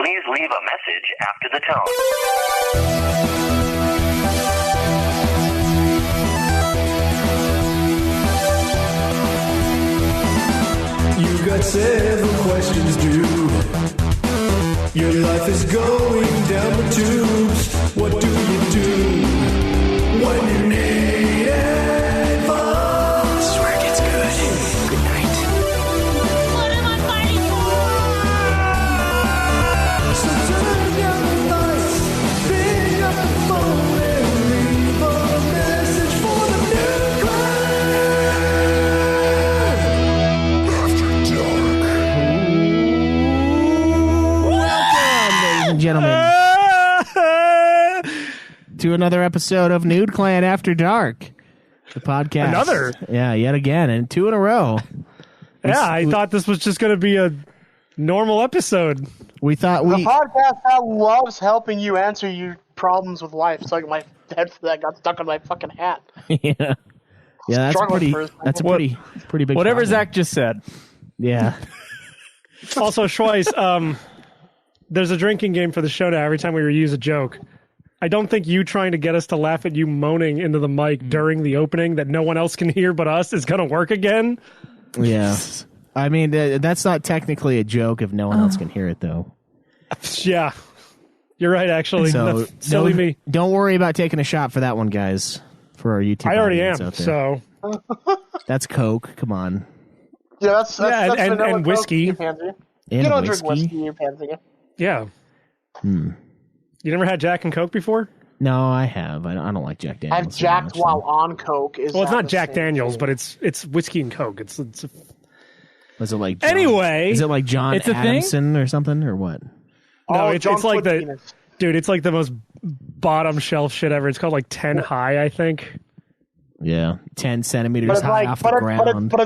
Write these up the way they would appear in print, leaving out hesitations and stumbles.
Please leave a message after the tone. You got several questions due. Your life is going down the tubes. What do you do when you need advice? This is where it gets good. Good night. What am I fighting for? So turn down the lights, pick up the phone and leave a message for the new Gentlemen, to another episode of Nude Clan After Dark, the podcast. Another? Yeah, yet again, and 2 in a row. I thought this was just going to be a normal episode. We thought The podcast that loves helping you answer your problems with life. It's like my head that got stuck on my fucking hat. yeah, that's Struggling pretty. for a That's a second. pretty big. Whatever problem. Zach just said. Yeah. Also, Schweiss, there's a drinking game for the show now. Every time we reuse a joke, I don't think you trying to get us to laugh at you moaning into the mic during the opening that no one else can hear but us is going to work again. Yeah. I mean, that's not technically a joke if no one else can hear it, though. Yeah, you're right. Actually, So that's silly me. Don't worry about taking a shot for that one, guys. For our YouTube, I already audience am. out there. So That's Coke. Come on. Yeah, that's and vanilla Coke, whiskey. you pansy. And You don't whiskey. drink whiskey, you pansy. yeah. You never had Jack and Coke before? No, I have. I don't like Jack Daniels. I've jacked while on Coke. Well, it's not Jack Daniels, but it's whiskey and Coke. It's Was it like John, Anyway, Is it like John it's a thing? Adamson or something or what? no, it's like the Penis. dude. It's like the most bottom shelf shit ever. It's called like 10 High, I think. Yeah, 10 centimeters But it's high like, off the ground. but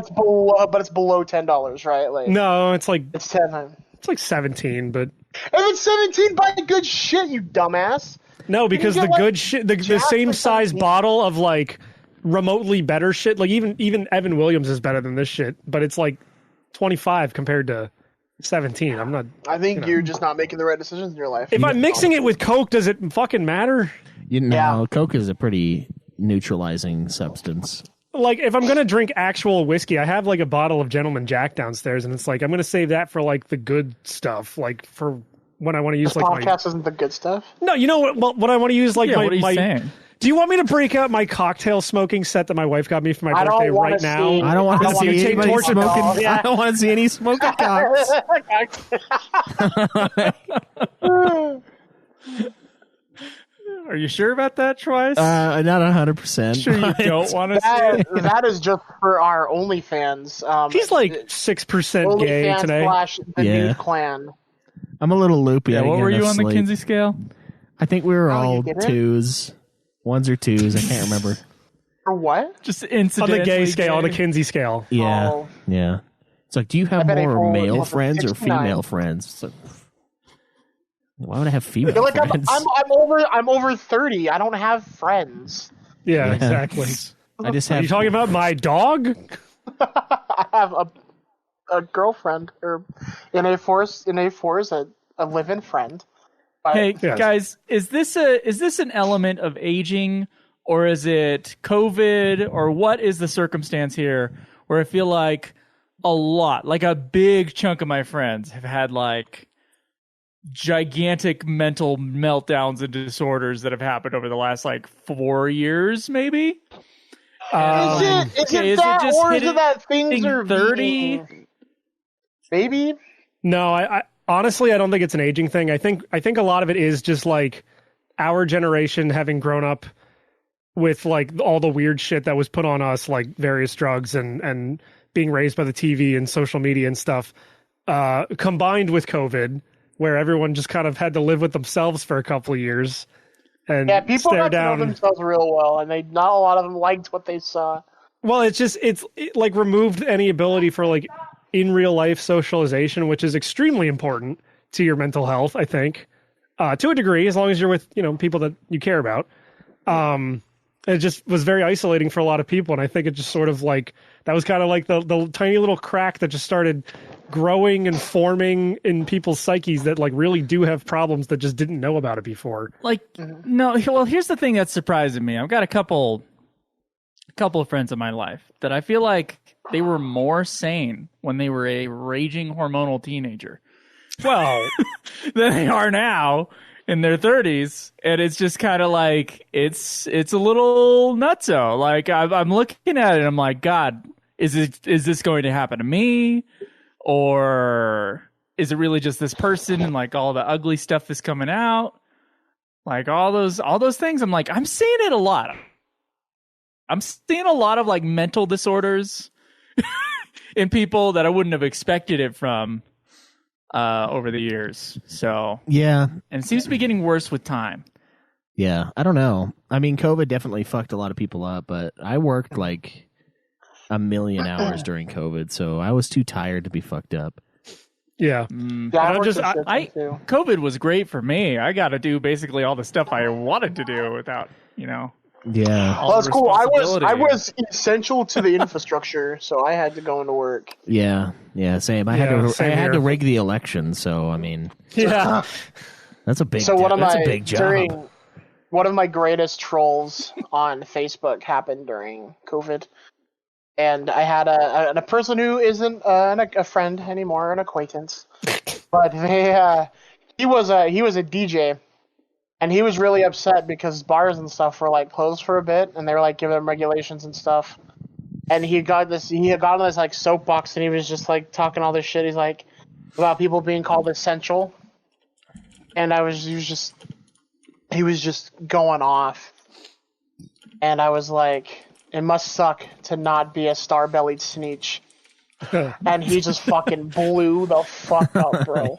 it's below $10, right? Like No, it's like it's 10. it's like 17, but If it's 17, buy good shit, you dumbass. no, because You the get, like, good shit, the Jack same for size 17. bottle of like remotely better shit. Like even Evan Williams is better than this shit, but it's like 25 compared to 17. I'm not. I think you're just not making the right decisions in your life. If I'm mixing it with Coke, does it fucking matter? You know, Yeah. Coke is a pretty neutralizing substance. Like, if I'm gonna drink actual whiskey, I have like a bottle of Gentleman Jack downstairs, and it's like I'm gonna save that for like the good stuff, like for when I want to use This like my. podcast isn't the good stuff. No, you know what I want to use like Yeah, my. what are you my saying? Do you want me to break out my cocktail smoking set that my wife got me for my I don't birthday wanna right now? see- I don't want I to don't wanna see take anybody torture smoking. balls. I don't want to see any smoking cocks. Are you sure about that, Troyes? Not 100%. sure you don't want to say? that is just for our OnlyFans. He's like 6% gay OnlyFans today. / the Yeah. Nude Clan. I'm a little loopy. Yeah, I what get were you enough on the sleep. Kinsey scale? I think we were Oh, all you didn't? 2s. 1s or 2s. I can't remember. For what? Just On incidentally the gay scale, on the gay. Kinsey scale. Yeah. Oh. Yeah. It's like, do you have I bet I more told male myself friends or 69. female friends? It's like, why would I have female You're like friends? I'm over 30. I don't have friends. Yeah, exactly. I just Are have. you talking about my dog? I have a girlfriend or in A4 is a live-in friend. But Hey Yes. guys, is this an element of aging, or is it COVID, or what is the circumstance here? Where I feel like a big chunk of my friends have had like gigantic mental meltdowns and disorders that have happened over the last like 4 years, maybe. Is it okay, is it that, just or is hitting it that things are 30? being- Maybe. No, I honestly I don't think it's an aging thing. I think a lot of it is just like our generation having grown up with like all the weird shit that was put on us, like various drugs and being raised by the TV and social media and stuff, combined with COVID, where everyone just kind of had to live with themselves for a couple of years and Yeah, people stare got to know down. themselves real well, and not a lot of them liked what they saw. Well, it like removed any ability for like in real life socialization, which is extremely important to your mental health, I think, to a degree, as long as you're with, people that you care about. It just was very isolating for a lot of people, and I think it just sort of like that was kind of like the tiny little crack that just started growing and forming in people's psyches that like really do have problems that just didn't know about it before. Like, no, well, here's the thing that's surprising me. I've got a couple of friends in my life that I feel like they were more sane when they were a raging hormonal teenager Well, than they are now in their 30s, and it's just kind of like it's a little nutso. Like I'm looking at it, and I'm like, God, is this going to happen to me, or is it really just this person and like all the ugly stuff is coming out, like all those things? I'm like, I'm seeing it a lot. I'm seeing a lot of like mental disorders in people that I wouldn't have expected it from over the years. So Yeah. and it seems to be getting worse with time. Yeah. I don't know. I mean, COVID definitely fucked a lot of people up, but I worked like a million hours during COVID, so I was too tired to be fucked up. yeah. Yeah, I'm worked just- a shit ton, I too. COVID was great for me. I got to do basically all the stuff I wanted to do without, Yeah. all Well, the that's cool. I responsibility. was essential to the infrastructure, so I had to go into work. Yeah. Yeah. Same. I Yeah, had same to here. rig the election, so I mean, Yeah. that's a big. So one of that's my a big job. one of my greatest trolls on Facebook happened during COVID, and I had a person who isn't a friend anymore, an acquaintance, but he was a DJ, and he was really upset because bars and stuff were like closed for a bit, and they were like giving them regulations and stuff, and he had got on this like soapbox, and he was just like talking all this shit. He's like about people being called essential, and he was just going off. And I was like, it must suck to not be a star-bellied sneetch. And he just fucking blew the fuck up, bro.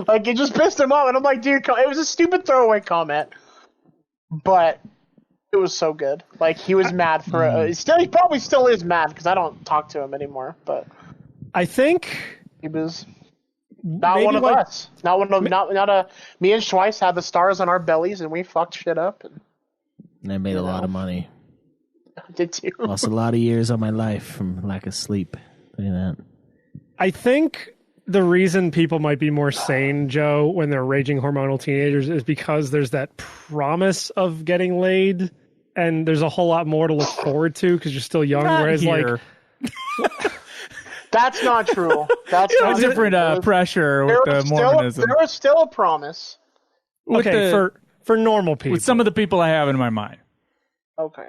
Like, it just pissed him off. And I'm like, dude, it was a stupid throwaway comment. But it was so good. Like, he was mad for he probably still is mad because I don't talk to him anymore. But I think he was not maybe one of like- us. Not one of me and Schweiss had the stars on our bellies and we fucked shit up and And I made a lot of money. did too. Lost a lot of years of my life from lack of sleep. Look at that. I think the reason people might be more sane, Joe, when they're raging hormonal teenagers is because there's that promise of getting laid, and there's a whole lot more to look forward to because you're still young. Not Whereas, here. That's not true. That's a not different true. pressure with There the was still Mormonism. there was still a promise. With okay, the- for normal people, with some of the people I have in my mind. Okay.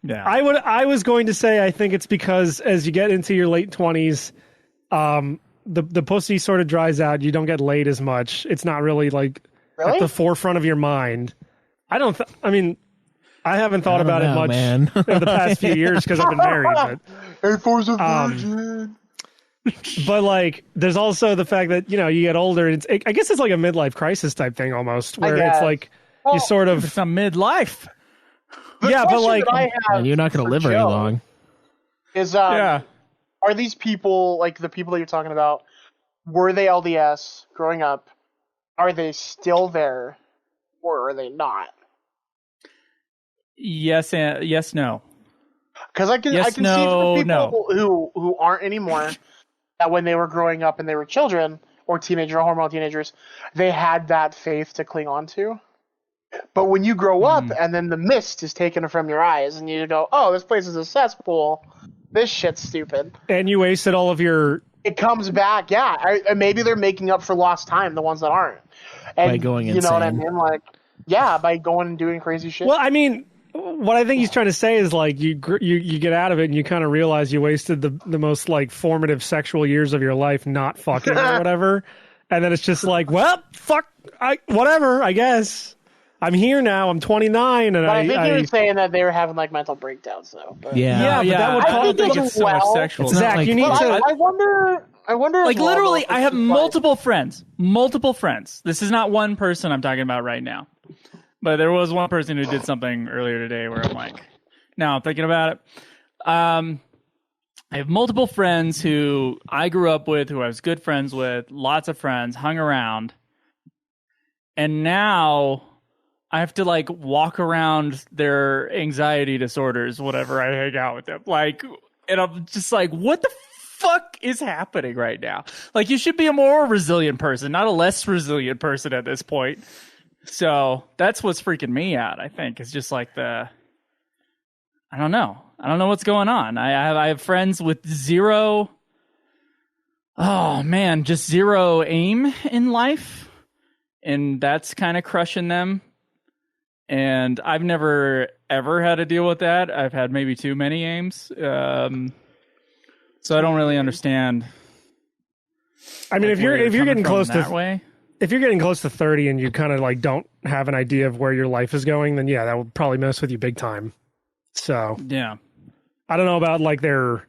Yeah. I was going to say I think it's because as you get into your late 20s, the pussy sort of dries out. You don't get laid as much. It's not really like Really? at the forefront of your mind. I mean, I haven't thought about it much man. in the past few years because I've been married. But A4's a Um, virgin. But like, there's also the fact that you get older. And I guess it's like a midlife crisis type thing almost, where it's guess. like Well, you sort of Some midlife. The yeah, but question like that I have And you're not going for to live very Joe long. Is Yeah. are these people, like the people that you're talking about, were they LDS growing up? Are they still there, or are they not? Yes and yes, no. Because I can Yes, see no, for people who aren't anymore, that when they were growing up and they were children or hormonal teenagers, they had that faith to cling on to. But when you grow up and then the mist is taken from your eyes and you go, oh, this place is a cesspool, this shit's stupid. and you wasted all of your It comes back, yeah. Maybe they're making up for lost time, the ones that aren't. And By going you know what I insane. mean? Like, yeah, by going and doing crazy shit. Well, I mean, what I think he's trying to say is like you get out of it and you kind of realize you wasted the most like formative sexual years of your life not fucking or whatever, and then it's just like, well, fuck, whatever, I guess. I'm here now. I'm 29, and But I think you were saying that they were having like mental breakdowns, though. But. Yeah. but that would I call think it it's so much well- sexual. It's not Zach. like- You need Well, to. I wonder. Like as well, literally, though, I if have it's like- multiple friends. This is not one person I'm talking about right now, but there was one person who did something earlier today where I'm like, now I'm thinking about it. I have multiple friends who I grew up with, who I was good friends with, lots of friends, hung around, and now I have to like walk around their anxiety disorders, whatever I hang out with them. Like, and I'm just like, what the fuck is happening right now? Like, you should be a more resilient person, not a less resilient person at this point. So that's what's freaking me out, I think. It's just like I don't know what's going on. I have friends with zero aim in life, and that's kind of crushing them. And I've never ever had to deal with that. I've had maybe too many aims, so I don't really understand. I mean, if you're getting close to way. If you're getting close to 30 and you kind of like don't have an idea of where your life is going, then yeah, that would probably mess with you big time. So yeah, I don't know about like their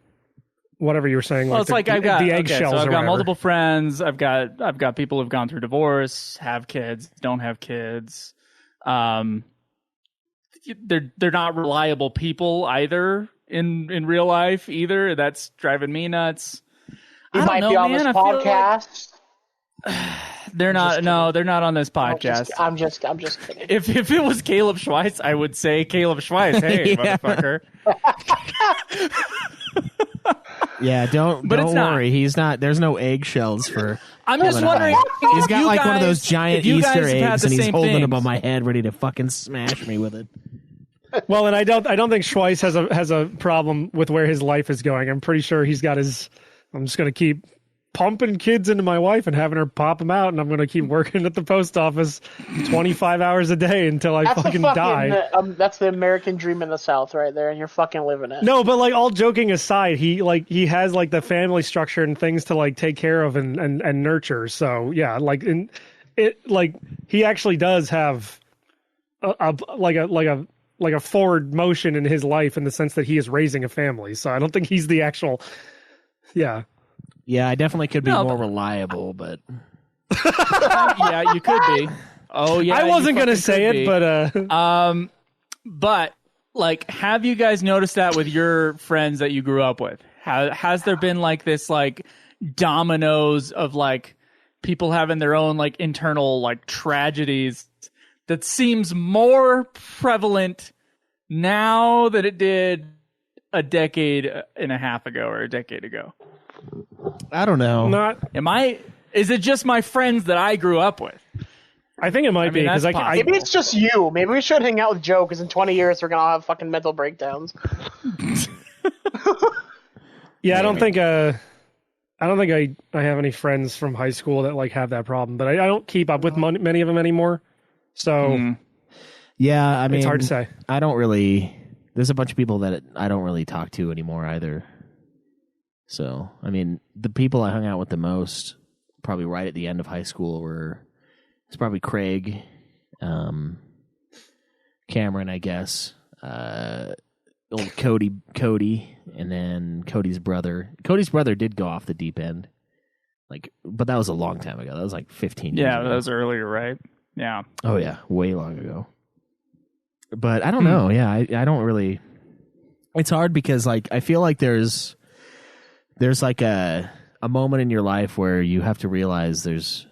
whatever you were saying. Well, it's like I've got the eggshells. So I've or got whatever. multiple friends. I've got people who've gone through divorce, have kids, don't have kids. They're not reliable people either in real life either. That's driving me nuts. You might be on this podcast. They're not. No, they're not on this podcast. I'm just kidding. If it was Caleb Schweitz, I would say Caleb Schweitz. Hey, motherfucker. Yeah, don't it's not. worry. He's not. There's no eggshells for. I'm just wondering. He's got like one of those giant Easter eggs, and he's holding things. them on my head, ready to fucking smash me with it. Well, and I don't think Schweiss has a problem with where his life is going. I'm pretty sure he's got his. I'm just gonna keep pumping kids into my wife and having her pop them out, and I'm going to keep working at the post office 25 hours a day until I fucking die. That's the American dream in the South right there, and you're fucking living it. No, but like all joking aside, he has like the family structure and things to like take care of and nurture. So yeah, like he actually does have a forward motion in his life in the sense that he is raising a family. So I don't think he's the actual, yeah. Yeah, I definitely could be more reliable, but yeah, you could be. Oh yeah, I wasn't gonna say it, but like, have you guys noticed that with your friends that you grew up with? Has there been like this like dominoes of like people having their own like internal like tragedies that seems more prevalent now than it did a decade and a half ago or a decade ago? I don't know. Is it just my friends that I grew up with? I think it might be because maybe it's just you. Maybe we should hang out with Joe because in 20 years we're gonna all have fucking mental breakdowns. Yeah, I don't think I have any friends from high school that like have that problem, but I don't keep up with many of them anymore. So yeah, I mean, it's hard to say. I don't really. There's a bunch of people that I don't really talk to anymore either. So, I mean, the people I hung out with the most, probably right at the end of high school, it's probably Craig, Cameron, I guess, old Cody, and then Cody's brother. Cody's brother did go off the deep end, but that was a long time ago. That was like 15 years ago. Yeah, that was earlier, right? Yeah. Oh yeah, way long ago. But I don't know. Yeah, I don't really. It's hard because like I feel like there's like a moment in your life where you have to realize there's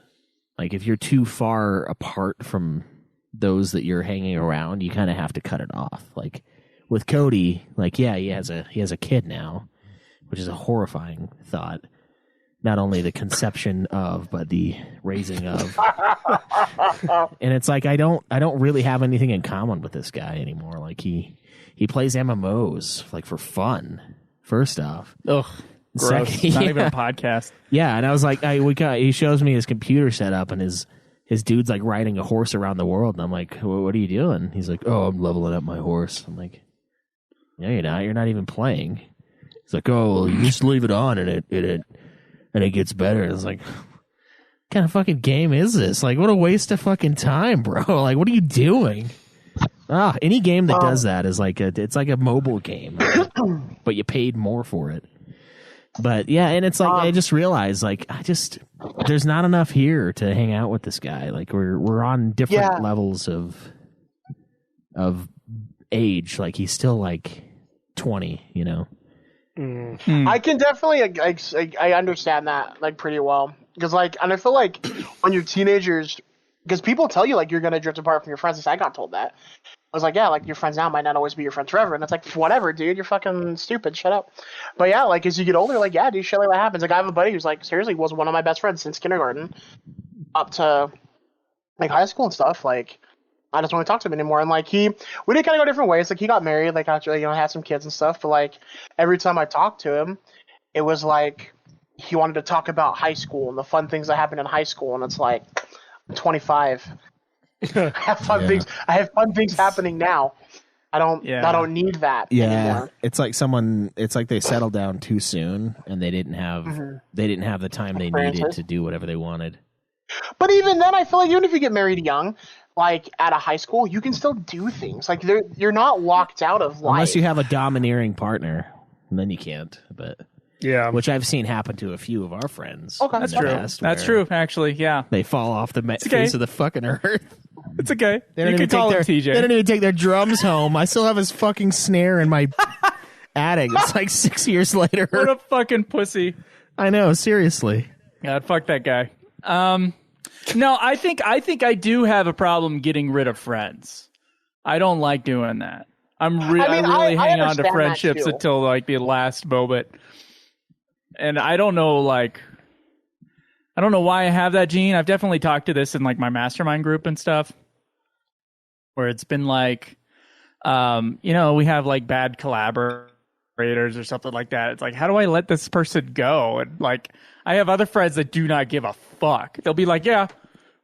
like if you're too far apart from those that you're hanging around, you kind of have to cut it off. Like with Cody, like yeah, he has a kid now, which is a horrifying thought. Not only the conception of, but the raising of. And it's like I don't really have anything in common with this guy anymore. Like he plays MMOs like for fun. First off, ugh. Gross. Not even a podcast. Yeah, and I was like, he shows me his computer setup, and his dude's like riding a horse around the world, and I'm like, what are you doing? He's like, oh, I'm leveling up my horse. I'm like, no, you're not. You're not even playing. He's like, oh, well, you just leave it on, and it gets better. It's like, what kind of fucking game is this? Like, what a waste of fucking time, bro. Like, what are you doing? Any game that does that is like it's like a mobile game, but you paid more for it. But yeah, and it's like I just realized like there's not enough here to hang out with this guy. Like we're on different levels of age. Like he's still like 20, you know. I can definitely I understand that like pretty well because like and I feel like when you're teenagers because people tell you like you're gonna drift apart from your friends. I got told that. I was like, yeah, like your friends now might not always be your friends forever, and it's like, whatever, dude, you're fucking stupid. Shut up. But yeah, like as you get older, like yeah, dude, shit like that happens. Like I have a buddy who's like seriously was one of my best friends since kindergarten up to like high school and stuff. Like I just don't want to talk to him anymore. And like we did kind of go different ways. Like he got married, like actually, had some kids and stuff. But like every time I talked to him, it was like he wanted to talk about high school and the fun things that happened in high school. And it's like, I'm 25. I have fun things. I have fun things happening now. I don't need that anymore. It's like it's like they settled down too soon and they didn't have the time they needed to do whatever they wanted. But even then, I feel like even if you get married young, like at a high school, you can still do things. Like you're not locked out of life. Unless you have a domineering partner, and then you can't. But yeah, which I've seen happen to a few of our friends. Okay, that's true. That's true, actually. Yeah, they fall off the face of the fucking earth. It's okay. They don't even take TJ. They don't even take their drums home. I still have his fucking snare in my attic. It's like 6 years later. What a fucking pussy. I know, seriously. God, fuck that guy. No, I think I do have a problem getting rid of friends. I don't like doing that. I really hang on to friendships until like the last moment. And I don't know, like, I don't know why I have that gene. I've definitely talked to this in like my mastermind group and stuff, where it's been like, we have like bad collaborators or something like that. It's like, how do I let this person go? And like, I have other friends that do not give a fuck. They'll be like, yeah,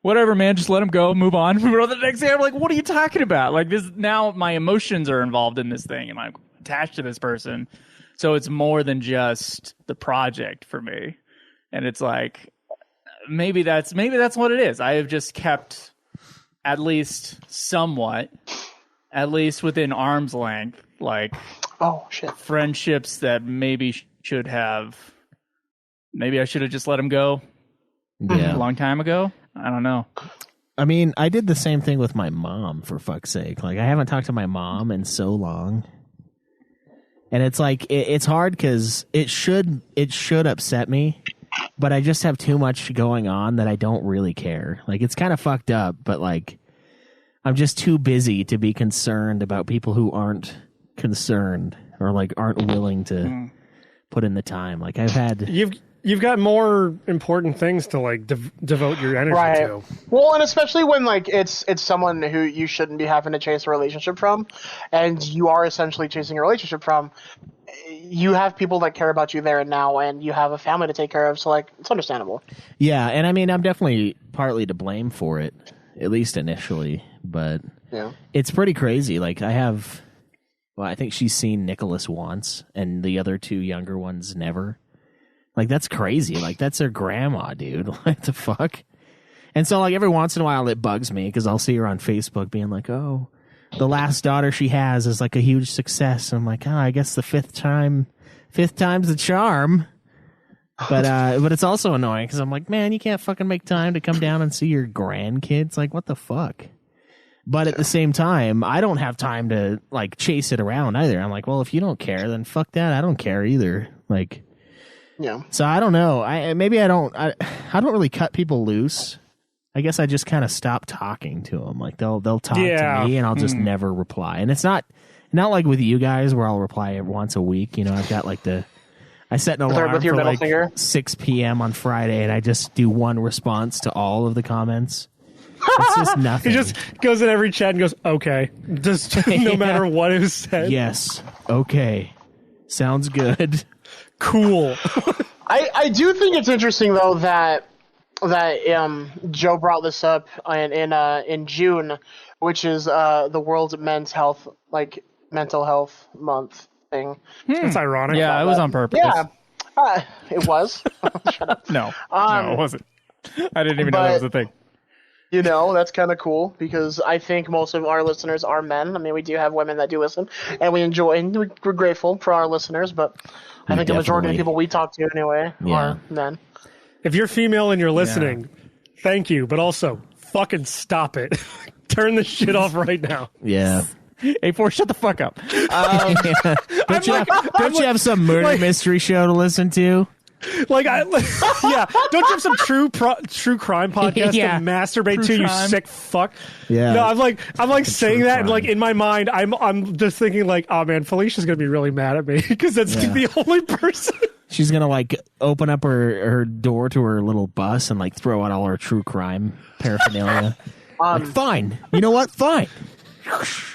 whatever, man, just let him go, move on. The next day, I'm like, what are you talking about? Like this, now my emotions are involved in this thing and I'm attached to this person. So it's more than just the project for me. And it's like, maybe that's what it is. I have just kept at least somewhat, at least within arm's length, like friendships that maybe I should have just let them go a long time ago. I don't know. I mean, I did the same thing with my mom, for fuck's sake. Like, I haven't talked to my mom in so long. And it's like, it's hard because it should upset me, but I just have too much going on that I don't really care. Like, it's kind of fucked up, but like, I'm just too busy to be concerned about people who aren't concerned or like aren't willing to put in the time. Like, I've had... You've got more important things to like devote your energy to. Well, and especially when like it's someone who you shouldn't be having to chase a relationship from, and you are essentially chasing a relationship from. You have people that care about you there and now, and you have a family to take care of. So like, it's understandable. Yeah, and I mean, I'm definitely partly to blame for it, at least initially. But it's pretty crazy. Like I think she's seen Nicholas once, and the other two younger ones never. Like, that's crazy. Like, that's her grandma, dude. What the fuck? And so, like, every once in a while it bugs me because I'll see her on Facebook being like, oh, the last daughter she has is, like, a huge success. And I'm like, oh, I guess the fifth time's the charm. But it's also annoying because I'm like, man, you can't fucking make time to come down and see your grandkids. Like, what the fuck? But at the same time, I don't have time to, like, chase it around either. I'm like, well, if you don't care, then fuck that. I don't care either. Like... Yeah. So I don't know. I don't really cut people loose. I guess I just kind of stop talking to them. Like they'll talk to me and I'll just never reply. And it's not like with you guys where I'll reply once a week. You know, I've got like I set an alarm for like 6 p.m. on Friday and I just do one response to all of the comments. It's just nothing. He just goes in every chat and goes, okay. Just no matter what is said. Yes. Okay. Sounds good. Cool. I do think it's interesting though that Joe brought this up in June, which is the World Mental Health Month thing. It's ironic. Yeah, it was on purpose. Yeah, it was. Shut up. No, it wasn't. I didn't even know that was a thing. You know, that's kind of cool because I think most of our listeners are men. I mean, we do have women that do listen, and we enjoy, and we're grateful for our listeners, but I think the majority of people we talk to anyway are men. If you're female and you're listening, thank you, but also fucking stop it. Turn this shit off right now. Yeah. A4, shut the fuck up. Don't you have some murder mystery show to listen to? Like yeah, don't you have some true crime podcast Yeah. to masturbate True to, you crime. sick fuck? Yeah. No, I'm like saying true that, and crime. like in my mind, I'm just thinking like, oh man, Felicia's gonna be really mad at me because that's Yeah. the only person. She's gonna like open up her door to her little bus and like throw out all her true crime paraphernalia. Like, fine. You know what? Fine.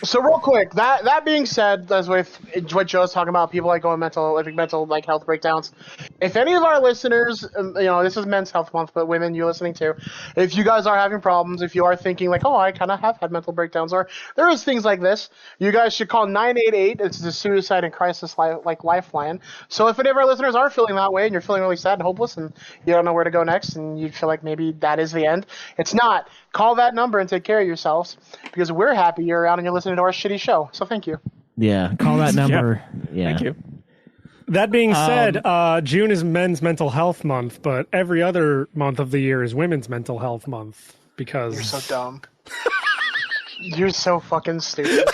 So real quick, that being said, as with what Joe's talking about, people like going mental like health breakdowns. If any of our listeners, this is Men's Health Month, but women, you listening too, if you guys are having problems, if you are thinking like, oh, I kind of have had mental breakdowns, or there is things like this, you guys should call 988. It's the Suicide and Crisis Lifeline. So if any of our listeners are feeling that way and you're feeling really sad and hopeless and you don't know where to go next and you feel like maybe that is the end, it's not. Call that number and take care of yourselves because we're happy you're around and you're listening to our shitty show. So thank you. Yeah. Call that number. Yeah. Thank you. That being said, June is Men's Mental Health Month, but every other month of the year is Women's Mental Health Month because You're so dumb. You're so fucking stupid.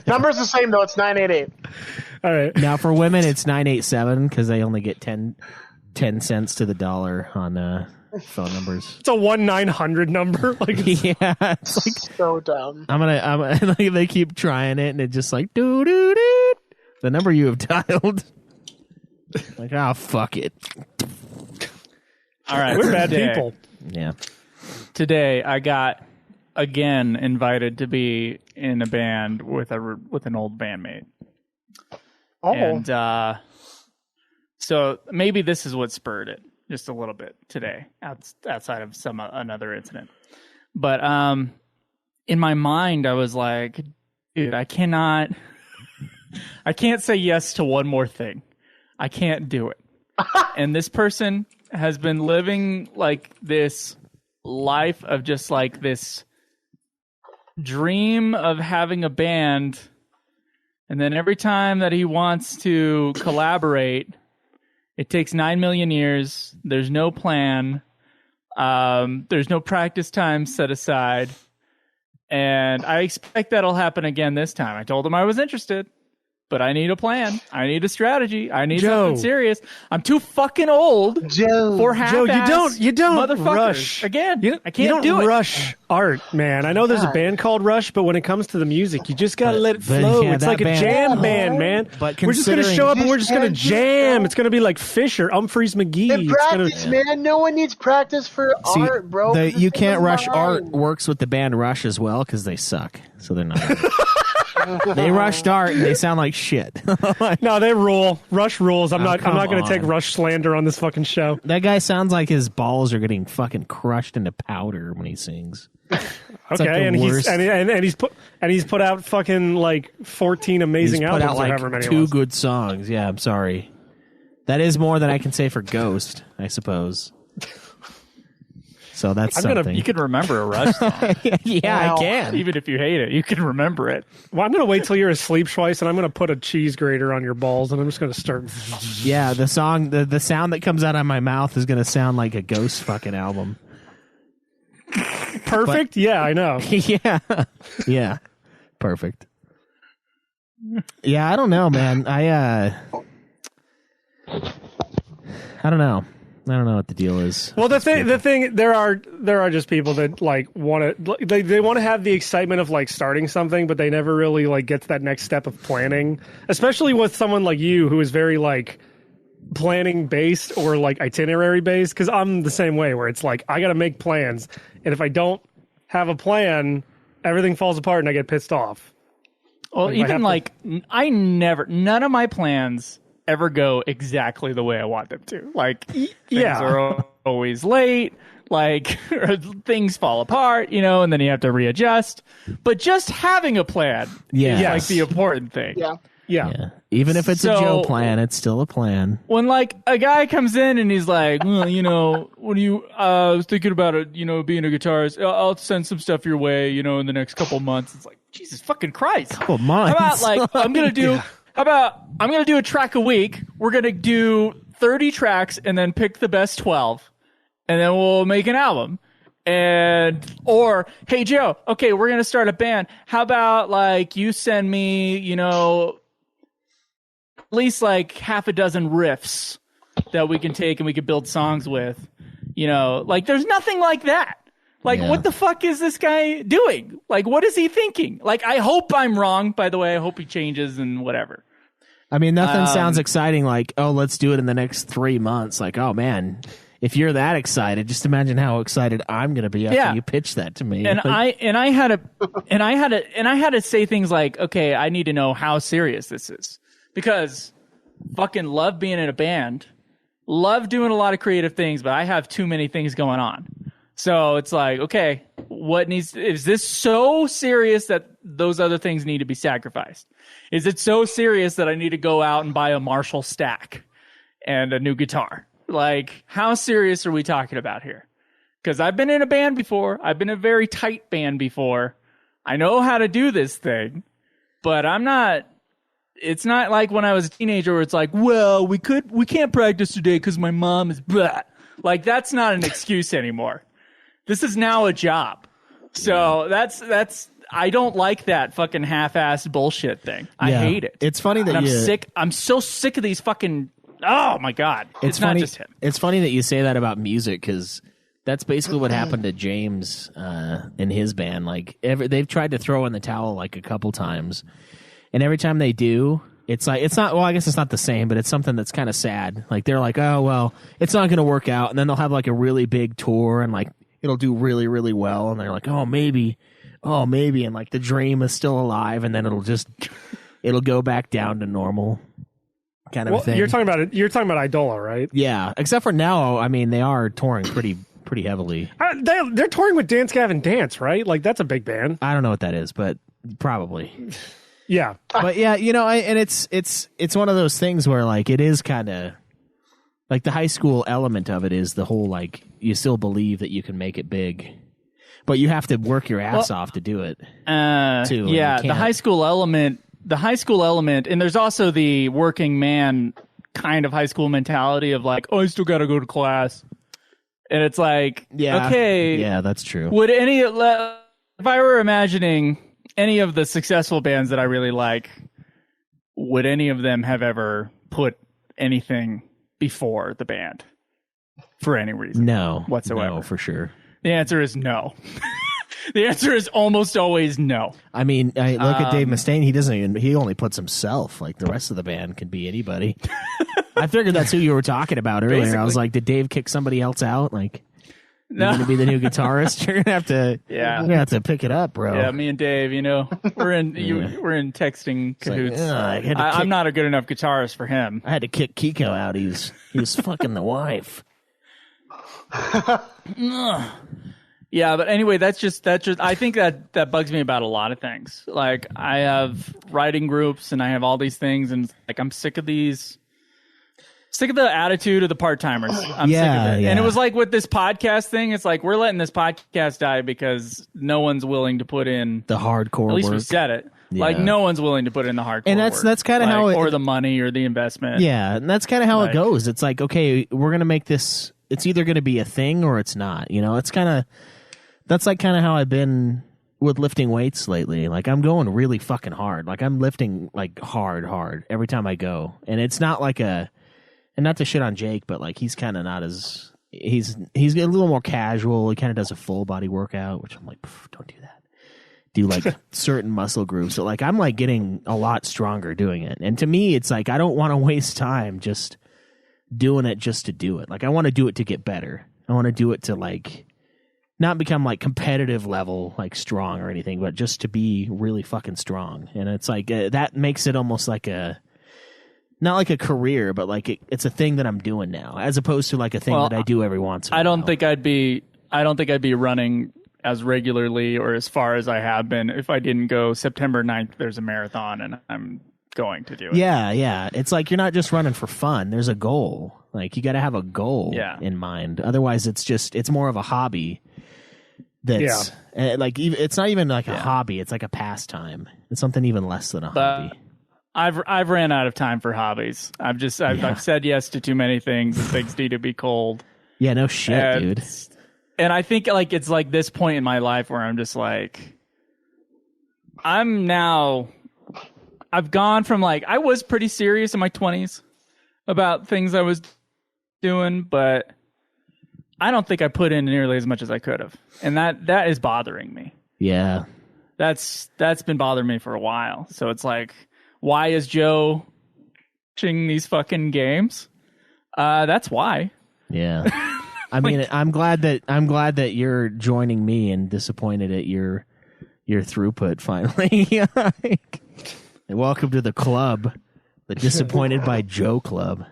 Number's the same though. It's 988. all right. Now for women, it's 987 because they only get 10 cents to the dollar on phone numbers. It's a 1-900 number. Like Yeah. It's like So dumb. I'm like, they keep trying it and it just like doo doo doo. The number you have dialed. Like, oh fuck it. All right. we're bad today- people. Yeah. Today, I got again invited to be in a band with an old bandmate, Oh, and so maybe this is what spurred it just a little bit today, outside of another incident. But in my mind, I was like, dude, I can't say yes to one more thing. I can't do it. And this person has been living like this life of just like this dream of having a band, and then every time that he wants to collaborate, it takes 9 million years. There's no plan. There's no practice time set aside. And I expect that'll happen again this time. I told him I was interested, but I need a plan. I need a strategy. I need Joe. something serious. I'm too fucking old Joe. for half Joe, you don't motherfuckers. rush. Again, You I can't don't do it. rush art, man. I know there's a band called Rush, but when it comes to the music, you just gotta let it but flow. yeah, It's that like a band- jam band, man. But We're just gonna considering- show up and we're just gonna Just jam. It's gonna be like Fisher, Humphreys, McGee. And It's gonna, practice, man. No one needs practice for See, art, bro. the This You thing Can't is Rush mine. Art works with the band Rush as well because they suck. So they're not. They rushed art and they sound like shit. no, they rule. Rush rules. I'm not come gonna take on. Rush slander on this fucking show. That guy sounds like his balls are getting fucking crushed into powder when he sings. It's like the Okay, and worst. he's put out fucking like 14 amazing He's put albums out or however like many it 2 was. good songs. Yeah, I'm sorry. That is more than I can say for Ghost, I suppose. So that's something. You can remember a Rush song. yeah, Wow. I can. Even if you hate it, you can remember it. Well, I'm gonna wait till you're asleep, Schweiss, and I'm gonna put a cheese grater on your balls, and I'm just gonna start. Yeah, the song, the sound that comes out of my mouth is going to sound like a Ghost fucking album. Perfect. Yeah, I know. yeah. Yeah. Perfect. Yeah, I don't know, man. I don't know. I don't know what the deal is. Well, the thing, there are just people that like want to, they want to have the excitement of like starting something, but they never really like get to that next step of planning. Especially with someone like you who is very like planning based or like itinerary based. Because I'm the same way, where it's like I got to make plans, and if I don't have a plan, everything falls apart, and I get pissed off. Well, Like, if I have even to- like none of my plans ever go exactly the way I want them to. Like things yeah. are always late, like or things fall apart, and then you have to readjust. But just having a plan Yeah. is Yes. like the important thing. Yeah. Yeah. Even if it's a So- Joe plan, it's still a plan. When like a guy comes in and he's like, well, what do you? I was thinking about it, being a guitarist. I'll send some stuff your way, in the next couple months. It's like Jesus fucking Christ. Couple months. How about like I'm gonna do? How about I'm gonna do a track a week? We're gonna do 30 tracks and then pick the best 12, and then we'll make an album. Or hey Joe, okay, we're gonna start a band. How about like you send me, least like half a dozen riffs that we can take and we can build songs with. You know, like there's nothing like that. Like, what the fuck is this guy doing? Like, what is he thinking? Like, I hope I'm wrong, by the way. I hope he changes and whatever. I mean, nothing sounds exciting like, oh, let's do it in the next 3 months. Like, oh, man, if you're that excited, just imagine how excited I'm going to be after you pitch that to me. And like, I had to say things like, okay, I need to know how serious this is. Because fucking love being in a band, love doing a lot of creative things, but I have too many things going on. So it's like, okay, is this so serious that those other things need to be sacrificed? Is it so serious that I need to go out and buy a Marshall stack and a new guitar? Like, how serious are we talking about here? Because I've been in a band before. I've been in a very tight band before. I know how to do this thing, but it's not like when I was a teenager where it's like, well, we can't practice today because my mom is blah. Like, that's not an excuse anymore. This is now a job. So that's I don't like that fucking half-assed bullshit thing. I hate it. It's funny that I'm sick. I'm so sick of these fucking, oh my God. It's funny, not just him. It's funny that you say that about music because that's basically what happened to James in his band. Like they've tried to throw in the towel like a couple times, and every time they do, it's like it's not. Well, I guess it's not the same, but it's something that's kind of sad. Like they're like, oh well, it's not going to work out, and then they'll have like a really big tour, and like it'll do really really well, and they're like, oh maybe, and like the dream is still alive, and then it'll go back down to normal. Kind of thing. You're talking about Idola, right? Yeah, except for now, I mean, they are touring pretty heavily. They're touring with Dance Gavin Dance, right? Like that's a big band. I don't know what that is, but probably. Yeah, but yeah, you know, and it's one of those things where like it is kind of like the high school element of it is the whole like you still believe that you can make it big, but you have to work your ass off to do it. Too. Yeah, the high school element. And there's also the working man kind of high school mentality of like, oh, I still got to go to class. And it's like, okay. Yeah, that's true. If I were imagining any of the successful bands that I really like, would any of them have ever put anything before the band for any reason? No. Whatsoever. No, for sure. The answer is no. The answer is almost always no. I mean, I look at Dave Mustaine. He only puts himself. Like the rest of the band could be anybody. I figured that's who you were talking about earlier. Basically. I was like, did Dave kick somebody else out? Like, No. you're going to be the new guitarist? You're going to have to. Yeah. You're going to have to pick it up, bro. Yeah, me and Dave, you know, we're in texting cahoots. Like, I'm not a good enough guitarist for him. I had to kick Kiko out. He was fucking the wife. Yeah, but anyway, that's just. I think that bugs me about a lot of things. Like I have writing groups and I have all these things, and like I'm sick of these. Sick of the attitude of the part-timers. I'm sick of it. Yeah. And it was like with this podcast thing, it's like we're letting this podcast die because no one's willing to put in The hardcore At least work. we said it. Yeah. Like no one's willing to put in the hardcore And that's work. kinda Like, how it- or the money or the investment. Yeah, and that's kind of how Like- it goes. It's like, okay, we're going to make this. It's either going to be a thing or it's not. You know, it's kind of. That's like kind of how I've been with lifting weights lately. Like I'm going really fucking hard. Like I'm lifting like hard every time I go, and it's not like a. And not to shit on Jake, but like he's kind of not as he's a little more casual. He kind of does a full body workout, which I'm like, don't do that. Do like certain muscle groups. So like I'm like getting a lot stronger doing it. And to me, it's like I don't want to waste time just doing it just to do it. Like I want to do it to get better. I want to do it to like not become like competitive level like strong or anything, but just to be really fucking strong. And it's like that makes it almost like a. Not like a career, but like it's a thing that I'm doing now, as opposed to like a thing that I do every once in a while. I don't think I'd be running as regularly or as far as I have been if I didn't go September 9th. There's a marathon and I'm going to do it. Yeah. It's like you're not just running for fun. There's a goal. Like you got to have a goal in mind. Otherwise, it's more of a hobby. That's like it's not even like a hobby. It's like a pastime. It's something even less than a hobby. I've ran out of time for hobbies. I've said yes to too many things and things need to be cold. Yeah, no shit, dude. And I think like it's like this point in my life where I'm just like I'm now I've gone from like I was pretty serious in my 20s about things I was doing, but I don't think I put in nearly as much as I could have, and that is bothering me. Yeah. That's been bothering me for a while. So it's like, why is Joe watching these fucking games? That's why. Yeah. I mean, I'm glad that you're joining me and disappointed at your throughput finally. And welcome to the club, the Disappointed by Joe Club.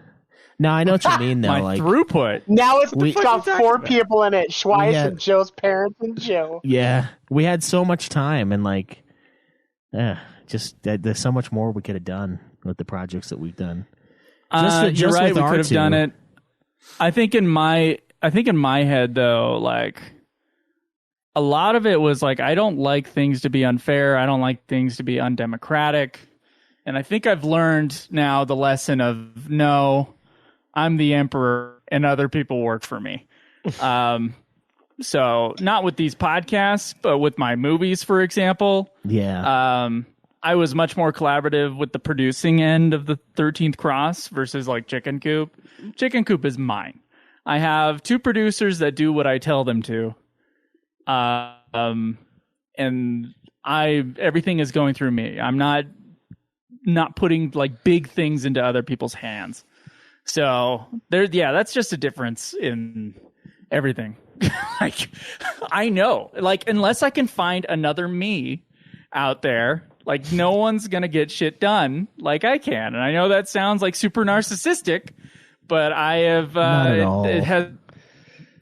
No, I know what you mean, though. My like throughput. Now it's got 4 people in it. Schweiss Yeah. and Joe's parents and Joe. Yeah, we had so much time, and like, there's so much more we could have done with the projects that we've done. You're right. with We our could have two. done it. I think in my head though, like a lot of it was like I don't like things to be unfair. I don't like things to be undemocratic. And I think I've learned now the lesson of no, I'm the emperor and other people work for me. So not with these podcasts, but with my movies, for example. Yeah. I was much more collaborative with the producing end of the 13th Cross versus like Chicken Coop. Chicken Coop is mine. I have 2 producers that do what I tell them to. And everything is going through me. I'm not putting like big things into other people's hands. So that's just a difference in everything. Like I know, like unless I can find another me out there, like no one's gonna get shit done like I can. And I know that sounds like super narcissistic, but I have Not at all. it has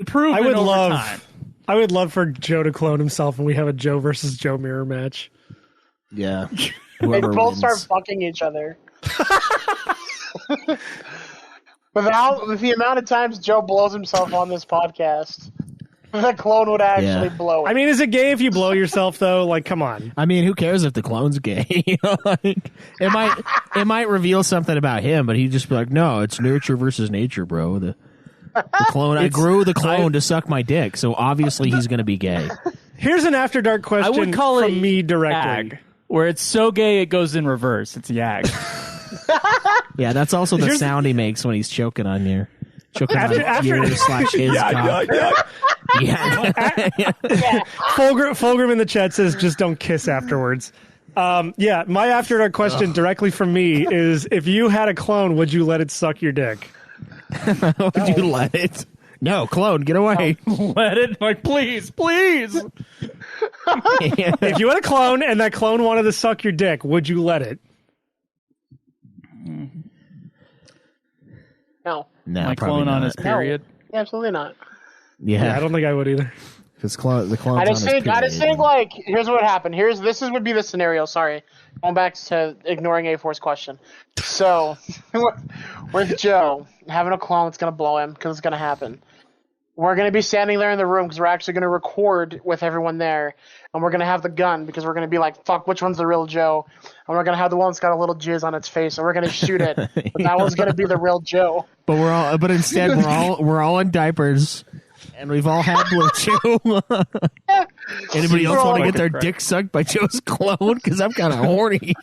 proven over time. I would love for Joe to clone himself and we have a Joe versus Joe mirror match. Yeah. They Whoever both wins. start fucking each other. With the amount of times Joe blows himself on this podcast, the clone would actually blow it. I mean, is it gay if you blow yourself though? Like, come on. I mean, who cares if the clone's gay? Like, it might reveal something about him, but he'd just be like, "No, it's nurture versus nature, bro." The clone. I grew the clone to suck my dick, so obviously he's going to be gay. Here's an after dark I question would call it from me directly. Yag, where it's so gay it goes in reverse. It's Yag. Yeah, that's also the Here's- sound he makes when he's choking on you. Choking on After- yours / his cock. Yeah. Fulgrim in the chat says, "Just don't kiss afterwards." My after dark question directly from me is: if you had a clone, would you let it suck your dick? Would you let it? No, clone, get away. Let it, like, please. If you had a clone and that clone wanted to suck your dick, would you let it? no, My probably clone on not. his period. absolutely not. Yeah, I don't think I would either. Because the clone's I just on his think period. like here's what happened. Would be the scenario. Sorry, going back to ignoring A4's question. So with Joe having a clone that's gonna blow him because it's gonna happen. We're gonna be standing there in the room because we're actually gonna record with everyone there, and we're gonna have the gun because we're gonna be like, "Fuck, which one's the real Joe?" And we're gonna have the one that's got a little jizz on its face, and we're gonna shoot it. But that one's gonna be the real Joe. But instead we're all in diapers, and we've all had Blue Chew. Anybody else want to get their dick sucked by Joe's clone? Because I'm kind of horny.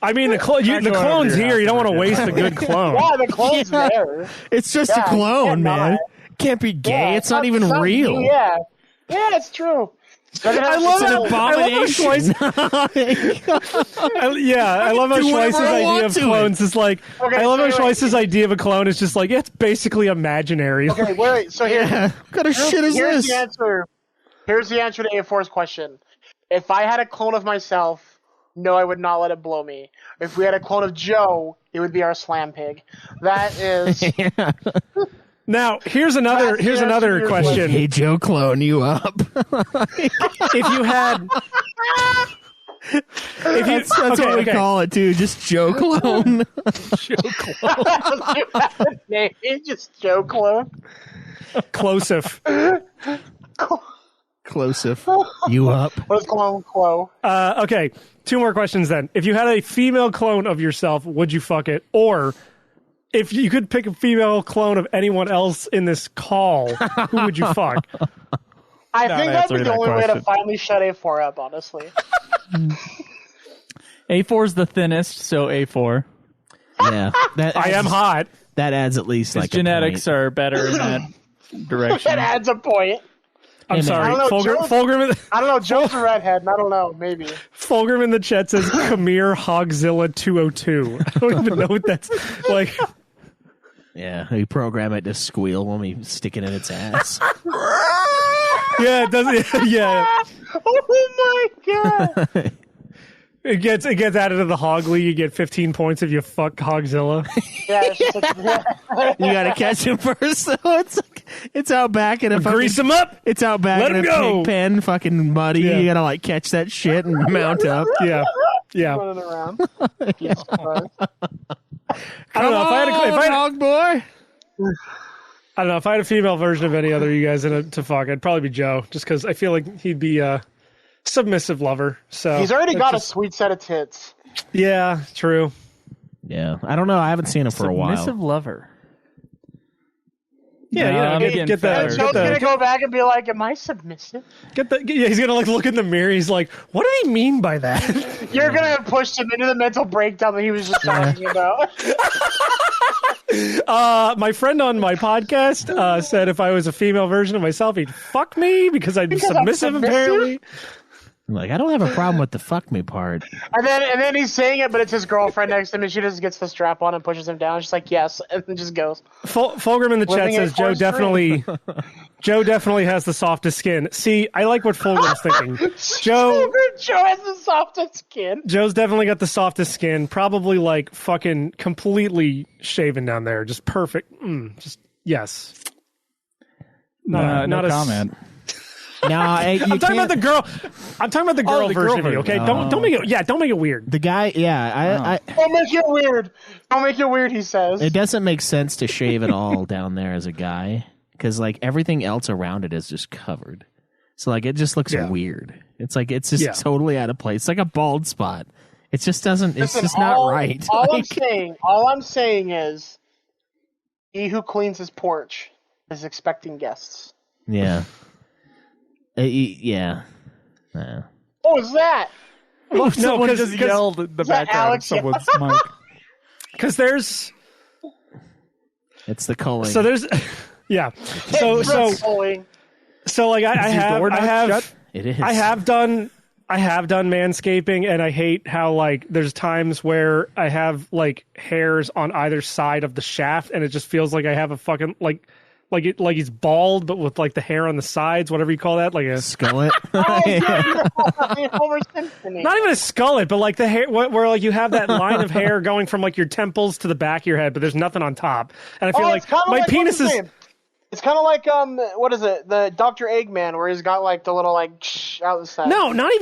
I mean, the clone's here. You don't want to waste a good clone. Yeah, the clone's there. It's just a Yeah, clone, cannot. man. Can't be gay. Yeah, it's not even real. Yeah, it's true. I love It's an how abomination. I love how do whatever Schweiss's I idea want of to clones is like. Okay, I love how so Schweiss's idea of a clone is just like it's basically imaginary. Okay, wait. So here, What kind of shit is here's this? the answer. Here's the answer to A4's question. If I had a clone of myself, no, I would not let it blow me. If we had a clone of Joe, it would be our slam pig. That is. Now here's another question. Hey, Joe, clone you up. If you had, That's what we call it, too. Just Joe clone. Name just Joe clone. Closif. Closive. You up. What's clone Clo? Okay, 2 more questions then. If you had a female clone of yourself, would you fuck it? Or if you could pick a female clone of anyone else in this call, who would you fuck? I think that'd be answering the that only way to question. finally shut A4 up, honestly. A4 is the thinnest, so A4. Yeah, I am hot. That adds at least His like genetics a point. are better in that direction. That adds a point. I'm Hey, man. sorry. I don't know, Fulgrim, I don't know. Joe's a redhead, and I don't know. Maybe. Fulgrim in the chat says Khmer Hogzilla 202. I don't even know what that's like. Yeah, you program it to squeal when we stick it in its ass. Yeah, it does. Yeah, Oh my god! it gets added to the Hog League. You get 15 points if you fuck Hogzilla. Yeah, it's just like, You gotta catch him first, though. It's out back in a Grease him up. It's out back Let in a him go. pig pen, fucking muddy. Yeah. You gotta like catch that shit and mount up. Yeah, yeah. running around. Jesus Christ. I don't know if I had hog boy. I don't know if I had a female version of any other of you guys to fuck, I'd probably be Joe, just because I feel like he'd be a submissive lover. So He's already it's got a just- sweet set of tits. Yeah, true. Yeah, I don't know. I haven't seen him for a Submissive while. lover. Yeah, No, I'm getting get fatter. the Joe's get gonna the go back and be like, "Am I submissive?" yeah. He's gonna like look in the mirror. He's like, "What do they mean by that?" You're gonna have pushed him into the mental breakdown that he was just talking about. My friend on my podcast said if I was a female version of myself, he'd fuck me because I'm Because I'm submissive. submissive? Apparently, I'm like, I don't have a problem with the fuck me part. And then he's saying it, but it's his girlfriend next to him, and she just gets the strap on and pushes him down. She's like, "Yes," and then just goes. Fulgrim in the chat Living says it for his Joe definitely has the softest skin. See, I like what Fulgrim's thinking. Joe has the softest skin. Joe's definitely got the softest skin. Probably like fucking completely shaven down there, just perfect. Just yes. No not a- comment. No, I'm talking about the girl. I'm talking about the girl the girl version of you. Okay, version. don't make it. Yeah, don't make it weird. the guy. Yeah, Don't make it weird. Don't make it weird. He says. it doesn't make sense to shave it all down there as a guy because like everything else around it is just covered. So like it just looks Yeah. weird. It's like it's just Yeah. totally out of place. It's like a bald spot. It just doesn't. It's Listen, just not right. All Like, I'm saying is, he who cleans his porch is expecting guests. yeah. Yeah. What was that? Someone 'cause- just 'cause- yelled in the that background. Alex? Someone's mic. Because there's It's the culling. so there's yeah. So Pulling. like I Is the door not have shut? it is. I have done manscaping, and I hate how like there's times where I have like hairs on either side of the shaft, and it just feels like I have a fucking like he's bald, but with like the hair on the sides, whatever you call that, like a Skullet. Homer Simpson. not even a skullet, but like the hair where like you have that line of hair going from like your temples to the back of your head, but there's nothing on top, and I feel like it's kinda my like, penis what's is. his name? It's kind of like what is it? The Dr. Eggman, where he's got like the little like out the side. No, not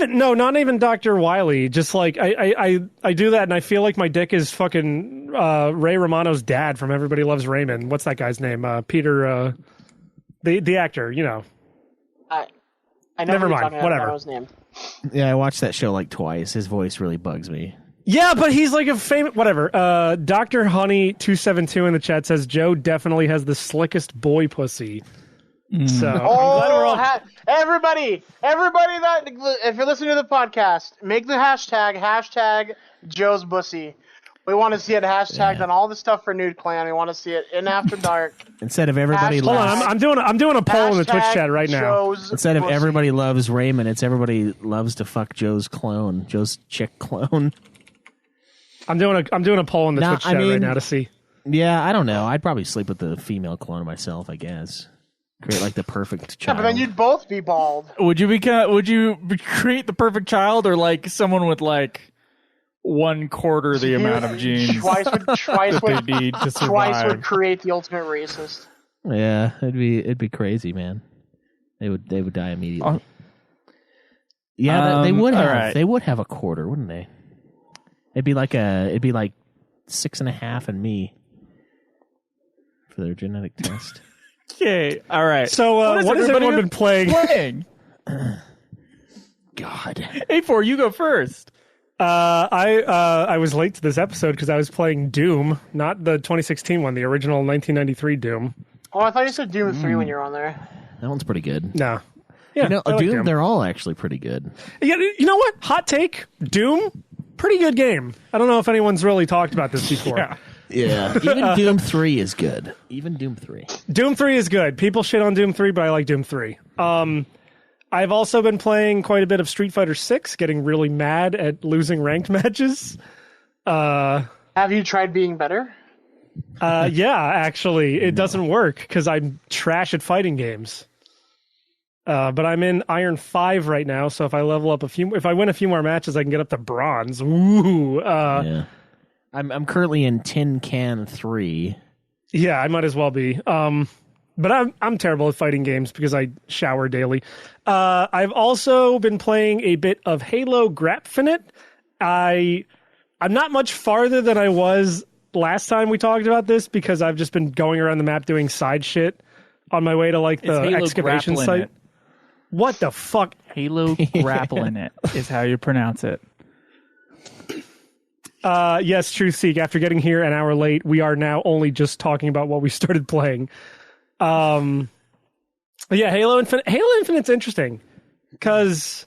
even Dr. Wiley. Just like I do that, and I feel like my dick is fucking Ray Romano's dad from Everybody Loves Raymond. What's that guy's name? Peter, the actor. You know. I know. Never who you're mind, talking about. whatever. I know his name. Yeah, I watched that show like twice. His voice really bugs me. Yeah, but he's like a famous whatever. Dr. Honey 272 in the chat says Joe definitely has the slickest boy pussy. So I'm glad we're all. Everybody that if you're listening to the podcast, make the hashtag Joe's Bussy. We want to see it hashtagged on all the stuff for Nude Clan. We want to see it in After Dark. Instead of everybody Hashtag- Hold loves, on, I'm doing a poll in the Twitch Hashtag chat right now. Joe's instead of Bussy. everybody loves Raymond, it's everybody loves to fuck Joe's clone, Joe's chick clone. I'm doing a poll in the Nah, Twitch I chat right mean- now to see. Yeah, I don't know. I'd probably sleep with the female clone myself. I guess create like the perfect Yeah, child. but then you'd both be bald. Would you create the perfect child, or like someone with like 1/4 the amount of genes Twice that they need to would survive? create the ultimate racist. Yeah, it'd be crazy, man. They would die immediately. Yeah, they would have. all right. They would have a quarter, wouldn't they? It'd be like 6.5 and me for their genetic test. Okay, all right. So what has everyone been playing? God. A4, you go first. I was late to this episode because I was playing Doom, not the 2016 one, the original 1993 Doom. Oh, I thought you said Doom 3 when you were on there. That one's pretty good. No. Yeah, You know, I like Doom, they're all actually pretty good. Yeah, you know what? Hot take. Doom, pretty good game. I don't know if anyone's really talked about this before. Yeah. Even Doom 3 is good. Even Doom 3. Doom 3 is good. People shit on Doom 3, but I like Doom 3. I've also been playing quite a bit of Street Fighter 6, getting really mad at losing ranked matches. Have you tried being better? Yeah, actually, it doesn't work because I'm trash at fighting games. But I'm in Iron 5 right now, so if I level up if I win a few more matches, I can get up to bronze. Ooh. Yeah. I'm currently in Tin Can 3. Yeah, I might as well be. But I'm terrible at fighting games because I shower daily. I've also been playing a bit of Halo Grapfinite. I'm not much farther than I was last time we talked about this because I've just been going around the map doing side shit on my way to like the Halo excavation Grappling site. It. What the fuck? Halo Grappling It is how you pronounce it. Yes, Truth Seek. After getting here an hour late, we are now only just talking about what we started playing. Yeah, Halo Infinite. Halo Infinite's interesting because,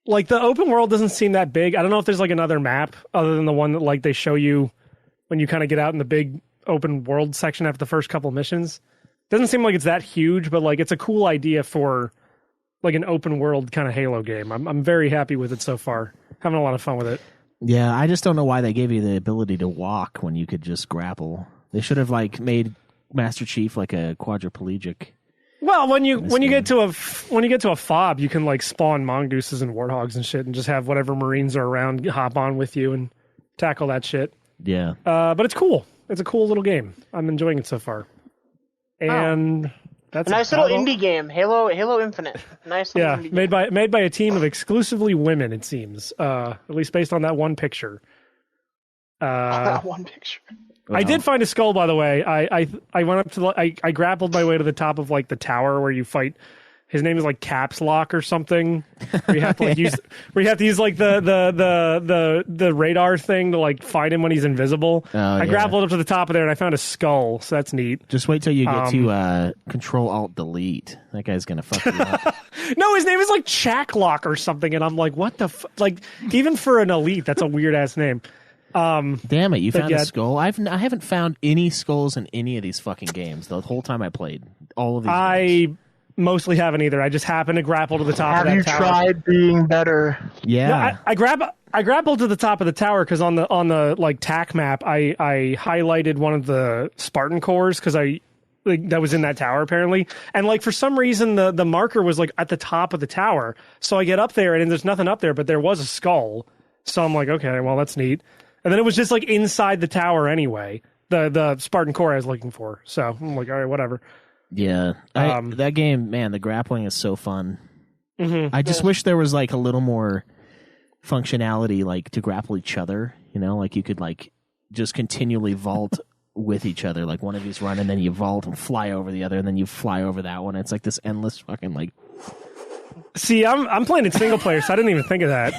like, the open world doesn't seem that big. I don't know if there's like another map other than the one that like they show you when you kind of get out in the big open world section after the first couple missions. Doesn't seem like it's that huge, but like it's a cool idea for like an open world kind of Halo game. I'm very happy with it so far. Having a lot of fun with it. Yeah, I just don't know why they gave you the ability to walk when you could just grapple. They should have like made Master Chief like a quadriplegic. Well, when you get to a fob, you can like spawn mongooses and warthogs and shit, and just have whatever Marines are around hop on with you and tackle that shit. Yeah, but it's cool. It's a cool little game. I'm enjoying it so far. And that's A nice little indie game, Halo Infinite. Nice little indie game. made by a team of exclusively women, it seems. At least based on that one picture. That one picture. I did find a skull, by the way. I went up to I grappled my way to the top of like the tower where you fight. His name is like Caps Lock or something. Where you have to like use like the radar thing to like find him when he's invisible. I grappled up to the top of there and I found a skull, so that's neat. just wait till you get to Control Alt Delete. That guy's gonna fuck you up. No, his name is like Chacklock or something, and I'm like, what the like? Even for an elite, that's a weird ass name. Damn it! You found a skull. I haven't found any skulls in any of these fucking games the whole time I played all of these. Games. Mostly haven't either. I just happened to grapple to the top of that tower. Have you tried being better? Yeah. No, I grappled to the top of the tower because on the like TAC map, I highlighted one of the Spartan cores because that was in that tower apparently, and like for some reason the marker was like at the top of the tower. So I get up there and there's nothing up there, but there was a skull. So I'm like, okay, well that's neat. And then it was just like inside the tower anyway. The Spartan core I was looking for. So I'm like, all right, whatever. Yeah, that game, man, the grappling is so fun. Mm-hmm. I just wish there was like a little more functionality, like to grapple each other. You know, like you could like just continually vault with each other. Like one of you's running, then you vault and fly over the other, and then you fly over that one. It's like this endless fucking like. See, I'm playing in single player, so I didn't even think of that.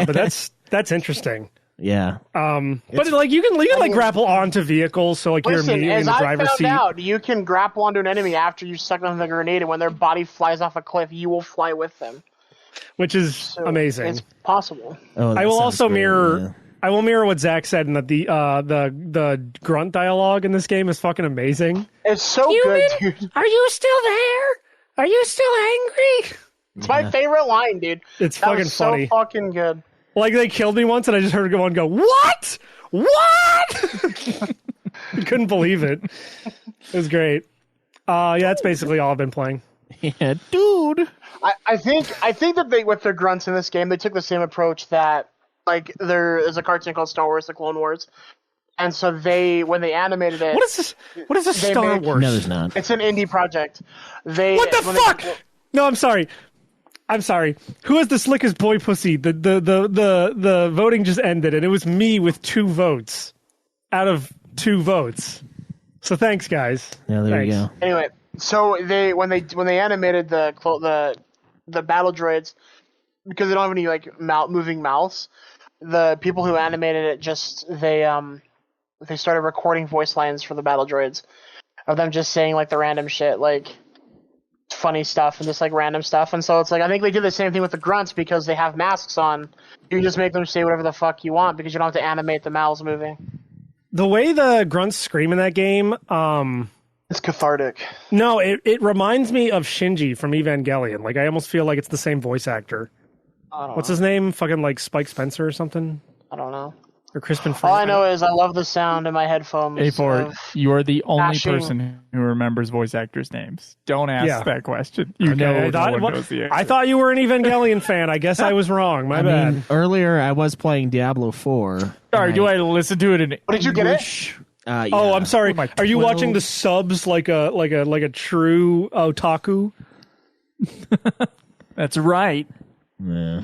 But that's interesting. Yeah. But like you can like grapple onto vehicles, so like you're immediately in the driver's seat. Out, you can grapple onto an enemy after you suck on the grenade, and when their body flies off a cliff, you will fly with them. Which is amazing. It's possible. Oh, I will also great, mirror. Yeah. I will mirror what Zach said in that the grunt dialogue in this game is fucking amazing. It's so good, dude. Are you still there? Are you still angry? It's my favorite line, dude. It's that fucking was funny. So fucking good. Like they killed me once, and I just heard one go, "What? What?" I couldn't believe it. It was great. Yeah, that's basically all I've been playing. Yeah, dude. I think that they with their grunts in this game, they took the same approach that like there is a cartoon called Star Wars: The Clone Wars, and so when they animated it. What is this? What is this Star Wars? No, there's not. It's an indie project. What the fuck? No, I'm sorry. Who has the slickest boy pussy? The voting just ended, and it was me with 2 votes out of 2 votes. So thanks, guys. Yeah, there you go. Anyway, so when they animated the battle droids, because they don't have any like moving mouths, the people who animated it they started recording voice lines for the battle droids of them just saying like the random shit like funny stuff and just like random stuff. And so it's like I think they did the same thing with the grunts because they have masks on. You can just make them say whatever the fuck you want because you don't have to animate the mouths moving. The way the grunts scream in that game, It's cathartic. no, it reminds me of Shinji from Evangelion. Like I almost feel like it's the same voice actor. What's his name? Fucking like Spike Spencer or something? I don't know. Or Crispin All I know is I love the sound in my headphones. A4, of- you are the only bashing- person who remembers voice actors' names. Don't ask Yeah. that question. You Okay, know I thought, no one knows the answer. I thought you were an Evangelion fan. I guess I was wrong. My I bad. mean, earlier I was playing Diablo 4. Sorry, do I listen to it in But did you get it? English? Yeah. Oh, I'm sorry. my Are you 12? watching the subs like a true otaku That's right. Yeah.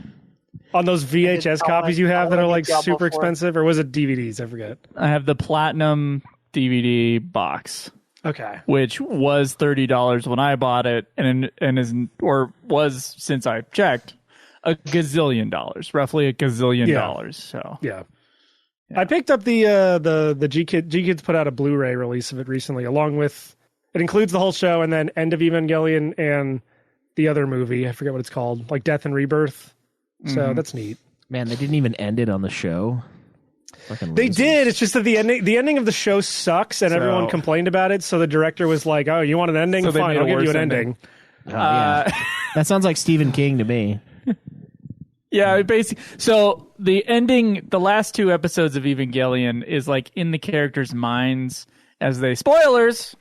on those VHS I copies you wanna have that are like get Diablo super 4. expensive, or was it DVDs? I forget. I have the platinum DVD box, Okay. which was $30 when I bought it, and is or was since I checked a gazillion dollars, roughly a gazillion Yeah. dollars. So Yeah. I picked up the G Kids put out a Blu-ray release of it recently, along with it includes the whole show and then End of Evangelion and the other movie. I forget what it's called, like Death and Rebirth. So that's neat. Man, they didn't even end it on the show. Fucking They losers. did. It's just that the ending of the show sucks, and everyone complained about it. So the director was like, "Oh, you want an ending? So they Fine, made I'll a give you worse an ending. ending." Oh, yeah. That sounds like Stephen King to me. yeah, basically. So the ending, the last two episodes of Evangelion is like in the characters' minds as they spoilers,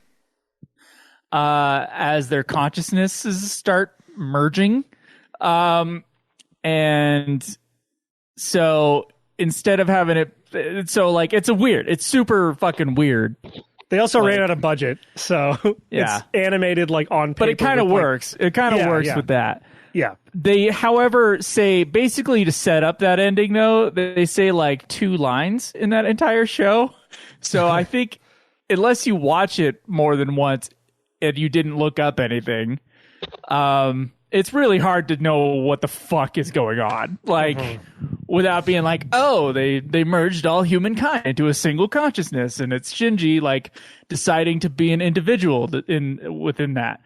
as their consciousnesses start merging, and so instead of having it, so like it's super fucking weird. They also ran out of budget, so Yeah. it's animated like on paper. But it kind of with, like- works. It kind of Yeah, works yeah. with that. Yeah. They, however, say basically to set up that ending, though, they say like 2 lines in that entire show. So I think unless you watch it more than once and you didn't look up anything, it's really hard to know what the fuck is going on. Like, without being like, oh, they merged all humankind into a single consciousness, and it's Shinji like deciding to be an individual within that.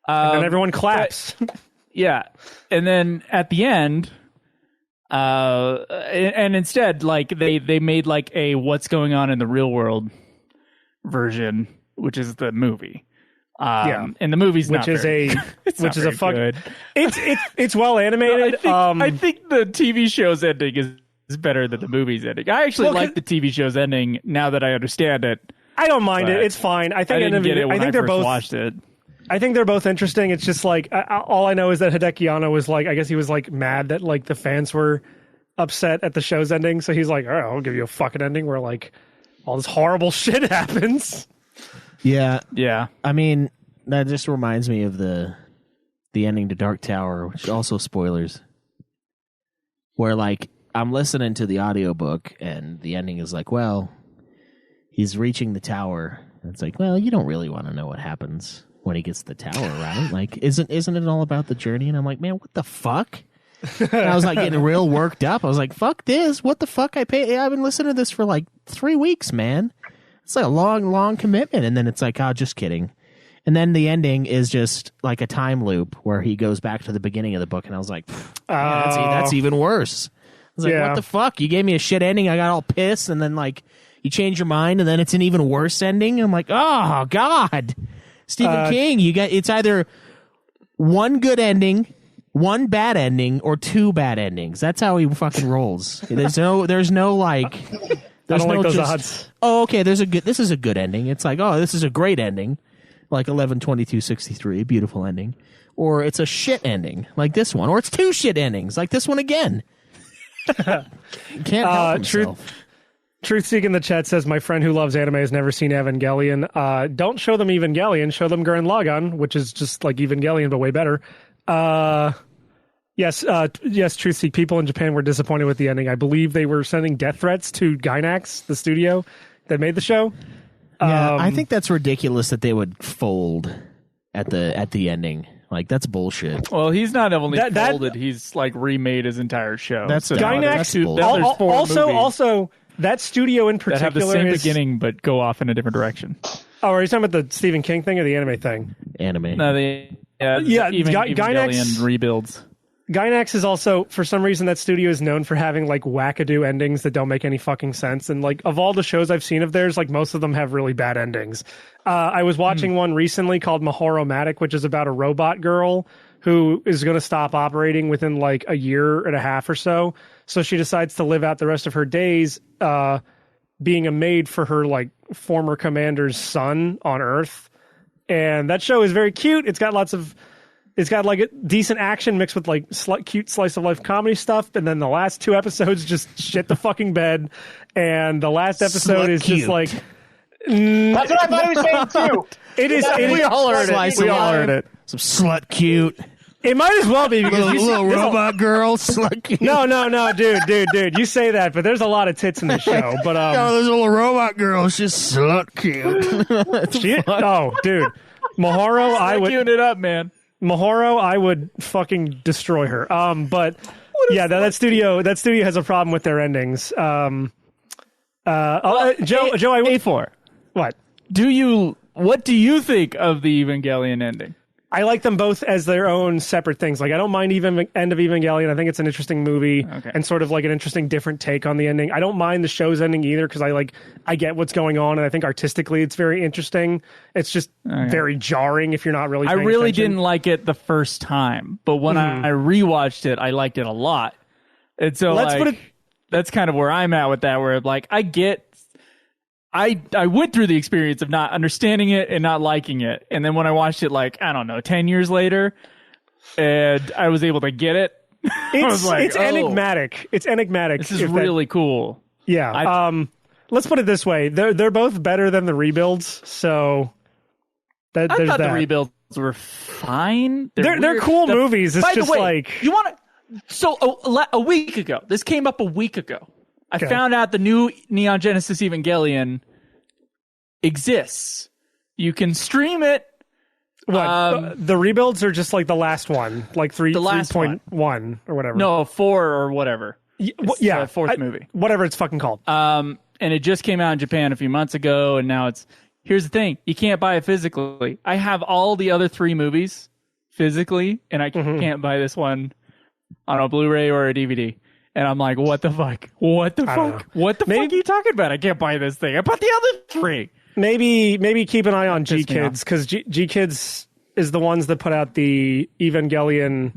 And everyone claps. Yeah, and then at the end, and instead, like they made like a what's going on in the real world version, which is the movie. Yeah. And the movie's which not is very, a it's which not is a very fuck. good. It's well animated. I think the TV show's ending is better than the movie's ending. I actually Well, like the TV show's ending now that I understand it. I don't mind but it. It's fine. I I think didn't get it when I they're first both. watched it. I think they're both interesting. It's just like all I know is that Hideki Anno was like, I guess he was like mad that like the fans were upset at the show's ending, so he's like, all right, I'll give you a fucking ending where like all this horrible shit happens. Yeah. Yeah. I mean, that just reminds me of the ending to Dark Tower, which also spoilers. Where like I'm listening to the audiobook and the ending is like, well, he's reaching the tower. And it's like, well, you don't really want to know what happens when he gets to the tower, right? Like, isn't it all about the journey? And I'm like, man, what the fuck? And I was like getting real worked up. I was like, fuck this. What the fuck? I've been listening to this for like 3 weeks, man. It's like a long commitment. And then it's like, oh, just kidding. And then the ending is just like a time loop where he goes back to the beginning of the book. And I was like, that's even worse. I was like, Yeah. what the fuck? You gave me a shit ending. I got all pissed. And then like you change your mind and then it's an even worse ending. I'm like, oh God, Stephen King, it's either one good ending, one bad ending, or 2 bad endings. That's how he fucking rolls. There's no like, I there's don't no like those just, odds. oh, okay, this is a good ending. It's like, oh, this is a great ending. Like 11/22/63, beautiful ending. Or it's a shit ending, like this one. Or it's 2 shit endings, like this one again. Can't help himself. Truthseek in the chat says, my friend who loves anime has never seen Evangelion. Don't show them Evangelion, show them Gurren Lagann, which is just like Evangelion, but way better. Yes, Truthseek, people in Japan were disappointed with the ending. I believe they were sending death threats to Gainax, the studio that made the show. Yeah, I think that's ridiculous that they would fold at the ending. Like, that's bullshit. Well, he's not only That- folded; he's like remade his entire show. That's so dumb. now Gainax, there's bullshit. there's 4 movies also, that studio in that particular have the same is, beginning but go off in a different direction. Oh, are you talking about the Stephen King thing or the anime thing? Anime. No, the even Gynax- Evangelion rebuilds. Gynax is also, for some reason, that studio is known for having like wackadoo endings that don't make any fucking sense. And like of all the shows I've seen of theirs, like most of them have really bad endings. I was watching one recently called Mahoromatic, which is about a robot girl who is going to stop operating within like a year and a half or so. So she decides to live out the rest of her days being a maid for her like former commander's son on Earth. And that show is very cute. It's got like a decent action mixed with like cute slice of life comedy stuff. And then the last 2 episodes just shit the fucking bed. And the last episode is just like, That's what I thought he was saying too. it is. We all heard it. We all heard it. Some slut cute. It might as well be because little robot girl slut cute. No, dude. You say that, but there's a lot of tits in the show. But No, there's a little robot girl. She's slut cute. Dude, Mahoro, I would Queuing it up, man. Mahoro, I would fucking destroy her. But yeah, that studio has a problem with their endings. Joe, A4. What? What do you think of the Evangelion ending? I like them both as their own separate things. Like, I don't mind even End of Evangelion. I think it's an interesting movie and sort of like an interesting different take on the ending. I don't mind the show's ending either because I get what's going on and I think artistically it's very interesting. It's just very jarring if you're not really paying attention. Didn't like it the first time, but when I rewatched it, I liked it a lot. And so that's kind of where I'm at with that, where like I went through the experience of not understanding it and not liking it. And then when I watched it, like, I don't know, 10 years later, and I was able to get it, it's enigmatic. It's enigmatic. This is really cool. Yeah. Let's put it this way. They're both better than the rebuilds. So I thought the rebuilds were fine. They're cool movies. It's by just the way, like... You want to... So a week ago, this came up a week ago. I found out the new Neon Genesis Evangelion exists. You can stream it. What? The rebuilds are just like the last one, like 3.1 or whatever. No, 4 or whatever. The fourth movie. Whatever it's fucking called. And it just came out in Japan a few months ago, and now it's... Here's the thing. You can't buy it physically. I have all the other 3 movies physically, and I can't buy this one on a Blu-ray or a DVD. And I'm like, what the fuck? What the fuck? What the fuck are you talking about? I can't buy this thing. I bought the other 3. Maybe keep an eye on G Kids, because G Kids is the ones that put out the Evangelion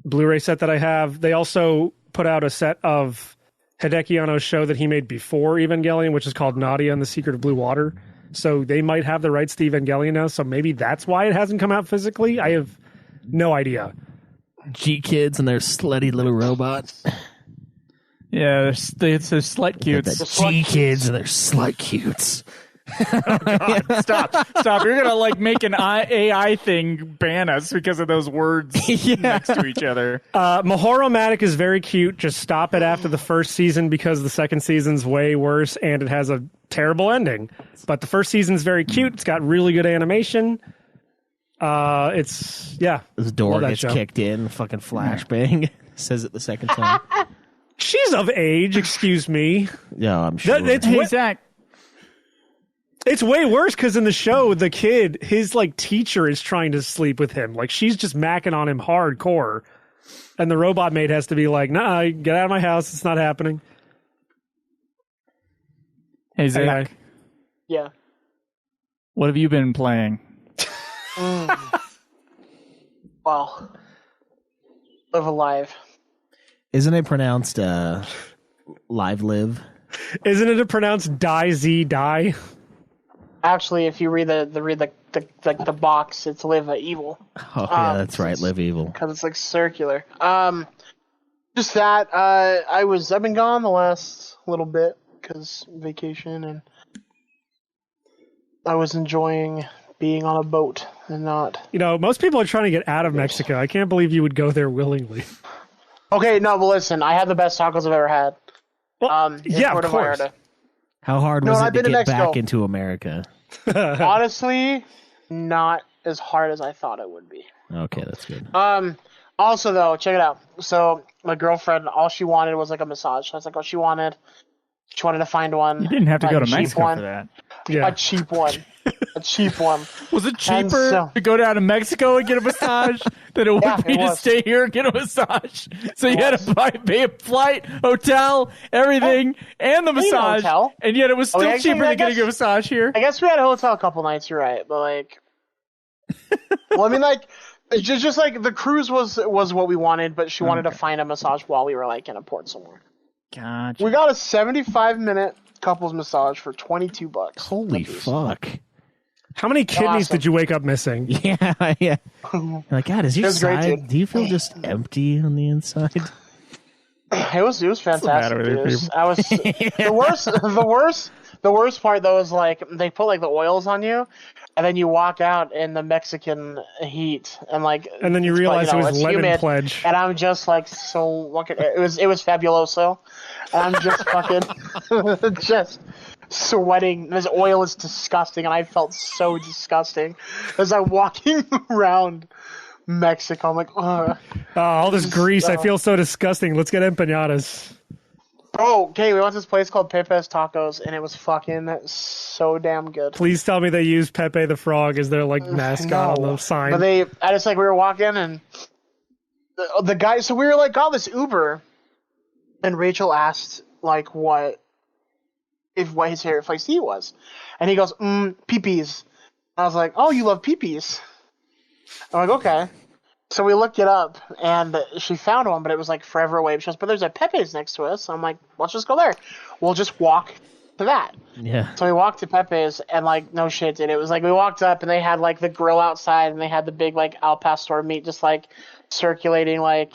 Blu-ray set that I have. They also put out a set of Hideki Anno's show that he made before Evangelion, which is called Nadia and the Secret of Blue Water. So they might have the rights to Evangelion now. So maybe that's why it hasn't come out physically. I have no idea. G Kids and their slutty little robot. Yeah, it's a slut cutes. G Kids and their slut cutes. Stop. You're gonna like make an AI thing ban us because of those words next to each other. Mahoromatic is very cute. Just stop it after the first season because the second season's way worse and it has a terrible ending. But the first season's very cute. It's got really good animation. The door gets kicked in, fucking flashbang. Says it the second time. She's of age, excuse me. Yeah, I'm sure. Zach. It's way worse because in the show, the kid, his like teacher is trying to sleep with him. Like she's just macking on him hardcore. And the robot maid has to be like, nah, get out of my house. It's not happening. Hey, Zach. Yeah. What have you been playing? Well, Live Alive. Isn't it pronounced live? Isn't it pronounced die? Actually, if you read the box, it's Live Evil. Oh yeah, that's right, Live Evil. Because it's like circular. Just that. I've been gone the last little bit because vacation, and I was enjoying being on a boat and not. Most people are trying to get out of Mexico. I can't believe you would go there willingly. Okay, no, but listen, I had the best tacos I've ever had. Well, yeah, of course. How hard was it to get back into America? Honestly, not as hard as I thought it would be. Okay, that's good. Also, though, check it out. So, my girlfriend, all she wanted was like a massage. That's like what she wanted. She wanted to find one. You didn't have to go to Mexico for that. Yeah. A cheap one. A cheap one. Was it And cheaper so- to go down to Mexico and get a massage than it would Yeah, be it to was. stay here and get a massage? So you had was. to pay a flight, hotel, everything, and the We need a massage, hotel. and yet it was still actually, cheaper I than getting guess- a massage here. I guess we had a hotel a couple nights, you're right. But, like... well, I mean, like... It's just like, the cruise was what we wanted, but she wanted to find a massage while we were, like, in a port somewhere. Gotcha. We got a 75-minute couples massage for $22. Holy fuck. How many kidneys Awesome. did you wake up missing? Yeah, yeah. Like, God, is your It was great, side? dude. Do you feel just empty on the inside? It was fantastic. matter with Dude. you It was, I was the worst part though is like they put like the oils on you, and then you walk out in the Mexican heat, and like And then you realize it was it's lemon humid, pledge. and I'm just like so fucking. It was fabuloso, and I'm just fucking just sweating. This oil is disgusting, and I felt so disgusting as I'm walking around Mexico. I'm like, ugh. All this grease. I feel so disgusting. Let's get empanadas. Oh, okay, we went to this place called Pepe's Tacos, and it was fucking so damn good. Please tell me they use Pepe the Frog as their like mascot on the sign. But I just like, we were walking, and the guy, so we were like, got this Uber, and Rachel asked, like, what his favorite place to eat was. And he goes, peepees. I was like, oh, you love peepees. I'm like, okay. So we looked it up, and she found one, but it was like forever away. She goes, but there's a Pepe's next to us. So I'm like, let's just go there. We'll just walk to that. Yeah. So we walked to Pepe's, and like, no shit, dude. It was like, we walked up, and they had like the grill outside, and they had the big like al pastor meat just like circulating like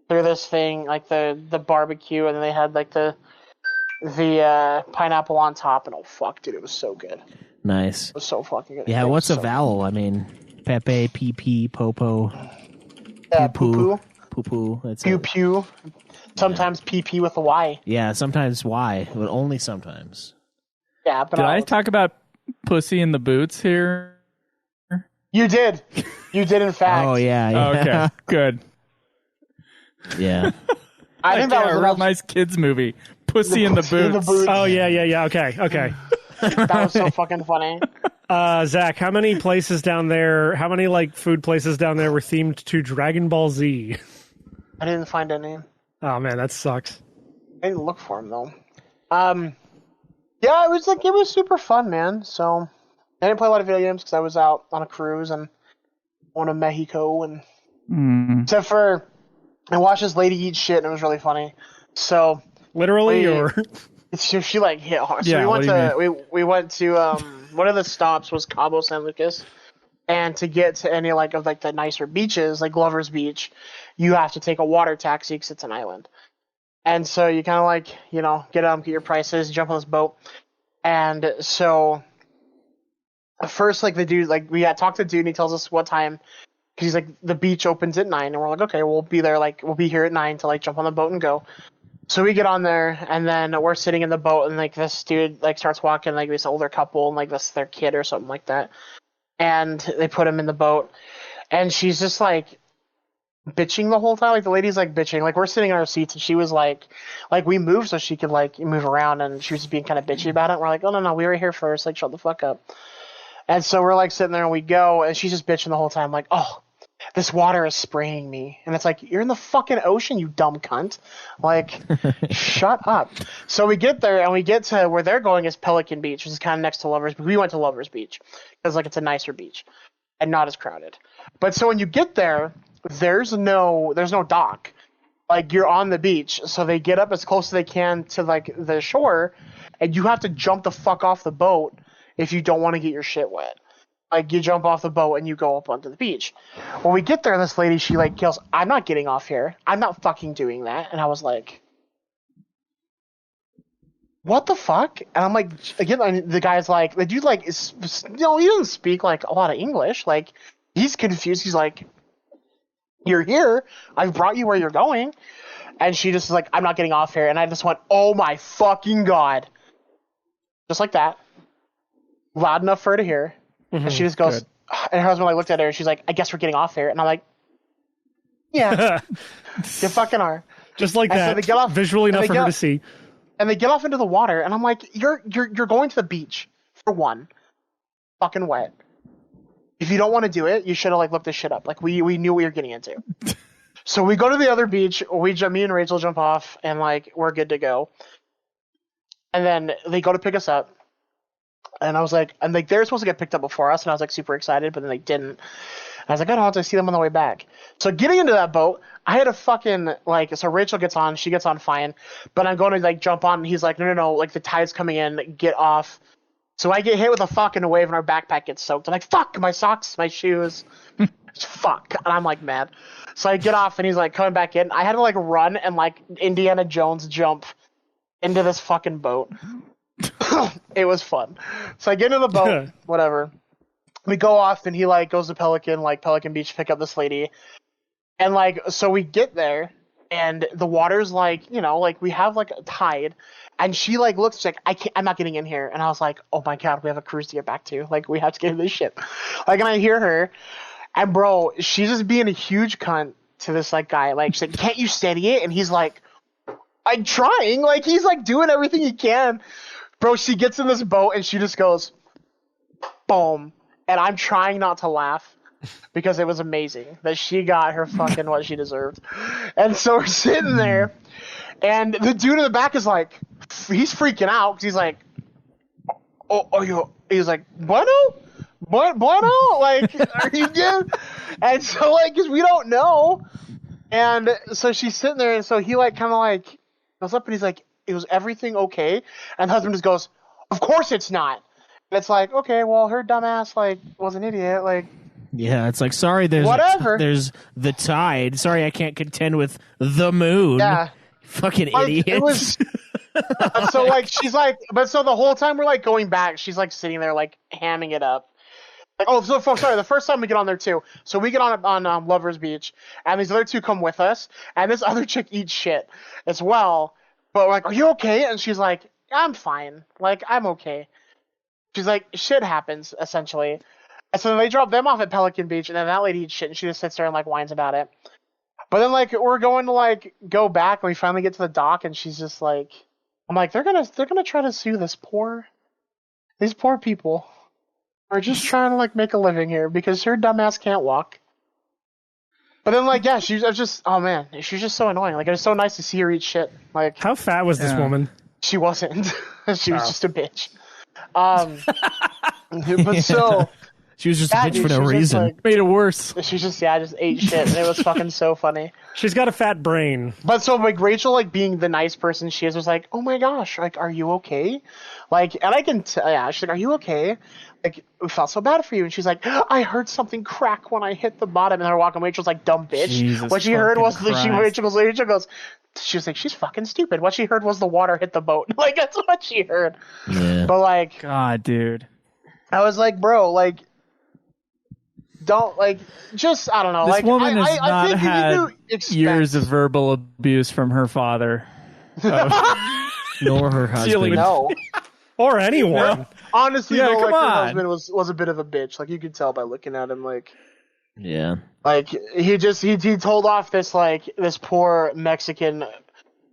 through this thing, like the barbecue, and then they had like the pineapple on top, and oh fuck, dude, it was so good. It Nice. was so fucking good. Yeah, It what's was a so vowel? I mean, Pepe, PP, Popo, good. poo Poo poo, poo. That's pew it. pew. Sometimes PP with a Y. Yeah, sometimes Y, but only sometimes. Yeah, but Did I talk about pussy in the boots here? You did. You did, in fact. Oh yeah, yeah. Okay, good. Yeah. I think that Yeah, was a real enough. nice kids movie. Pussy in the Pussy in the boots. boots. Oh yeah. Okay. That was so fucking funny. Zach, how many places down there? How many like food places down there were themed to Dragon Ball Z? I didn't find any. Oh man, that sucks. I didn't look for him though. Yeah, it was super fun, man. So I didn't play a lot of video games because I was out on a cruise and going to Mexico, and except for I watched this lady eat shit, and it was really funny. So Literally, Wait. or she like hit hard. So Yeah, we went to one of the stops was Cabo San Lucas, and to get to any like of like the nicer beaches, like Glover's Beach, you have to take a water taxi because it's an island. And so you kind of like, get your prices, jump on this boat. And so at first, like the dude, like we had talked to the dude, and he tells us what time, because he's like, the beach opens at 9, and we're like, okay, we'll be there, like we'll be here at 9 to like jump on the boat and go. So we get on there, and then we're sitting in the boat, and like this dude like starts walking, like this older couple, and like this their kid or something like that. And they put him in the boat, and she's just like bitching the whole time. Like the lady's like bitching. Like we're sitting in our seats, and she was like we moved so she could like move around, and she was just being kind of bitchy about it. And we're like, oh no, we were here first. Like shut the fuck up. And so we're like sitting there, and we go, and she's just bitching the whole time. Like, oh, this water is spraying me. And it's like, you're in the fucking ocean, you dumb cunt. Like, shut up. So we get there, and we get to where they're going is Pelican Beach, which is kind of next to Lovers. We went to Lovers Beach because like it's a nicer beach and not as crowded. But so when you get there, there's no dock. Like you're on the beach, so they get up as close as they can to like the shore, and you have to jump the fuck off the boat if you don't want to get your shit wet. Like you jump off the boat and you go up onto the beach. When we get there, this lady, she like yells, "I'm not getting off here. I'm not fucking doing that." And I was like, what the fuck? And I'm like, again, the guy's like, the dude like he doesn't speak like a lot of English. Like he's confused. He's like, you're here. I've brought you where you're going. And she just is like, I'm not getting off here. And I just went, oh my fucking God. Just like that. Loud enough for her to hear. And she just goes, and her husband like looked at her, and she's like, I guess we're getting off here. And I'm like, yeah, you fucking are. just like And so that, they get off- visually and enough they for get her to off- see. And they get off into the water, and I'm like, you're going to the beach for one, fucking wet. If you don't want to do it, you should have like looked this shit up. Like we knew what we were getting into. So we go to the other beach. Me and Rachel jump off, and like we're good to go. And then they go to pick us up, and I was like, they're supposed to get picked up before us, and I was like super excited, but then they didn't. I was like, I don't have to see them on the way back. So getting into that boat, I had a fucking so Rachel gets on, she gets on fine, but I'm going to like jump on, and he's like, no, like the tide's coming in, get off. So I get hit with a fucking wave, and our backpack gets soaked. I'm like, fuck, my socks, my shoes, fuck, and I'm like mad. So I get off, and he's like coming back in. I had to like run and like Indiana Jones jump into this fucking boat. It was fun. So I get into the boat, whatever. We go off, and he like goes to Pelican Beach to pick up this lady. And like, so we get there, and the water's like, like we have like a tide, and she like looks, she's like, I'm not getting in here. And I was like, oh my God, we have a cruise to get back to. Like, we have to get in this ship. Like, and I hear her, and bro, she's just being a huge cunt to this like guy. Like, she's like, can't you steady it? And he's like, I'm trying. Like, he's like doing everything he can. Bro, she gets in this boat, and she just goes, boom. And I'm trying not to laugh because it was amazing that she got her fucking what she deserved. And so we're sitting there, and the dude in the back is like, he's freaking out because he's like, he's like, bueno? Like, are you good? And so, like, because we don't know. And so she's sitting there, and so he, like, kind of, like, goes up, and he's like, was everything okay? And the husband just goes, of course it's not. And it's like, okay, well, her dumbass, like, was an idiot, like. Yeah, it's like, sorry, there's whatever. There's the tide. Sorry, I can't contend with the moon. Yeah. Fucking like, idiot. It was. So, like, she's like, but so the whole time we're, like, going back, she's, like, sitting there, like, hamming it up. Like, oh, so sorry, the first time we get on there, too. So we get on Lover's Beach, and these other two come with us, and this other chick eats shit as well. But we're like, are you okay? And she's like, I'm fine. Like, I'm okay. She's like, shit happens, essentially. And so they drop them off at Pelican Beach, and then that lady eats shit, and she just sits there and, like, whines about it. But then, like, we're going to, like, go back, and we finally get to the dock, and she's just like, I'm like, they're gonna try to sue these poor people. Are just trying to, like, make a living here, because her dumbass can't walk. But then, like, yeah, she was just, oh man, she's just so annoying. Like, it was so nice to see her eat shit. Like, how fat was this woman? She wasn't. She was just a bitch. But so she was just a bitch for no reason. Like, made it worse. She just ate shit, and it was fucking so funny. She's got a fat brain. But so like Rachel, like being the nice person she is, was like, oh my gosh, like, are you okay? Like, and I can yeah, she's like, are you okay? Like, it felt so bad for you. And she's like, I heard something crack when I hit the bottom. And they're walking. Rachel's like, dumb bitch. Jesus what she heard was Christ. Rachel goes, she was like, she's fucking stupid. What she heard was the water hit the boat. Like, that's what she heard. Yeah. But like, God, dude. I was like, bro, like, don't, like, just, I don't know. This like, woman has I not think had you expect... years of verbal abuse from her father. Nor her husband. No. Or anyone. Honestly, Yeah, though, come like, her on. husband was a bit of a bitch. Like, you could tell by looking at him, like... Yeah. Like, he told off this poor Mexican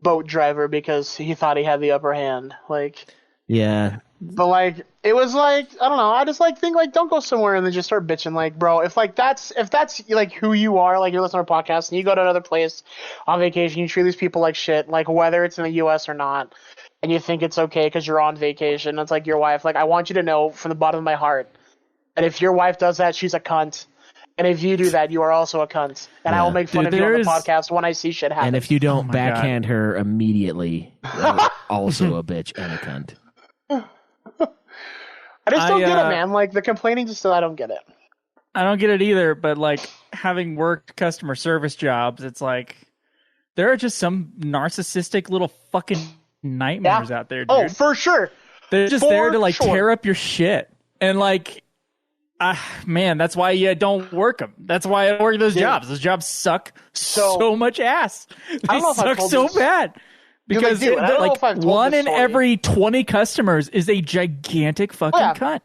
boat driver because he thought he had the upper hand. Like... Yeah. But, like, it was, like, I don't know, I just, like, think, like, don't go somewhere and then just start bitching. Like, bro, if that's, like, who you are, like, you're listening to our podcast and you go to another place on vacation, you treat these people like shit, like, whether it's in the U.S. or not, and you think it's okay because you're on vacation, it's like your wife. Like, I want you to know from the bottom of my heart that if your wife does that, she's a cunt. And if you do that, you are also a cunt. And I will make fun of you on the podcast when I see shit happen. And if you don't my backhand her immediately, you're also a bitch and a cunt. I just don't get it, man. Like, the complaining just I don't get it. I don't get it either, but like having worked customer service jobs, it's like there are just some narcissistic little fucking nightmares out there, dude. Oh, for sure. They're just there to like tear up your shit. And like, man, that's why you don't work them. That's why I work those jobs. Those jobs suck so much ass. They suck so bad. Because like one in every 20 customers is a gigantic fucking cunt.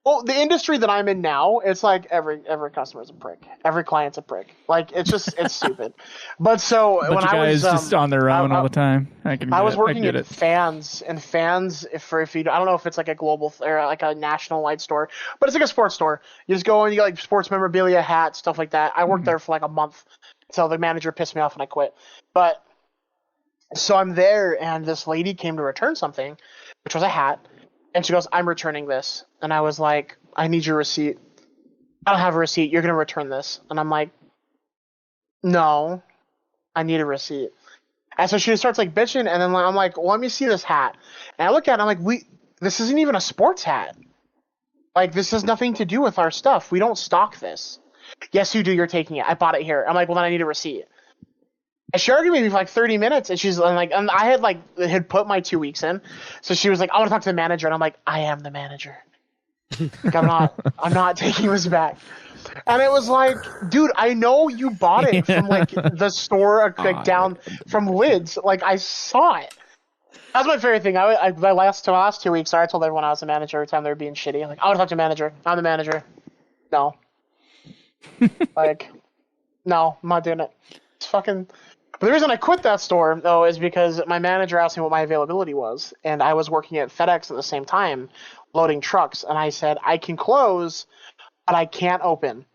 Well, the industry that I'm in now, it's like every customer's a prick. Every client's a prick. Like it's stupid. But so But when you I guys was just on their own all the time. I was working at at Fans, and Fans, if you, I don't know if it's like a global or like a national wide store, but it's like a sports store. You just go and you get like sports memorabilia, hats, stuff like that. I worked there for like a month until the manager pissed me off and I quit. But so I'm there, and this lady came to return something, which was a hat, and she goes, "I'm returning this," and I was like, "I need your receipt." "I don't have a receipt. You're gonna return this," and I'm like, "No, I need a receipt." And so she starts like bitching, and then I'm like, well, "Let me see this hat." And I look at it, and I'm like, this isn't even a sports hat. Like, this has nothing to do with our stuff. We don't stock this." "Yes, you do. You're taking it. I bought it here." I'm like, "Well, then I need a receipt." And she argued with me for like 30 minutes, and she's like, and I had put my 2 weeks in, so she was like, "I want to talk to the manager," and I'm like, "I am the manager. Like, I'm not taking this back." And it was like, dude, I know you bought it from like the store like down from Lids. Like, I saw it. That's my favorite thing. My last 2 weeks, I told everyone I was the manager every time they were being shitty. I'm like, "I want to talk to the manager. I'm the manager." No. Like, no, I'm not doing it. It's fucking. But the reason I quit that store, though, is because my manager asked me what my availability was, and I was working at FedEx at the same time, loading trucks, and I said, "I can close, but I can't open.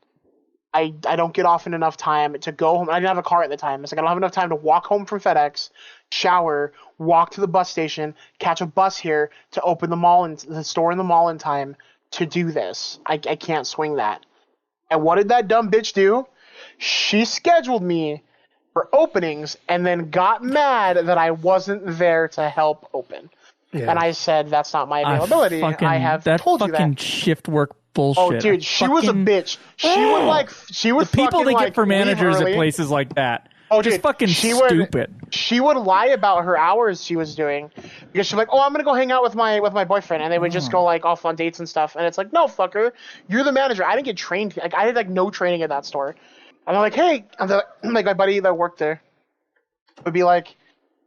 I don't get off in enough time to go home." I didn't have a car at the time. It's like I don't have enough time to walk home from FedEx, shower, walk to the bus station, catch a bus here to open the store in the mall in time to do this. I can't swing that. And what did that dumb bitch do? She scheduled me for openings and then got mad that I wasn't there to help open. Yeah. And I said, "That's not my availability. I have told you that." Fucking shift work bullshit. Oh, dude, she was a bitch. She would the people they get for managers at places like that. Oh, just dude, fucking stupid. She would lie about her hours she was doing because she's like, "Oh, I'm gonna go hang out with my boyfriend," and they would just go like off on dates and stuff. And it's like, no, fucker, you're the manager. I didn't get trained. Like, I had like no training at that store. And I'm like, "Hey," and like my buddy that worked there would be like,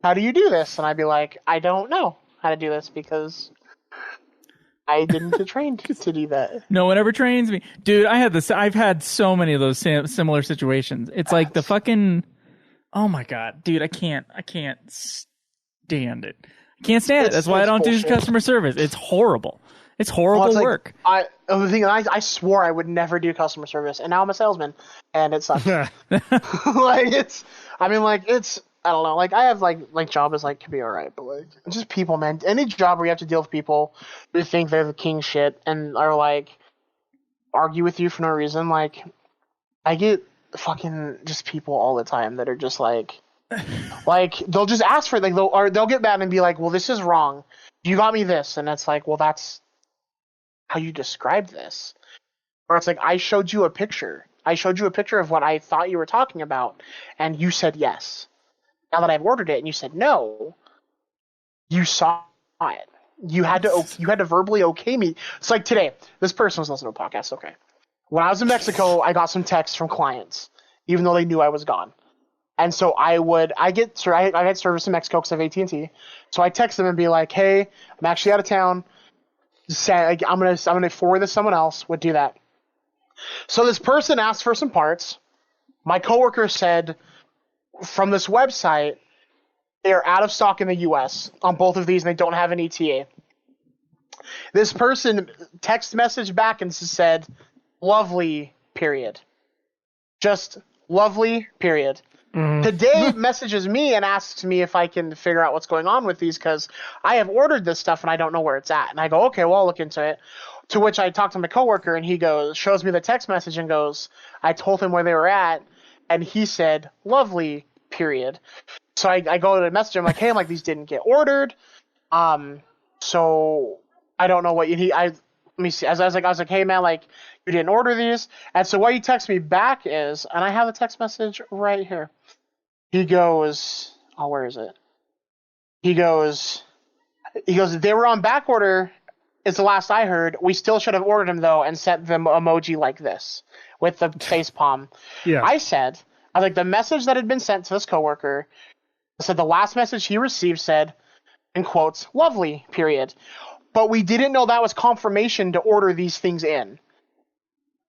"How do you do this?" And I'd be like, "I don't know how to do this because I didn't get trained to do that." No one ever trains me, dude. I've had so many of those similar situations. It's like the fucking. Oh my god, dude! I can't stand it. I can't stand it. That's why I don't do customer service. It's horrible. It's horrible work. I swore I would never do customer service, and now I'm a salesman, and it sucks. Like I don't know. Like I have like job is like can be alright, but like it's just people, man. Any job where you have to deal with people who think they're the king shit and are like argue with you for no reason. Like I get fucking just people all the time that are just like they'll just ask for it, like they'll get mad and be like, "Well, this is wrong. You got me this," and it's like, well, that's how you describe this. Or it's like, I showed you a picture. I showed you a picture of what I thought you were talking about, and you said yes. Now that I've ordered it and you said no, you saw it. You had to verbally okay me. It's like today, this person was listening to a podcast. Okay, when I was in Mexico, I got some texts from clients, even though they knew I was gone. And so I had service in Mexico because I have AT&T. So I text them and be like, "Hey, I'm actually out of town. Say, I'm gonna forward this to someone else." Would do that. So this person asked for some parts. My coworker said, from this website, they are out of stock in the U.S. on both of these, and they don't have an ETA. This person text message back and said, "Lovely, period." Just lovely, period. Today messages me and asks me if I can figure out what's going on with these because I have ordered this stuff and I don't know where it's at. And I go, "Okay, well, I'll look into it." To which I talk to my coworker and he shows me the text message and goes, I told him where they were at and he said, "Lovely, period." So I go to the message. I'm like, "Hey, these didn't get ordered. So I don't know what you need." Let me see. I was like, "Hey, man, you didn't order these." And so what he texts me back is, and I have the text message right here. He goes, "Oh, where is it?" He goes, "They were on back order. It's the last I heard. We still should have ordered them though and sent them emoji like this with the face palm." Yeah. I was like, the message that had been sent to this coworker said the last message he received said, in quotes, "Lovely, period." but we didn't know that was confirmation to order these things in.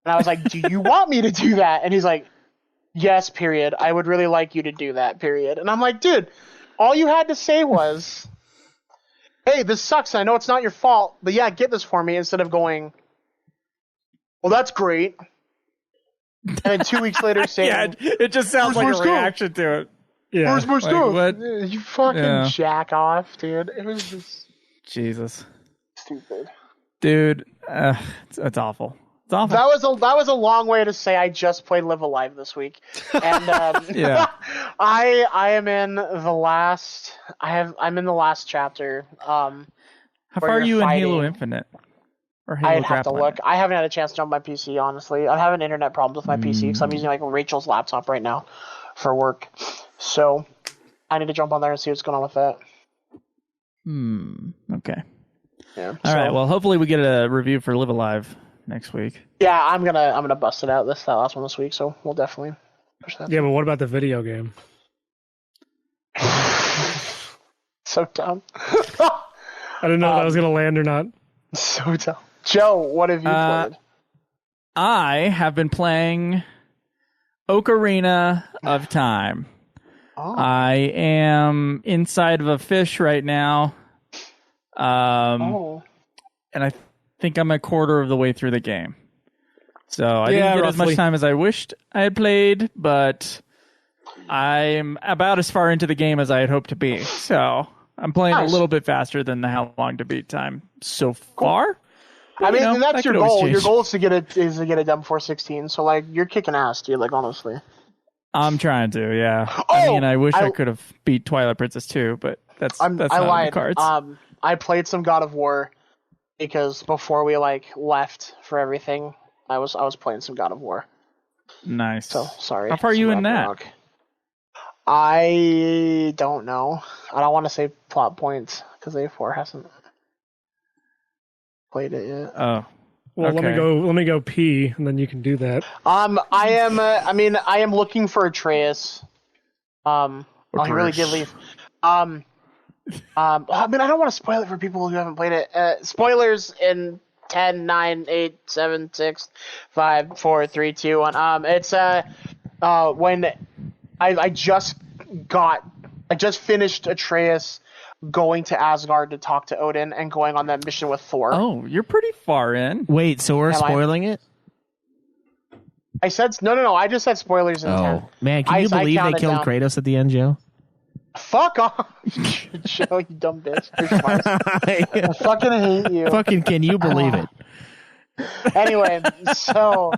And I was like, do you want me to do that? And he's like, yes, period. I would really like you to do that, period. And I'm like, dude, all you had to say was, hey, this sucks. I know it's not your fault, but yeah, get this for me, instead of going, well, that's great. And then 2 weeks later saying, Yeah, it just sounds like a reaction to it. Yeah. where's my stuff? what? You fucking jack off, dude. It was just Jesus. stupid. Dude, it's awful. It's awful. That was a long way to say I just played Live Alive this week, and Yeah. I am in the last. I'm in the last chapter. How far are you in Halo Infinite? Or Halo I'd have to Grappling? look. I haven't had a chance to jump my PC, honestly. I'm having internet problems with my PC because I'm using like Rachel's laptop right now for work. So I need to jump on there and see what's going on with that. Okay. Yeah. All right. Well, hopefully we get a review for Live Alive next week. Yeah, I'm gonna bust it out that last one this week. So we'll definitely push that. Yeah, but what about the video game? So dumb. I didn't know if that was gonna land or not. So dumb. Joe, what have you played? I have been playing Ocarina of Time. Oh. I am inside of a fish right now. Oh. And I think I'm a quarter of the way through the game. So I didn't get as roughly. much time as I wished I had played, but I'm about as far into the game as I had hoped to be. So I'm playing Nice. a little bit faster than the how long to beat time so far. I mean, You know, that's that your could always goal. change. Your goal is to get it done before 16. So like, you're kicking ass, dude. Like, honestly. I'm trying to, yeah. Oh, I mean, I wish I I- could have beat Twilight Princess too, but that's I not in lied. the cards. I played some God of War because before we like left for everything, I was playing some God of War. Nice. So sorry. How far are you Some in that? Ragnarok. I don't know. I don't want to say plot points because A4 hasn't played it yet. Oh. Well, Okay. let me go pee, and then you can do that. I am. I am looking for Atreus. Oh, he really did leave. I mean, I don't want to spoil it for people who haven't played it. Spoilers in 10, 9, 8, 7, 6, 5, 4, 3, 2, 1. It's when I just finished Atreus going to Asgard to talk to Odin and going on that mission with Thor. Oh, you're pretty far in. Wait, so we're Am I? spoiling it? I said no. I just said spoilers in 10. Oh man, can you I believe they counted killed down. Kratos at the end, Joe? Fuck off, Joe, you dumb bitch. I fucking hate you. Fucking, can you believe it? Anyway, so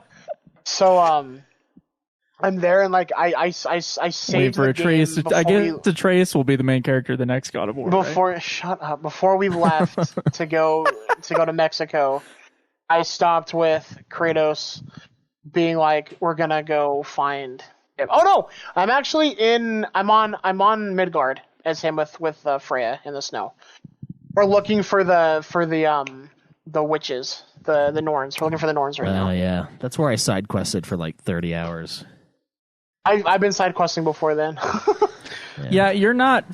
I'm there and like I saved Wait for the Atreus. game I before guess Atreus will be the main character of the next God of War. right? before we left to go to Mexico. I stopped with Kratos being like, we're gonna go find him. Oh no, I'm on Midgard as him with Freya in the snow. We're looking for the witches, the Norns. We're looking for the Norns right Oh now. yeah, that's where I side quested for like 30 hours. I've been side questing before then. Yeah, you're not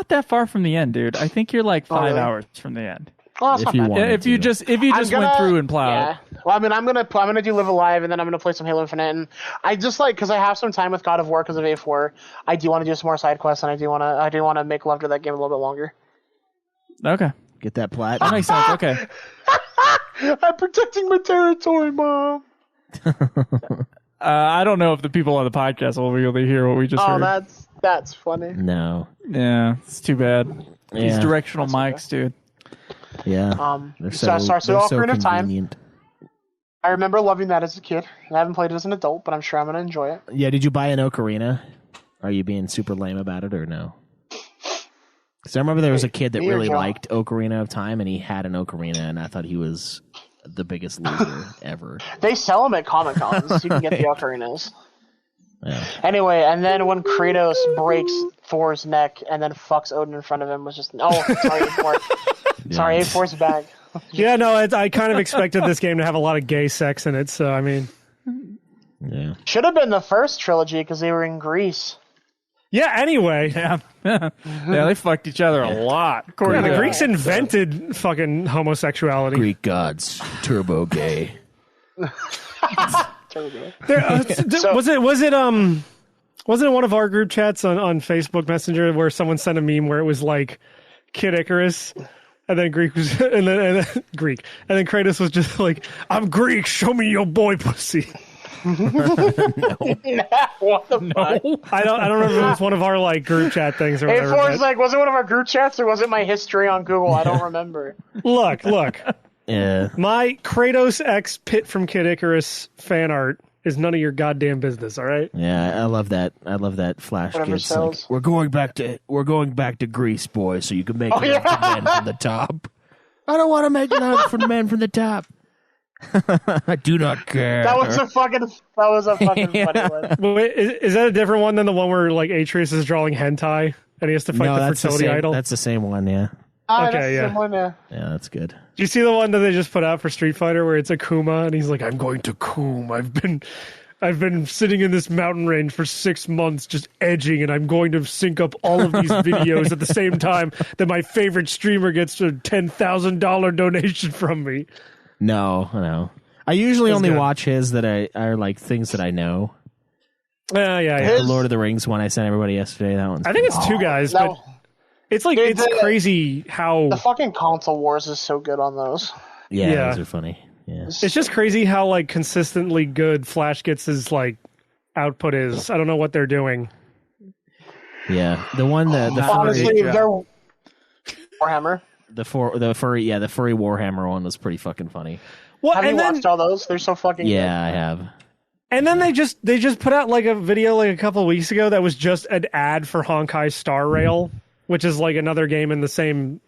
that far from the end, dude. I think you're like 5 really? hours from the end. Well, that's If not you bad. want. If you just went through and plowed. Yeah. Well, I mean, I'm gonna do Live Alive, and then I'm gonna play some Halo Infinite, and I just like because I have some time with God of War because of A4. I do want to do some more side quests, and I do want to make love to that game a little bit longer. Okay, Get that plat. that makes sense. Okay. I'm protecting my territory, Mom. I don't know if the people on the podcast will be able to hear what we just Oh, heard. that's funny. No. Yeah, it's too bad. These Yeah. directional mics, dude. Yeah. They're So Ocarina of Time. convenient. I remember loving that as a kid. I haven't played it as an adult, but I'm sure I'm gonna enjoy it. Yeah, did you buy an Ocarina? Are you being super lame about it or no? Because I remember there was a kid that Me or really Joe? liked Ocarina of Time, and he had an Ocarina, and I thought he was the biggest loser ever. They sell them at Comic Cons. You can get the Ocarinas. Yeah. Anyway, and then when Kratos breaks Thor's neck and then fucks Odin in front of him was just sorry A4. Sorry, A4's back. Yeah, no, I kind of expected this game to have a lot of gay sex in it. So I mean, Yeah. Should have been the first trilogy because they were in Greece. Yeah. Anyway, Yeah, they fucked each other a lot. yeah, According the to Greeks invented fucking homosexuality. Greek gods, turbo gay. There, was it wasn't it one of our group chats on Facebook Messenger where someone sent a meme where it was like Kid Icarus and then Greek was and then Greek and then Kratos was just like, I'm Greek, show me your boy pussy. What the fuck? I don't remember if it was one of our like group chat things or Hey, whatever. Forrest, but- like, was it one of our group chats or was it my history on Google? I don't remember. Look. Yeah. My Kratos X Pit from Kid Icarus fan art is none of your goddamn business, all right? Yeah, I love that. I love that Flash Whatever gets like, sells. we're going back to Greece, boys, so you can make love yeah. to men from the top. I don't want to make love for men from the top. I do not care. That was a fucking funny one. Wait, is that a different one than the one where like Atreus is drawing hentai and he has to fight the that's the fertility same. idol? That's the same one. Yeah, Okay, yeah. yeah, that's good. Do you see the one that they just put out for Street Fighter where it's Akuma and he's like, I'm going to Koom. I've been sitting in this mountain range for 6 months just edging, and I'm going to sync up all of these videos at the same time that my favorite streamer gets a $10,000 donation from me. No. I usually only good. watch his that are like things that I know. Yeah. The Lord of the Rings one I sent everybody yesterday. That one's I think it's two guys, That- but it's like Dude, it's crazy how The fucking console wars is so good on those. yeah, those are funny. Yeah. it's just crazy how like consistently good Flash gets his like output is. I don't know what they're doing. Yeah, the one the Honestly, yeah. they're Warhammer. the furry Warhammer one was pretty fucking funny. Well, Have you and then watched all those? They're so fucking Yeah, I have. and then they just put out like a video like a couple of weeks ago that was just an ad for Honkai Star Rail, which is like another game in the same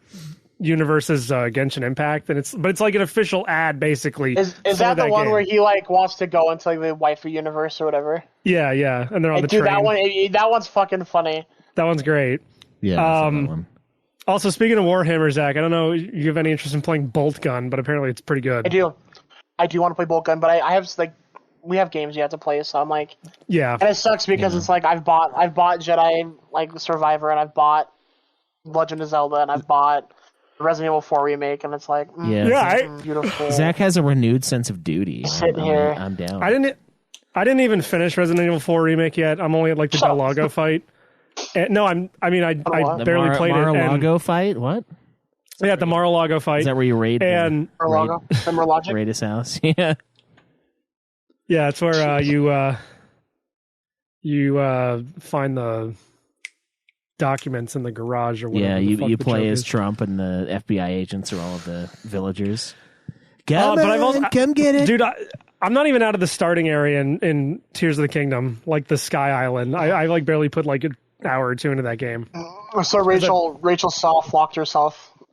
universe as Genshin Impact, and it's like an official ad basically. Is for that the one game. where he like wants to go into like the waifu universe or whatever? Yeah, and they're on the Dude, train. that one's fucking funny. That one's great. Yeah, I saw that one. Also, speaking of Warhammer, Zach, I don't know if you have any interest in playing Bolt Gun, but apparently it's pretty good. I do want to play Bolt Gun, but I have like we have games you have to play, so I'm like, Yeah, and it sucks because it's like I've bought Jedi like Survivor, and I've bought Legend of Zelda, and I've bought Resident Evil 4 remake, and it's like beautiful. Zach has a renewed sense of duty. Sitting here. I'm down. I didn't even finish Resident Evil 4 remake yet. I'm only at like the Shut up. Del Lago fight. No, I what? barely played it. and- Mar-a-Lago fight. What Yeah, the Mar-a-Lago fight. is that? Where you raid And Mar-a-Lago, Summer Logic. raid his house? Yeah. yeah, it's where you find the documents in the garage or whatever. Yeah, the fuck you the play joke as is. Trump, and the FBI agents are all of the villagers. Come but I've on, also- come get it, Dude, I'm not even out of the starting area in Tears of the Kingdom, like the Sky Island. I like barely put like an hour or two into that game. So Rachel soft locked herself at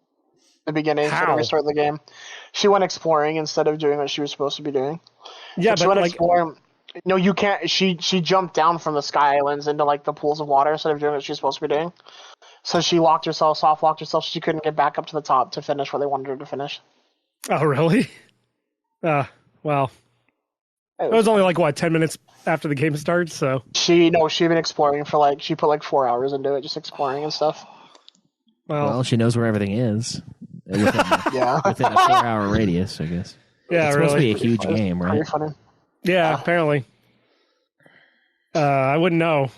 the beginning How? to restart the game. She went exploring instead of doing what she was supposed to be doing. Yeah, She but went like, exploring. No, you can't. She jumped down from the Sky Islands into like the pools of water instead of doing what she was supposed to be doing. So she soft locked herself. She couldn't get back up to the top to finish what they wanted her to finish. oh really? Well, it was only like what 10 minutes after the game starts. So She'd been exploring for she put like 4 hours into it, just exploring and stuff. Well, she knows where everything is within, Yeah, within a 4-hour radius, I guess. yeah, It's supposed to really. be a huge game, right? pretty funny. Yeah, apparently. I wouldn't know.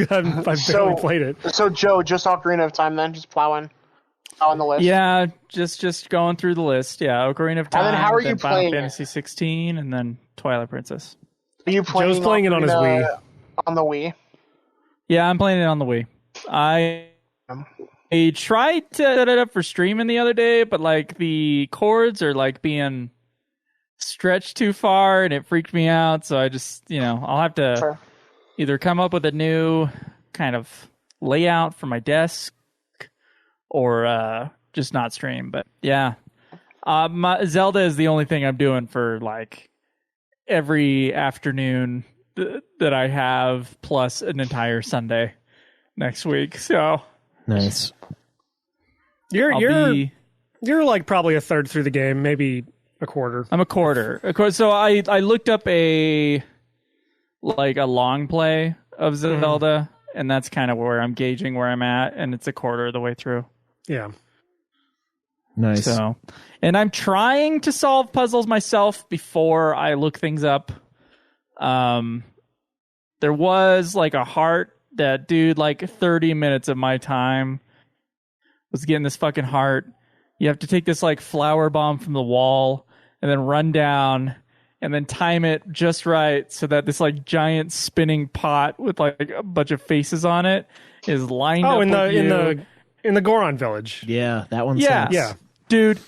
I've barely played it. So Joe, just Ocarina of Time then, just plowing on the list. Yeah, just going through the list. Yeah, Ocarina of Time. And then how are you Final playing it? Fantasy 16, and then Twilight Princess. Are you playing? Joe's playing it on his Ocarina Wii. On the Wii. Yeah, I'm playing it on the Wii. I tried to set it up for streaming the other day, but like the chords are like being stretched too far, and it freaked me out. So I just, I'll have to Sure. either come up with a new kind of layout for my desk, or just not stream. But yeah, my Zelda is the only thing I'm doing for like every afternoon that I have, plus an entire Sunday next week. So Nice. You're like probably a third through the game, maybe a quarter. I'm a quarter. Of course, so I looked up a long play of Zelda, and that's kind of where I'm gauging where I'm at, and it's a quarter of the way through. Yeah. Nice. So, and I'm trying to solve puzzles myself before I look things up. There was like a heart that, dude, like 30 minutes of my time was getting this fucking heart. You have to take this like flower bomb from the wall and then run down and then time it just right so that this like giant spinning pot with like a bunch of faces on it is lined up. Oh, with in the Goron village. Yeah, that one's Yeah. Yeah. Dude,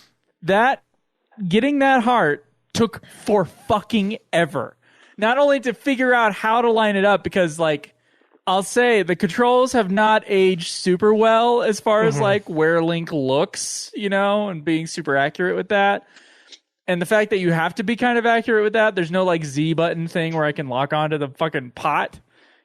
getting that heart took for fucking ever. Not only to figure out how to line it up, because like I'll say the controls have not aged super well as far as like where Link looks, you know, and being super accurate with that. And the fact that you have to be kind of accurate with that, there's no like Z button thing where I can lock onto the fucking pot.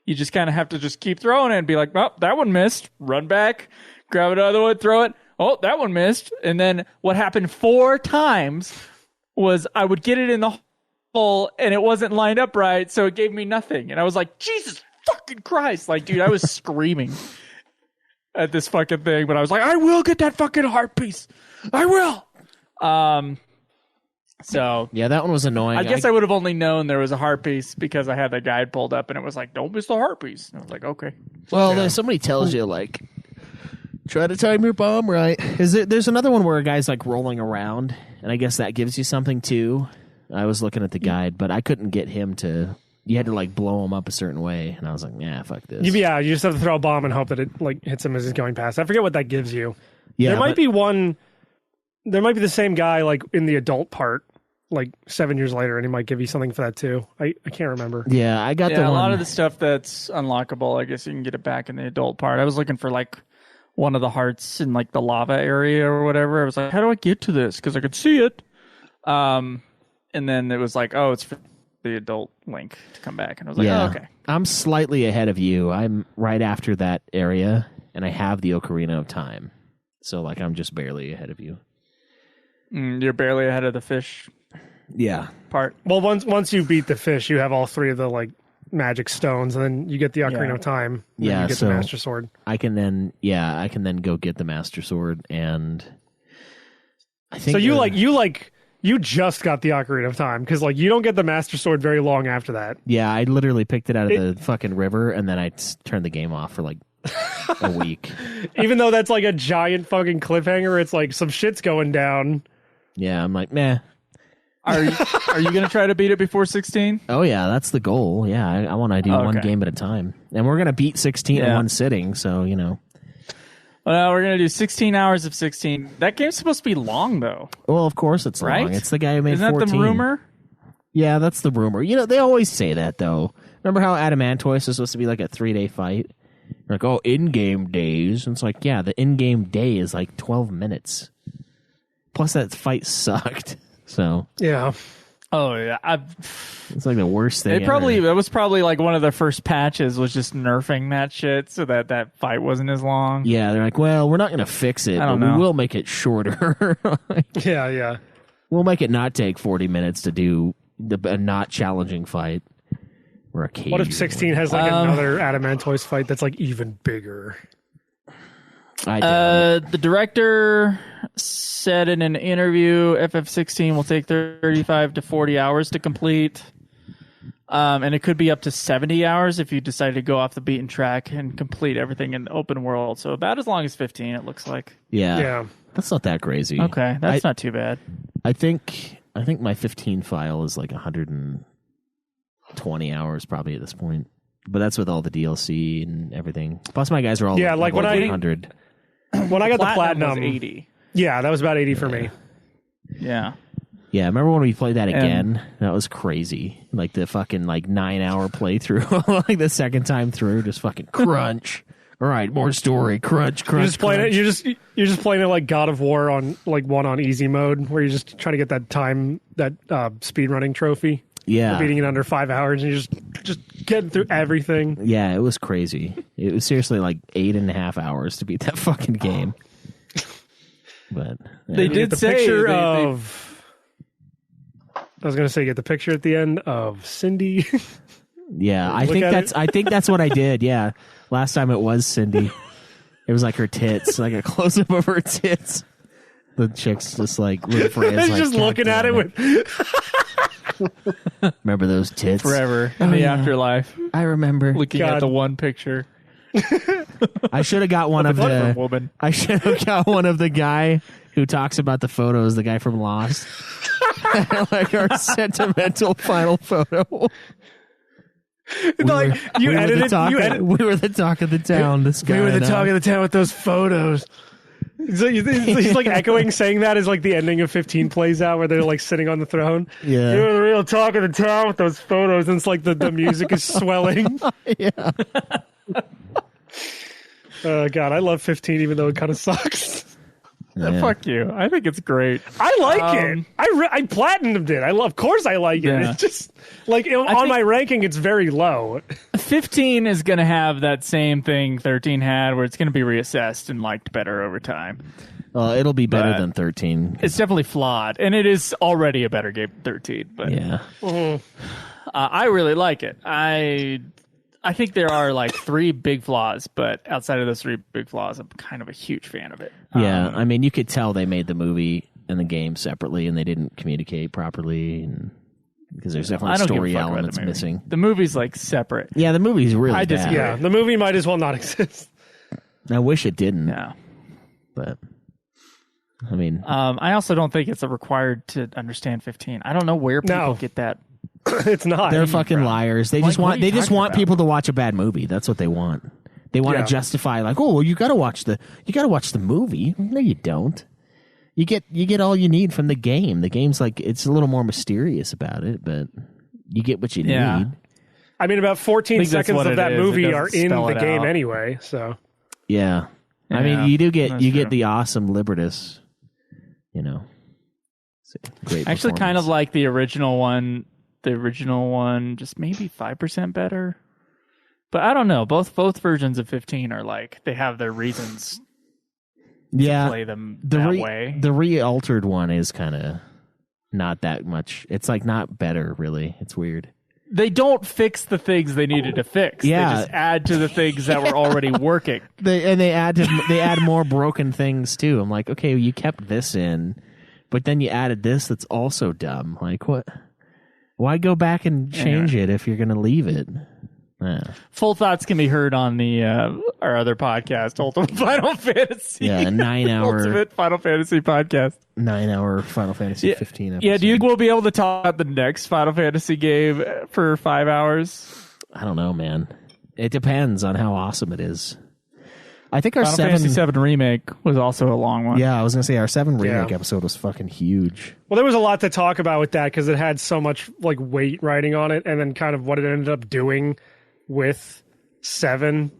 You just kind of have to just keep throwing it and be like, oh, that one missed. Run back, grab another one, throw it. Oh, that one missed. And then what happened 4 times was I would get it in the hole and it wasn't lined up right, so it gave me nothing. And I was like, Jesus fucking Christ. Like, dude, I was screaming at this fucking thing, but I was like, I will get that fucking heart piece. I will. So Yeah, that one was annoying. I guess I would have only known there was a heart piece because I had the guide pulled up and it was like, don't miss the heart piece. And I was like, okay. Well, there's somebody tells you like, try to time your bomb right. There's another one where a guy's like rolling around, and I guess that gives you something too. I was looking at the guide, but I couldn't get him to. You had to like blow him up a certain way, and I was like, "Yeah, fuck this." Yeah, you just have to throw a bomb and hope that it like hits him as he's going past. I forget what that gives you. Yeah, there might be one. There might be the same guy like in the adult part, like 7 years later, and he might give you something for that too. I can't remember. Yeah, I got the Yeah, a one. lot of the stuff that's unlockable, I guess you can get it back in the adult part. I was looking for like one of the hearts in like the lava area or whatever. I was like, how do I get to this? Because I could see it. And then it was like, oh, it's for the adult Link to come back. And I was like, Yeah. oh, okay. I'm slightly ahead of you. I'm right after that area, and I have the Ocarina of Time. So like, I'm just barely ahead of you. You're barely ahead of the fish Yeah. part. Well, once you beat the fish, you have all 3 of the like magic stones, and then you get the Ocarina Yeah. of Time. And Yeah, then you get so- the Master Sword. I can then go get the Master Sword, and I think So you just got the Ocarina of Time because like you don't get the Master Sword very long after that. Yeah, I literally picked it out of the fucking river, and then I turned the game off for like a week. Even though that's like a giant fucking cliffhanger, it's like some shit's going down. Yeah, I'm like, meh. Are you going to try to beat it before 16? Oh yeah, that's the goal. Yeah, I want to do one Okay. game at a time, and we're gonna beat 16 in Yeah. one sitting. So you know. Well, we're going to do 16 hours of 16. That game's supposed to be long, though. Well, of course it's Right? long. It's the guy who made Isn't that 14. the rumor? Yeah, that's the rumor. You know, they always say that though. Remember how Adamantoise is supposed to be like a 3-day fight? You're like, oh, in-game days. And it's like, yeah, the in-game day is like 12 minutes. Plus, that fight sucked. So Yeah. Oh, yeah. it's like the worst thing. That was probably like one of the first patches was just nerfing that shit so that fight wasn't as long. Yeah, they're like, well, we're not going to fix it, I but don't we know. will make it shorter. Yeah. We'll make it not take 40 minutes to do a not challenging fight. Or a cage. What if 16 has like another Adamantoise fight that's like even bigger? I doubt it. The director said in an interview FF16 will take 35 to 40 hours to complete. And it could be up to 70 hours if you decide to go off the beaten track and complete everything in the open world. So about as long as 15, it looks like. Yeah. That's not that crazy. Okay, that's not too bad. I think my 15 file is like 120 hours probably at this point. But that's with all the DLC and everything. Plus my guys are all like when I- 100. When I got the was platinum, 80. yeah, that was about 80 for me. Yeah. Yeah, remember when we played that And- again? That was crazy. Like the fucking 9-hour playthrough. Like the second time through, just fucking crunch. All right, more story. Crunch. You're just playing it. You're just playing it like God of War on like one on easy mode, where you're just trying to get that time speed running trophy. Yeah. For beating it under 5 hours, and you're just getting through everything. Yeah, it was crazy. It was seriously like 8.5 hours to beat that fucking game. But They You get did say picture they- of. I was gonna say, get the picture at the end of Cindy. Yeah, I Look think at that's it. I think that's what I did. Yeah, last time it was Cindy. It was like her tits, like a close up of her tits. The chick's just like Lil Freya's He's like, just "God looking at damn it with. Remember those tits? Forever in the afterlife, I remember. looking at God. the one picture I should have got one of of a the. woman. I should have got one of the guy who talks about the photos. The guy from Lost, like our sentimental final photo. Like you edited. We were the talk of the town. This guy. We were the and I. talk of the town with those photos. He's like echoing, saying that as like the ending of 15 plays out, where they're like sitting on the throne. Yeah. You were the real talk of the town with those photos, and it's like the music is swelling. Yeah. Oh God, I love 15, even though it kind of sucks. Yeah. Fuck you. I think it's great. I like it. I platinumed it. Of course I like it. Yeah. It's just like on think- my ranking, it's very low. 15 is going to have that same thing 13 had, where it's going to be reassessed and liked better over time. Well, it'll be better But- than 13. It's definitely flawed, and it is already a better game than 13. But Yeah. I really like it. I think there are like 3 big flaws, but outside of those 3 big flaws, I'm kind of a huge fan of it. Yeah. I mean, you could tell they made the movie and the game separately, and they didn't communicate properly, and because there's I definitely don't give a story fuck about elements the movie. missing. The movie's like separate. Yeah, the movie's really I bad. disagree. Yeah, the movie might as well not exist. I wish it didn't, Yeah. but I mean, I also don't think it's required to understand 15. I don't know where people No. get that. It's not. they're fucking liars. They just what are want you they just talking want about? people to watch a bad movie. That's what they want. They want Yeah. to justify like, oh, well, you got to watch the movie. No, you don't. You get all you need from the game. The game's like it's a little more mysterious about it, but you get what you Yeah. need. I mean, about 14 think that's seconds what of it that is. It movie doesn't are in spell the it game out. anyway. So Yeah. I Yeah, mean, you do get that's you get true. the awesome Libertas, you know. Great. I actually kind of performance. like the original one. The original one, just maybe 5% better. But I don't know. Both versions of 15 are like they have their reasons to play them that way. The re-altered one is kind of not that much. It's like not better, really. It's weird. They don't fix the things they needed to fix. Yeah. They just add to the things that were already working. They add more broken things too. I'm like, okay, you kept this in, but then you added this that's also dumb. Like what? Why go back and change it if you're going to leave it? Full thoughts can be heard on the our other podcast, Ultimate Final Fantasy. Yeah, a 9-hour Ultimate Final Fantasy podcast. 9-hour Final Fantasy 15 episode. Yeah, do you think we'll be able to talk about the next Final Fantasy game for 5 hours? I don't know, man. It depends on how awesome it is. I think our Final Fantasy 7 Remake was also a long one. Yeah, I was gonna say our 7 remake Yeah. episode was fucking huge. well, there was a lot to talk about with that because it had so much like weight riding on it, and then kind of what it ended up doing with 7,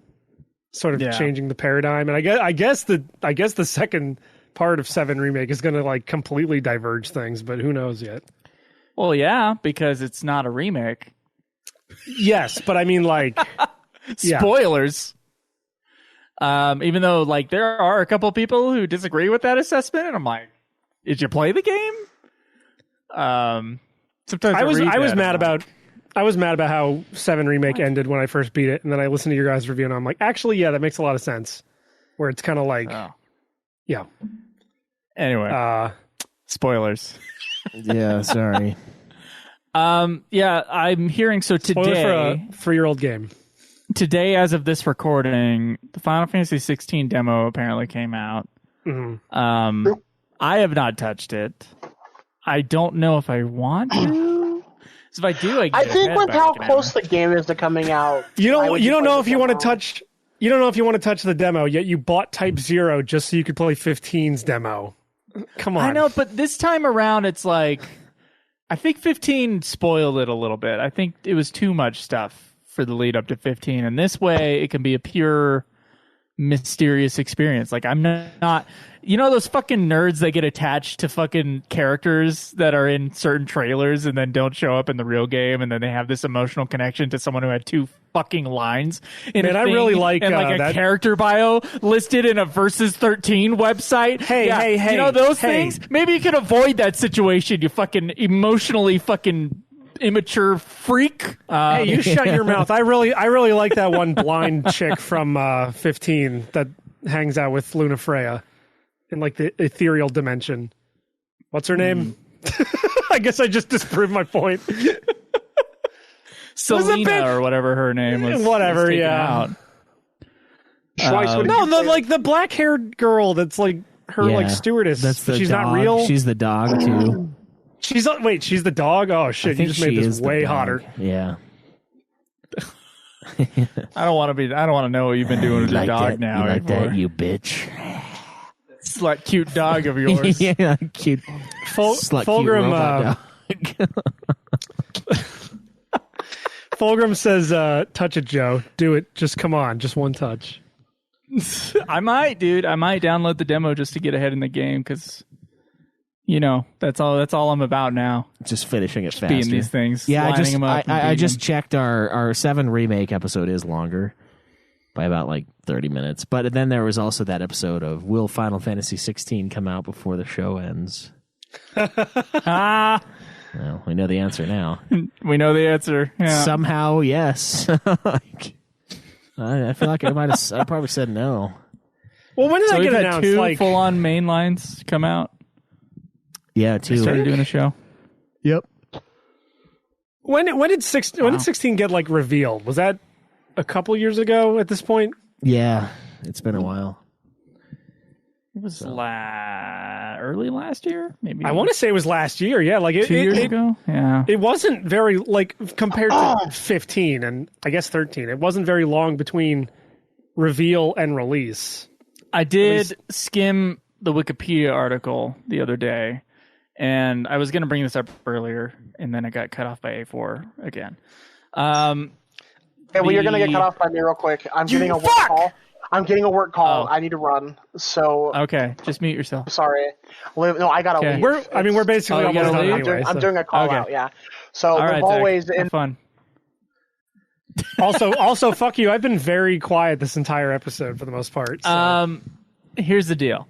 sort of Yeah. changing the paradigm. And I guess the second part of 7 remake is going to like completely diverge things, but who knows yet? Well, yeah, because it's not a remake. Yes, but I mean like yeah. Spoilers. Even though like there are a couple people who disagree with that assessment, and I'm like, did you play the game? Sometimes I was read that, mad I'm like, about. I was mad about how 7 Remake ended when I first beat it, and then I listened to your guys' review, and I'm like, actually, yeah, that makes a lot of sense. Where it's kind of like, Oh. yeah, Anyway, spoilers. Yeah, sorry. Yeah, I'm hearing so spoiler today. for a 3-year-old game. Today, as of this recording, the Final Fantasy 16 demo apparently came out. Mm-hmm. I have not touched it. I don't know if I want to. So if I do, I think with how close the the game is to coming out, You I don't. would You just don't play know the if you want to demo. touch. You don't know if you want to touch the demo. Yet you bought Type 0 just so you could play 15's demo. Come on. I know, but this time around, it's like I think 15 spoiled it a little bit. I think it was too much stuff for the lead up to 15, and this way it can be a pure mysterious experience. Like I'm not you know those fucking nerds that get attached to fucking characters that are in certain trailers and then don't show up in the real game, and then they have this emotional connection to someone who had 2 fucking lines in Man, a I thing, really like, and like a that- character bio listed in a Versus 13 website. Hey, Yeah, hey, you know those hey. things. Maybe you can avoid that situation. You fucking emotionally fucking immature freak. Hey, you shut your mouth. I really like that one blind chick from 15 that hangs out with Luna Freya in like the ethereal dimension. What's her name? I guess I just disproved my point. Selena or whatever her name was. Whatever, was taken yeah. out. No, like the black-haired girl that's like her like stewardess. That's the She's dog. not real. She's the dog too. She's the dog. Oh shit! You just made this way hotter. Yeah. I don't want to know what you've been doing with your dog that, now. You like anymore. that, you bitch. Slut cute dog of yours. Yeah, cute. Slut Fulgrim, cute robot dog. Fulgrim says, touch it, Joe. Do it. Just come on. Just one touch. I might, dude. I might download the demo just to get ahead in the game because, that's all I'm about now. Just finishing it faster. Being these things. Yeah, lining them up I just checked our 7 remake episode is longer by about like 30 minutes. But then there was also that episode of Will Final Fantasy 16 come out before the show ends? Well, we know the answer now. We know the answer. Yeah. Somehow, yes. I feel like I probably said no. Well, when did So that we've get had announced? 2 Like, full-on main lines come out. Yeah, They 2. started doing a show. Yep. when did 16 get like revealed? Was that a couple years ago at this point? Yeah, it's been a while. It was early last year, maybe. I want to say it was last year. Yeah, like 2 years ago. Yeah, It wasn't very like compared to 15 and I guess 13. It wasn't very long between reveal and release. I did skim the Wikipedia article the other day, and I was going to bring this up earlier, and then it got cut off by A4 again. Okay, well, you're gonna get cut off by me real quick. I'm getting a work call. Oh. I need to run. So Okay, just mute yourself. sorry. No, I gotta Okay. leave. We're basically you almost gotta done leave? anyway. I'm doing a call Okay. out. Yeah. So All right, we've always Zach, have fun. Also, fuck you. I've been very quiet this entire episode for the most part. So. Here's the deal.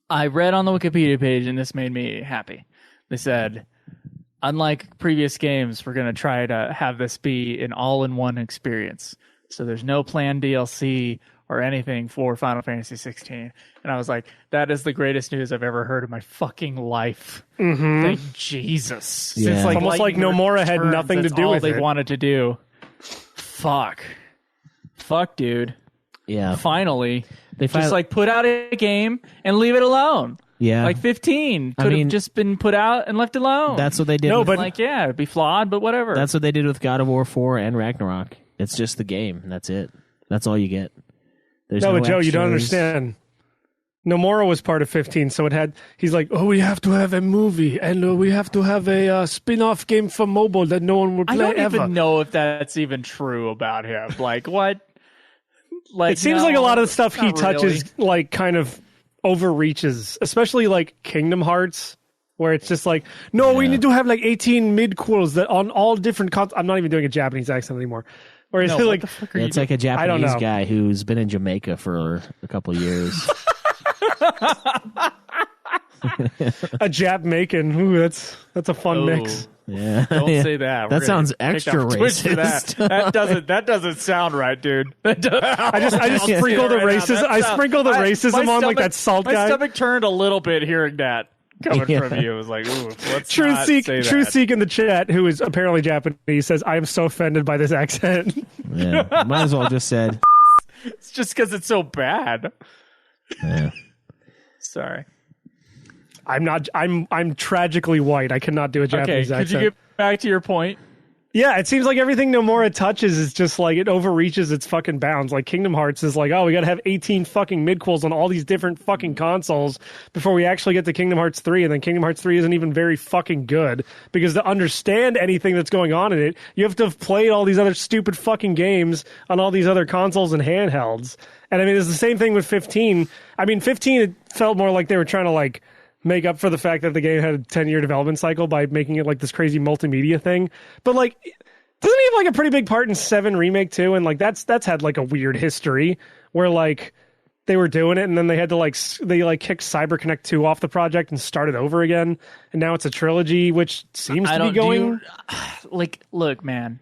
I read on the Wikipedia page, and this made me happy. They said, unlike previous games, we're going to try to have this be an all-in-one experience. So there's no planned DLC or anything for Final Fantasy 16. And I was like, that is the greatest news I've ever heard in my fucking life. Mm-hmm. Thank Jesus. Yeah. Since, Almost like Lightning Nomura had Returns, nothing to that's do all with they it. wanted to do. Fuck, dude. Yeah. Finally, They just like put out a game and leave it alone. Yeah. Like 15 I could mean, have just been put out and left alone. That's what they did. No, with, but- like, yeah, it'd be flawed, but whatever. that's what they did with God of War 4 and Ragnarok. It's just the game. That's it. That's all you get. There's No, no but Joe, you don't extras. understand. Nomura was part of 15, so he's like, oh, we have to have a movie, and we have to have a spin-off game for mobile that no one will I play don't ever. even know if that's even true about him. Like, what? Like, It seems no, like a lot of the stuff he not touches, really. like, kind of overreaches, especially, like, Kingdom Hearts, where it's just like, no, we need to have, like, 18 mid-quills that on all different I'm not even doing a Japanese accent anymore. Where it's No, what like, the fuck are you It's like a I don't Japanese know. guy who's been in Jamaica for a couple of years. a Jap Macon. Ooh, that's a fun Oh. mix. Yeah. Don't Yeah. say that. That We're sounds gonna get kicked extra off Twitch for racist. That doesn't sound right, dude. I just sprinkle the racism. I sprinkle the racism on like that salt my guy. My stomach turned a little bit hearing that coming Yeah. from you. It was like, ooh, let's True not Seek, say True that. Seek in the chat, who is apparently Japanese, says, "I am so offended by this accent." Yeah. Might as well just said. It's just because it's so bad. Yeah. Sorry. I'm not. I'm tragically white. I cannot do a Okay, Japanese could accent. you get back to your point? Yeah, it seems like everything Nomura touches is just like it overreaches its fucking bounds. Like Kingdom Hearts is like, oh, we got to have 18 fucking midquels on all these different fucking consoles before we actually get to Kingdom Hearts 3, and then Kingdom Hearts 3 isn't even very fucking good because to understand anything that's going on in it, you have to have played all these other stupid fucking games on all these other consoles and handhelds. And I mean, it's the same thing with 15. I mean, 15 it felt more like they were trying to like make up for the fact that the game had a 10-year development cycle by making it like this crazy multimedia thing. But like, doesn't he have like a pretty big part in 7 Remake too? And like that's had like a weird history where like they were doing it, and then they had to they kicked CyberConnect 2 off the project and started over again, and now it's a trilogy, which seems to be going. Look, man,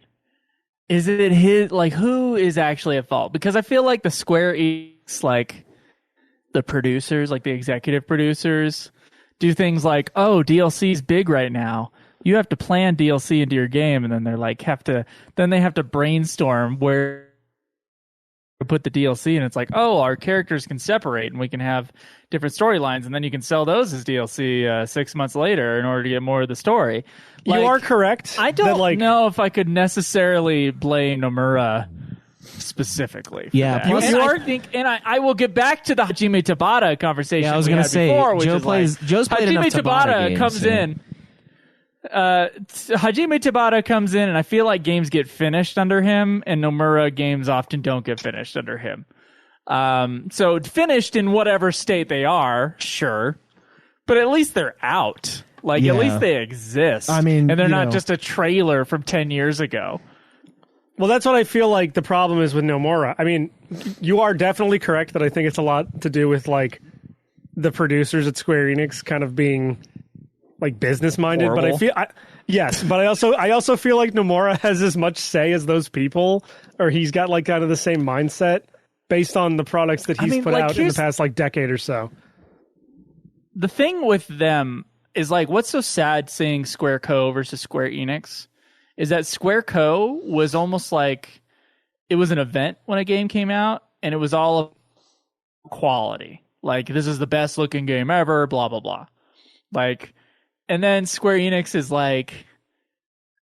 is it his? Like, who is actually at fault? Because I feel like the Square Enix, like the producers, like the executive producers, do things like, oh, DLC's big right now. You have to plan DLC into your game, and then they're like they have to brainstorm where to put the DLC, and it's like, oh, our characters can separate and we can have different storylines, and then you can sell those as DLC 6 months later in order to get more of the story. You are correct. I don't know if I could necessarily blame Nomura specifically. Yeah, that. plus And I think, and I will get back to the Hajime Tabata conversation. Yeah, I was going to say, before, which Joe's played enough Hajime Tabata games, comes so. in. Hajime Tabata comes in, and I feel like games get finished under him, and Nomura games often don't get finished under him. So finished in whatever state they are, sure, but at least they're out. Like, Yeah. at least they exist. I mean, and they're you not know. just a trailer from 10 years ago. Well, that's what I feel like the problem is with Nomura. I mean, you are definitely correct that I think it's a lot to do with like the producers at Square Enix kind of being like business minded. But I also feel like Nomura has as much say as those people, or he's got like kind of the same mindset based on the products that he's put out in the past like decade or so. The thing with them is like, what's so sad seeing Square Co. versus Square Enix is that Square Co. was almost like it was an event when a game came out, and it was all quality. Like, this is the best looking game ever, blah, blah, blah. Like, and then Square Enix is like,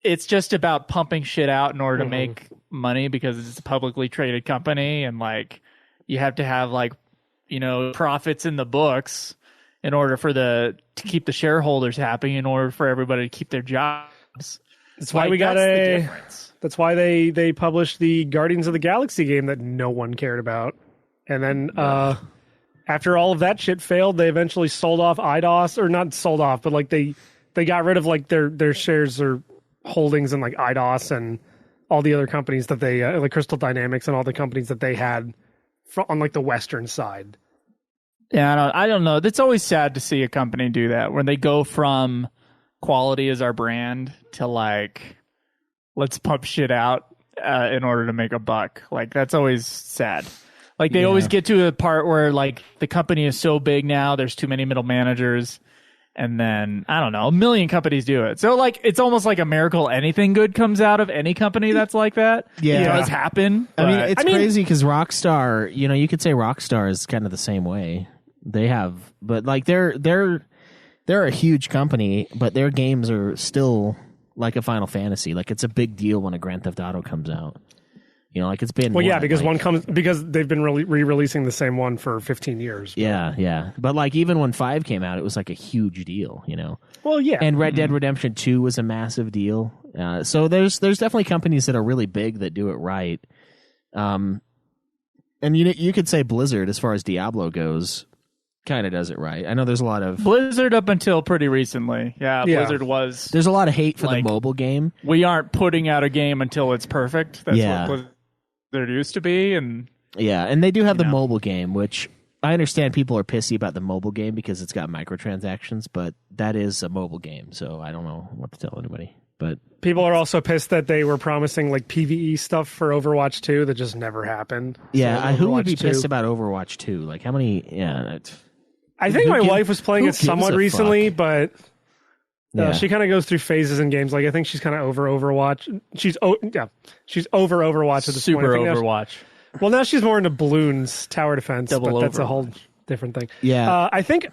it's just about pumping shit out in order to make money because it's a publicly traded company, and like, you have to have like, you know, profits in the books in order for to keep the shareholders happy, in order for everybody to keep their jobs. That's why that's why they published the Guardians of the Galaxy game that no one cared about. And then after all of that shit failed, they eventually sold off IDOS, or not sold off, but like they got rid of like their shares or holdings in like IDOS and all the other companies that they like Crystal Dynamics and all the companies that they had on like the Western side. Yeah, I don't know. It's always sad to see a company do that, where they go from quality is our brand to like, let's pump shit out in order to make a buck. Like, that's always sad. Like, they always get to a part where like the company is so big now, there's too many middle managers, and then I don't know, a million companies do it. So like, it's almost like a miracle anything good comes out of any company that's like that. Yeah. It does happen. I mean, but- it's crazy because Rockstar, you know, you could say Rockstar is kind of the same way. They have, but like they're a huge company, but their games are still like a Final Fantasy. Like, it's a big deal when a Grand Theft Auto comes out. You know, like, it's been because they've been re-releasing the same one for 15 years. Yeah. But like, even when 5 came out, it was like a huge deal, you know. Well, yeah. And Red Dead Redemption 2 was a massive deal. So there's definitely companies that are really big that do it right. And you could say Blizzard, as far as Diablo goes, kind of does it right. I know there's a lot of Blizzard up until pretty recently. Yeah, Blizzard was. There's a lot of hate for like, the mobile game. We aren't putting out a game until it's perfect. That's what Blizzard used to be, and and they do have the mobile game, which I understand people are pissy about the mobile game because it's got microtransactions, but that is a mobile game, so I don't know what to tell anybody. But people are also pissed that they were promising like PvE stuff for Overwatch 2 that just never happened. Yeah, So who would be Overwatch 2 pissed about Overwatch 2? Like, how many? Yeah, I think my wife was playing who it somewhat gives a recently, fuck? but Yeah. she kind of goes through phases in games. Like, I think she's kind of over Overwatch. She's over Overwatch at this point. super I think now Overwatch. well, now she's more into Balloons Tower Defense, Double but that's a Overwatch. whole different thing. Yeah. I think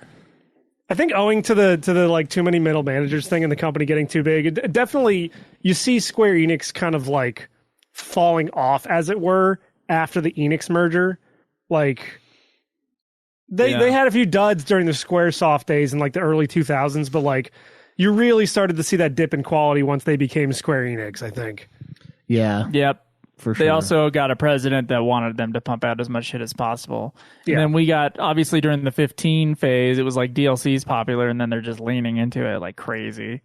owing to the like too many middle managers thing and the company getting too big, it definitely you see Square Enix kind of like falling off, as it were, after the Enix merger. Like, they had a few duds during the Squaresoft days in like the early 2000s, but like you really started to see that dip in quality once they became Square Enix, I think. yeah, Yep. for sure. They also got a president that wanted them to pump out as much shit as possible. Yeah. And then we got, obviously, during the 15 phase, it was like DLC's popular, and then they're just leaning into it like crazy.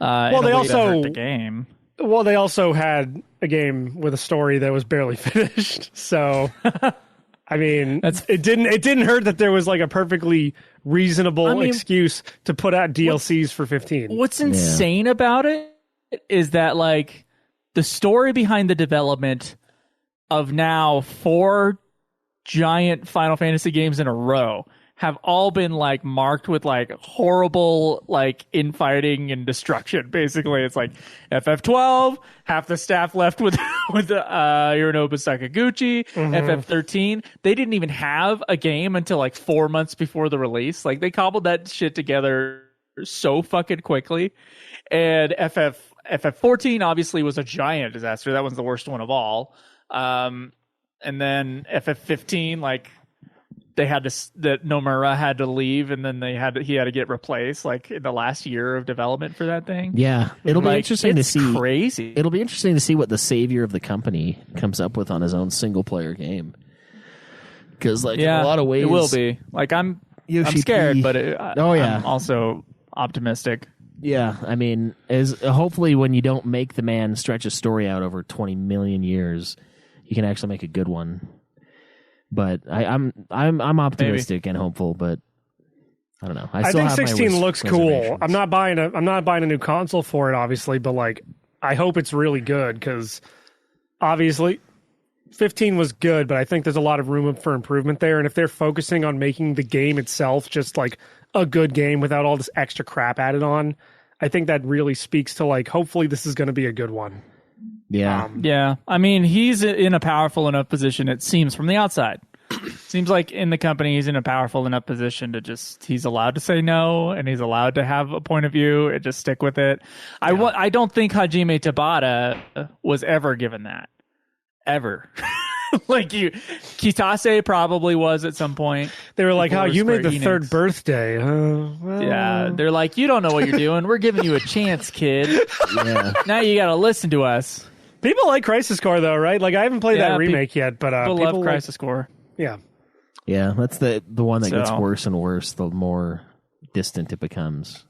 Well, they also- hurt the game. Well, they also had a game with a story that was barely finished, so I mean, it didn't hurt that there was like a perfectly reasonable excuse to put out DLCs for 15. What's insane about it is that like the story behind the development of now 4 giant Final Fantasy games in a row have all been like marked with like horrible like infighting and destruction. Basically, it's like FF12, half the staff left with Hironobu Sakaguchi. FF13, they didn't even have a game until like 4 months before the release. Like they cobbled that shit together so fucking quickly. And FF14 obviously was a giant disaster. That one's the worst one of all. And then FF15, like they had to that Nomura had to leave, and then he had to get replaced like in the last year of development for that thing. Yeah, it'll be interesting to see. Crazy. It'll be interesting to see what the savior of the company comes up with on his own single player game. Because in a lot of ways, it will be. Like I'm scared, but I'm also optimistic. Yeah, I mean, hopefully when you don't make the man stretch a story out over 20 million years, you can actually make a good one. But I'm optimistic and hopeful, but I don't know. I think 16 looks cool. I'm not buying a new console for it, obviously, but like I hope it's really good because obviously 15 was good, but I think there's a lot of room for improvement there. And if they're focusing on making the game itself just like a good game without all this extra crap added on, I think that really speaks to like hopefully this is going to be a good one. Yeah. Yeah. I mean, he's in a powerful enough position, it seems, from the outside. Seems like in the company, he's in a powerful enough position to he's allowed to say no, and he's allowed to have a point of view and just stick with it. Yeah. I don't think Hajime Tabata was ever given that. Ever. Like Kitase probably was at some point. They were like, "Oh, you made the third birthday." Well. Yeah, they're like, "You don't know what you're doing. We're giving you a chance, kid. Yeah. Now you got to listen to us." People like Crisis Core though, right? Like I haven't played that remake yet, but people love Crisis Core. Yeah, yeah, that's the one that gets worse and worse the more distant it becomes.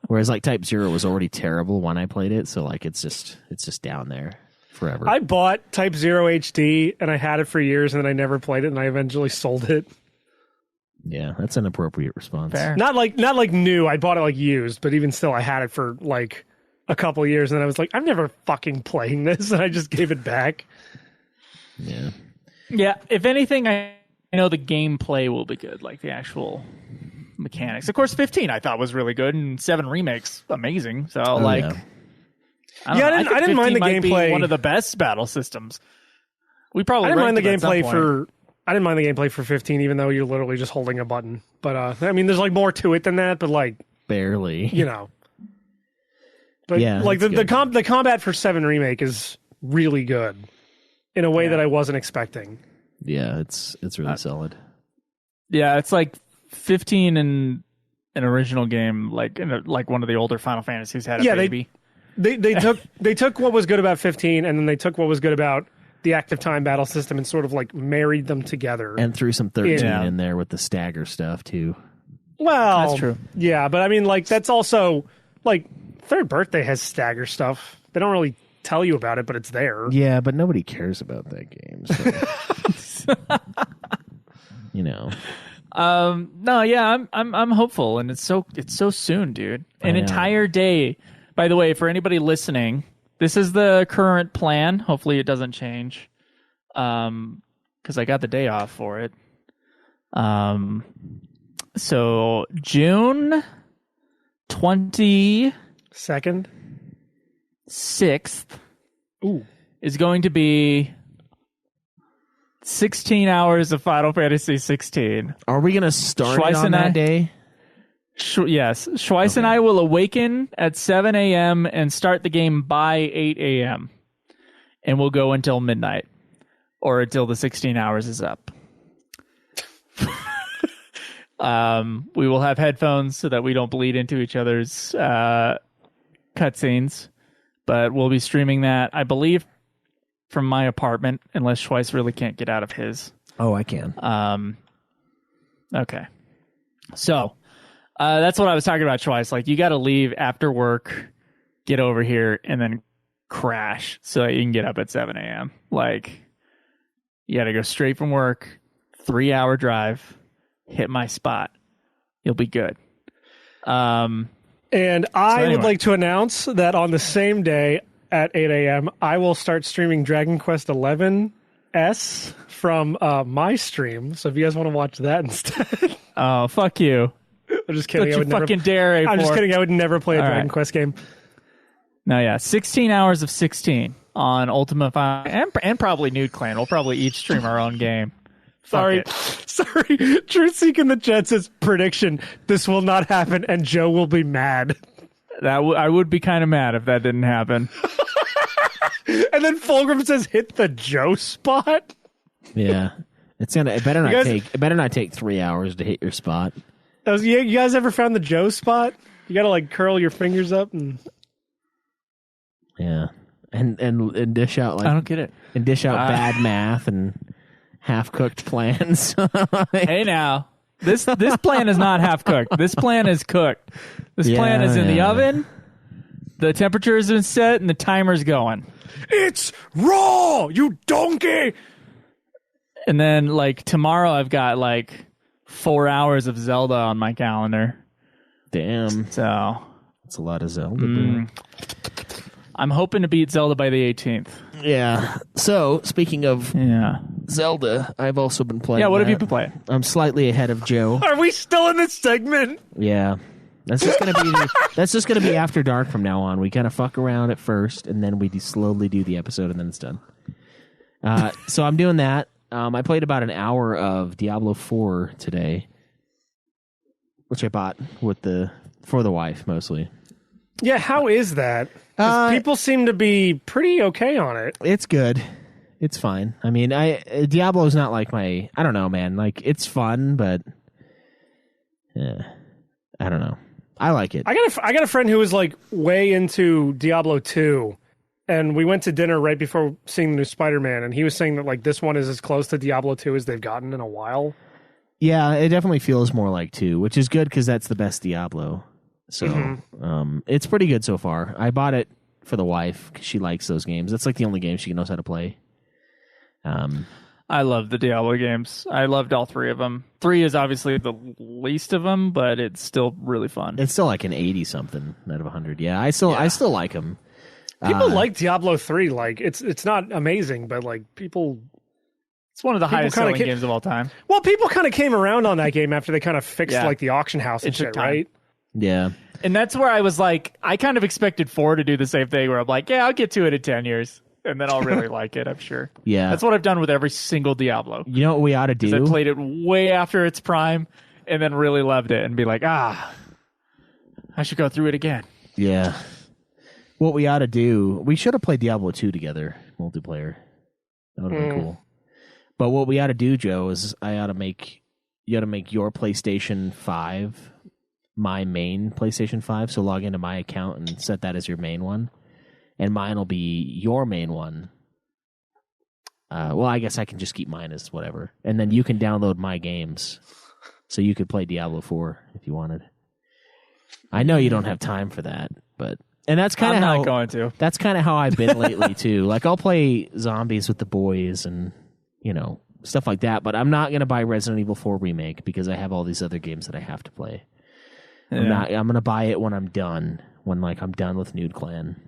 Whereas like Type 0 was already terrible when I played it, so like it's just down there forever. I bought Type 0 HD and I had it for years, and then I never played it, and I eventually sold it. Yeah, that's an appropriate response. Fair. Not like new. I bought it like used, but even still, I had it for like a couple of years, and then I was like, I'm never fucking playing this, and I just gave it back. Yeah. Yeah, if anything, I know the gameplay will be good, like the actual mechanics. Of course, 15 I thought was really good, and 7 Remakes, amazing. So, I didn't mind the gameplay. One of the best battle systems. We probably I didn't mind the gameplay for 15, even though you're literally just holding a button. But I mean, there's like more to it than that. But like barely, you know. But yeah, like the combat for 7 Remake is really good in a way that I wasn't expecting. Yeah, it's really solid. Yeah, it's like 15 in an original game, like like one of the older Final Fantasies had a baby. They took what was good about 15, and then they took what was good about the active time battle system and sort of like married them together. And threw some 13 in there with the stagger stuff too. Well, that's true. Yeah, but I mean, like that's also like Third Birthday has stagger stuff. They don't really tell you about it, but it's there. Yeah, but nobody cares about that game. So. You know. No, yeah, I'm hopeful, and it's so soon, dude. An entire day. By the way, for anybody listening, this is the current plan. Hopefully, it doesn't change. Because I got the day off for it. So June 22nd, 6th, is going to be 16 hours of Final Fantasy 16. Are we going to start it on that day? Yes. Schweiss and I will awaken at 7 a.m. and start the game by 8 a.m. And we'll go until midnight or until the 16 hours is up. We will have headphones so that we don't bleed into each other's cutscenes. But we'll be streaming that, I believe, from my apartment, unless Schweiss really can't get out of his. Oh, I can. Okay. So, that's what I was talking about, Schweiss. Like, you got to leave after work, get over here, and then crash so that you can get up at 7 a.m. Like, You got to go straight from work, 3-hour drive, hit my spot. You'll be good. And I would like to announce that on the same day at 8 a.m., I will start streaming Dragon Quest XI S from my stream. So if you guys want to watch that instead. Oh, fuck you. I'm just kidding. Don't you fucking dare, A4. I'm just kidding. I would never play a All Dragon right. Quest game. No, yeah. 16 hours of 16 on Ultima 5 and probably Nude Clan. We'll probably each stream our own game. Sorry. Truthseek in the chat says, prediction, this will not happen and Joe will be mad. I would be kind of mad if that didn't happen. And then Fulgrim says, hit the Joe spot. Yeah. It better not take 3 hours to hit your spot. You guys ever found the Joe spot? You gotta like curl your fingers up and Yeah. And dish out like I don't get it. And dish out bad math and half cooked plans. Hey now. This plan is not half cooked. This plan is cooked. This plan is in the oven. The temperature has been set and the timer's going. it's raw, you donkey. And then like tomorrow I've got like 4 hours of Zelda on my calendar. Damn. So That's a lot of Zelda. Bro. I'm hoping to beat Zelda by the 18th. Yeah. So, speaking of Zelda, I've also been playing. Yeah, what have you that. been playing? I'm slightly ahead of Joe. Are we still in this segment? Yeah. That's just gonna be after dark from now on. We kind of fuck around at first, and then we slowly do the episode, and then it's done. So I'm doing that. I played about an hour of Diablo 4 today, which I bought for the wife mostly. Yeah, how is that? 'Cause people seem to be pretty okay on it. It's good. It's fine. I mean, Diablo's not like I don't know, man. Like, it's fun, but I don't know. I like it. I got a friend who was like way into Diablo 2, and we went to dinner right before seeing the new Spider-Man, and he was saying that like this one is as close to Diablo 2 as they've gotten in a while. Yeah, it definitely feels more like 2, which is good because that's the best Diablo. So it's pretty good so far. I bought it for the wife because she likes those games. That's like the only game she knows how to play. I love the Diablo games. I loved all 3 of them. 3 is obviously the least of them, but it's still really fun. It's still like an 80-something out of 100. Yeah, I still like them. People like Diablo 3. Like it's not amazing, but like people. It's one of the highest selling games of all time. Well, people kind of came around on that game after they kind of fixed Yeah. like the auction house and It took shit, time. right? Yeah. And that's where I was like, I kind of expected 4 to do the same thing where I'm like, yeah, I'll get to it in 10 years. And then I'll really like it, I'm sure. Yeah. That's what I've done with every single Diablo. You know what we ought to do? I played it way after its prime and then really loved it and be like, I should go through it again. Yeah. What we ought to do, we should have played Diablo 2 together, multiplayer. That would have been cool. But what we ought to do, Joe, is you ought to make your PlayStation 5 my main PlayStation 5. So log into my account and set that as your main one. And mine will be your main one. Well, I guess I can just keep mine as whatever. And then you can download my games. So you could play Diablo 4 if you wanted. I know you don't have time for that, but... And that's kind of how... I'm not going to. That's kind of how I've been lately, too. Like, I'll play zombies with the boys and, stuff like that. But I'm not going to buy Resident Evil 4 Remake because I have all these other games that I have to play. Yeah. I'm going to buy it when I'm done. When, I'm done with Nude Clan.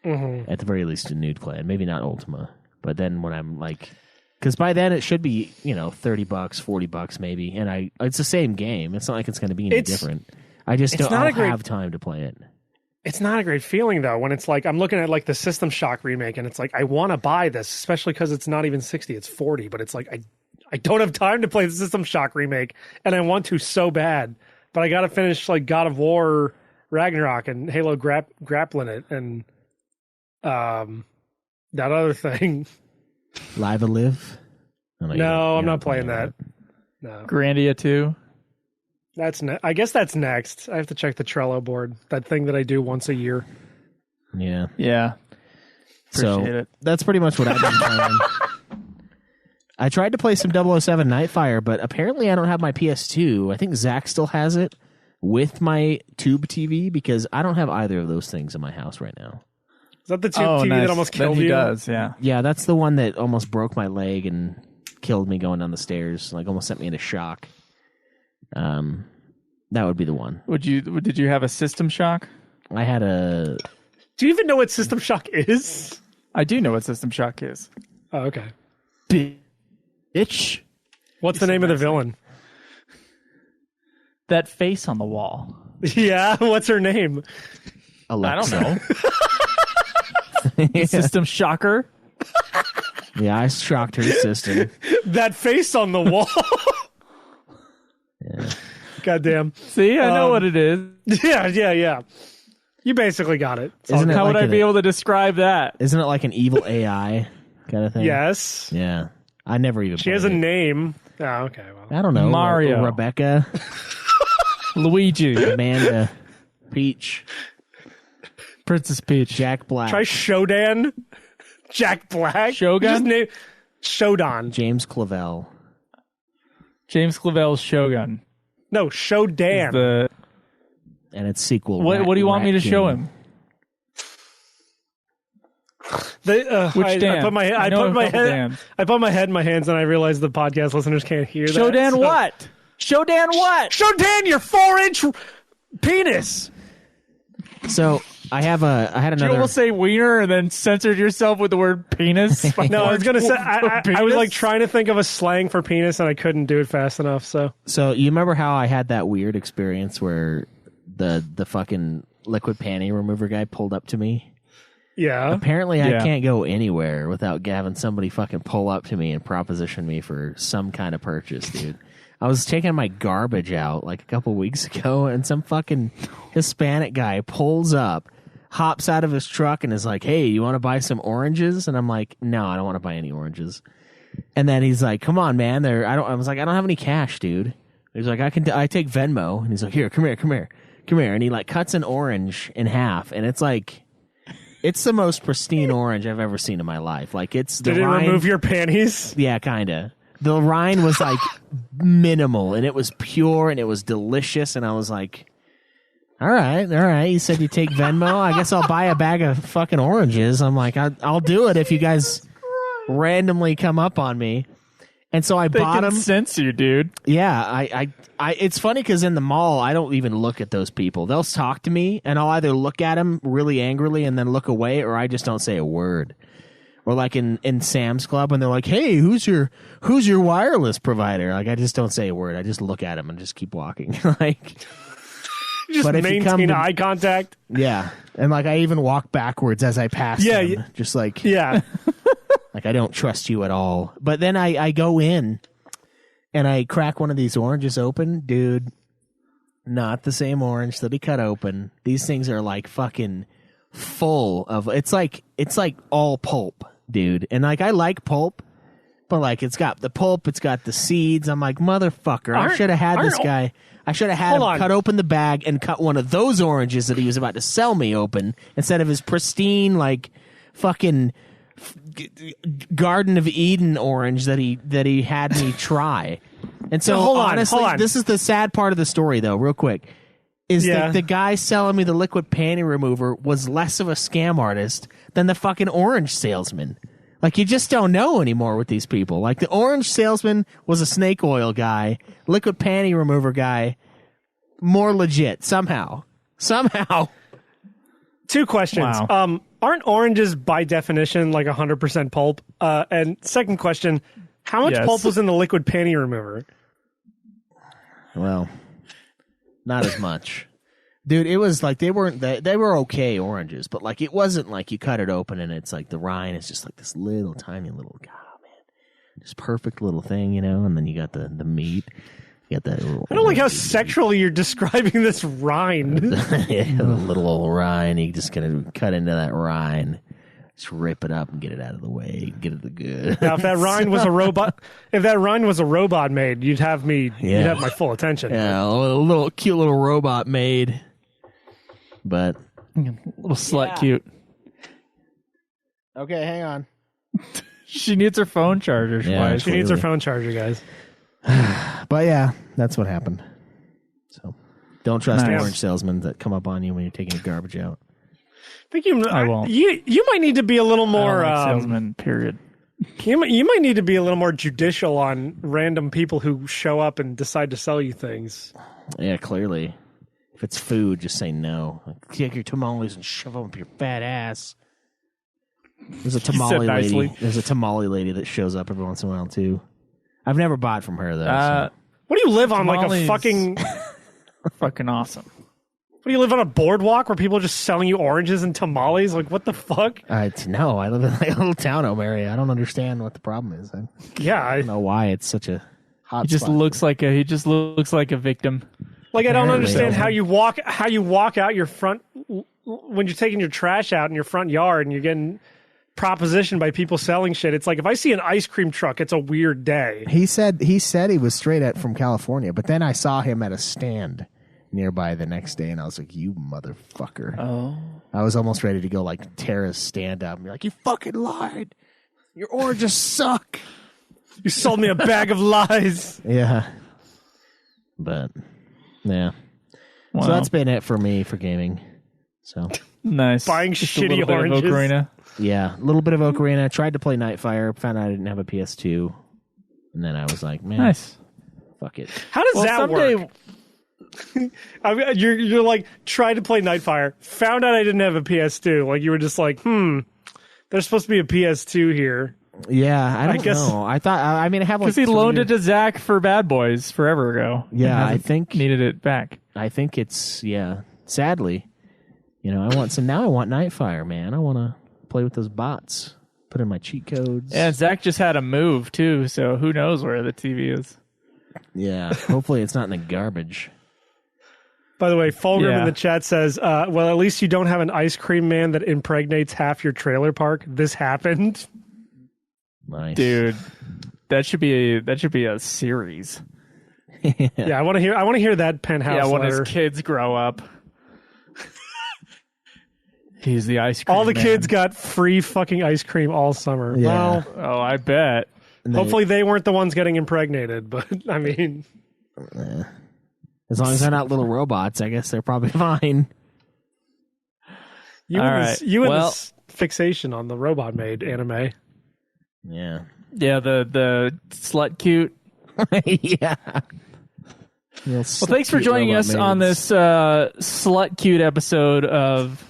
Mm-hmm. At the very least in Nude Clan. Maybe not Ultima. But then when I'm, because by then it should be, $30, $40 maybe. And it's the same game. It's not like it's going to be any different. I just don't have time to play it. It's not a great feeling though when it's like I'm looking at like the System Shock remake and it's like I want to buy this, especially because it's not even 60, it's 40, but it's like I don't have time to play the System Shock remake and I want to so bad, but I got to finish like God of War Ragnarok and Halo grappling it and that other thing. Live a Live? No, I'm not playing that. No. Grandia 2. I guess that's next. I have to check the Trello board. That thing that I do once a year. Yeah. Yeah. Appreciate it. That's pretty much what I've been playing. I tried to play some 007 Nightfire, but apparently I don't have my PS2. I think Zach still has it with my tube TV because I don't have either of those things in my house right now. Is that the tube TV that almost killed he you? Does, yeah. Yeah, that's the one that almost broke my leg and killed me going down the stairs, like almost sent me into shock. That would be the one. Did you have a system shock? I had a. Do you even know what System Shock is? I do know what system shock is. Oh, okay. Bitch. What's the name of the villain? That face on the wall. Yeah, what's her name? Alexa. I don't know. System shocker. Yeah, I shocked her system. That face on the wall. Yeah. Goddamn. See, I know what it is. Yeah. You basically got it. Isn't it How like would I be able to describe that? Isn't it like an evil AI kind of thing? Yes. Yeah. I never even. She has a played it. name. Oh, okay. Well. I don't know. Mario. Rebecca. Luigi. Amanda. Peach. Princess Peach. Jack Black. Try Shodan. Jack Black. Shogun? Just name Shodan. James Clavell. James Clavell's Shogun. No, Shodan. And its sequel. What do you want me to show King. him? I Dan? put my I know a couple head. Dans. I put my head in my hands, and I realized the podcast listeners can't hear that. Shodan so- what? Shodan what? Shodan, your 4-inch penis. So I had You another. almost say wiener and then censored yourself with the word penis. No, I was gonna say I was Penis? like trying to think of a slang for penis, and I couldn't do it fast enough. So So you remember how I had that weird experience where the fucking liquid panty remover guy pulled up to me? yeah, Apparently, I Yeah. can't go anywhere without having somebody fucking pull up to me and proposition me for some kind of purchase, dude. I was taking my garbage out like a couple weeks ago, and some fucking Hispanic guy pulls up, hops out of his truck, and is like, "Hey, you want to buy some oranges?" And I'm like, "No, I don't want to buy any oranges." And then he's like, "Come on, man." I was like, "I don't have any cash, dude." He's like, I take Venmo." And he's like, "Here, come here." And he like cuts an orange in half, and it's like. It's the most pristine orange I've ever seen in my life. Like it's the did it rind, remove your panties? Yeah, kinda. The rind was like minimal, and it was pure, and it was delicious. And I was like, "All right." You said you take Venmo. I guess I'll buy a bag of fucking oranges. I'm like, I'll do it if you guys randomly come up on me. And so I They bought can them. sense you, dude. Yeah, I it's funny because in the mall, I don't even look at those people. They'll talk to me, and I'll either look at them really angrily and then look away, or I just don't say a word. Or like in Sam's Club, when they're like, "Hey, who's your wireless provider?" Like I just don't say a word. I just look at them and just keep walking. Like, Just But if you come maintain to- eye contact. yeah, and like I even walk backwards as I pass Yeah, them, just like Yeah, Like, I don't trust you at all. But then I go in and I crack one of these oranges open. Dude, not the same orange that he cut open. These things are like fucking full of, it's like all pulp, dude. And like, I like pulp, but like, it's got the pulp, it's got the seeds. I'm like, motherfucker, I should have had this guy. I should have had him cut open the bag and cut one of those oranges that he was about to sell me open instead of his pristine, like, fucking Garden of Eden orange that he had me try. And so, honestly, this is the sad part of the story, though, real quick, is that the guy selling me the liquid panty remover was less of a scam artist than the fucking orange salesman. Like, you just don't know anymore with these people. Like, the orange salesman was a snake oil guy, liquid panty remover guy, more legit, somehow. Two questions. Wow. Aren't oranges by definition like 100% pulp? And second question, how much Yes. pulp was in the liquid panty remover? Well, not as much. Dude, it was like they were okay oranges, but like it wasn't like you cut it open and it's like the rind is just like this little tiny little, God, man, just perfect little thing, you know. And then you got the meat, you got that. I don't like how sexually you're describing this rind. The little old rind. You just gonna cut into that rind, just rip it up and get it out of the way, get it the good. Now, if that rind was a robot made, you'd have me. You'd have my full attention. Yeah, a little cute little robot made, but Little slut cute. okay, hang on. She needs her phone charger. Yeah, She needs her phone charger, guys. But yeah, that's what happened. So don't trust Nice. orange salesmen that come up on you when you're taking your garbage out. I think I won't. You might need to be a little More more. salesman. Period. You might need to be a little more judicial on random people who show up and decide to sell you things. Yeah, clearly. If it's food, just say no. Like, take your tamales and shove them up your fat ass. There's a tamale lady. There's a tamale lady that shows up every once in a while too. I've never bought from her though. So. What do you live on? Like a fucking fucking awesome. What do you live on a boardwalk where people are just selling you oranges and tamales? Like what the fuck? No, I live in like a little town home area. I don't understand what the problem is. I don't know why it's such a hot. He just looks like a victim. Like I don't understand how you walk out your front when you're taking your trash out in your front yard and you're getting propositioned by people selling shit. It's like if I see an ice cream truck, it's a weird day. He said he was straight from California, but then I saw him at a stand nearby the next day, and I was like, "You motherfucker!" Oh, I was almost ready to go like tear his stand up and be like, "You fucking lied! Your oranges suck! You sold me a bag of lies!" Yeah, but yeah. Wow. So that's been it for me for gaming. So nice. Buying just shitty oranges. Yeah, a little bit of Ocarina. Tried to play Nightfire. Found out I didn't have a PS2. And then I was like, man, nice. Fuck it. How does that work? I mean, you're like, tried to play Nightfire. Found out I didn't have a PS2. Like, you were just like, there's supposed to be a PS2 here. Yeah, I guess know. I thought, I mean, I have like... Because he loaned it to Zach for Bad Boys forever ago. Yeah, I think... Needed it back. I think it's, sadly, now I want Nightfire, man. I want to play with those bots. Put in my cheat codes. Yeah, Zach just had a move, too, so who knows where the TV is. Yeah, hopefully it's not in the garbage. By the way, Fulgrim in the chat says, well, at least you don't have an ice cream man that impregnates half your trailer park. This happened. Nice. Dude, that should be a series. Yeah, I want to hear that penthouse when letter. his kids grow up. He's the ice cream All the man. kids got free fucking ice cream all summer. Yeah. Well, I bet. Hopefully they weren't the ones getting impregnated, but I mean... As long as they're not little robots, I guess they're probably fine. You and this fixation on the Robot Maid anime. Yeah. Yeah, the slut cute. Yeah. Well, thanks for joining us on this slut cute episode of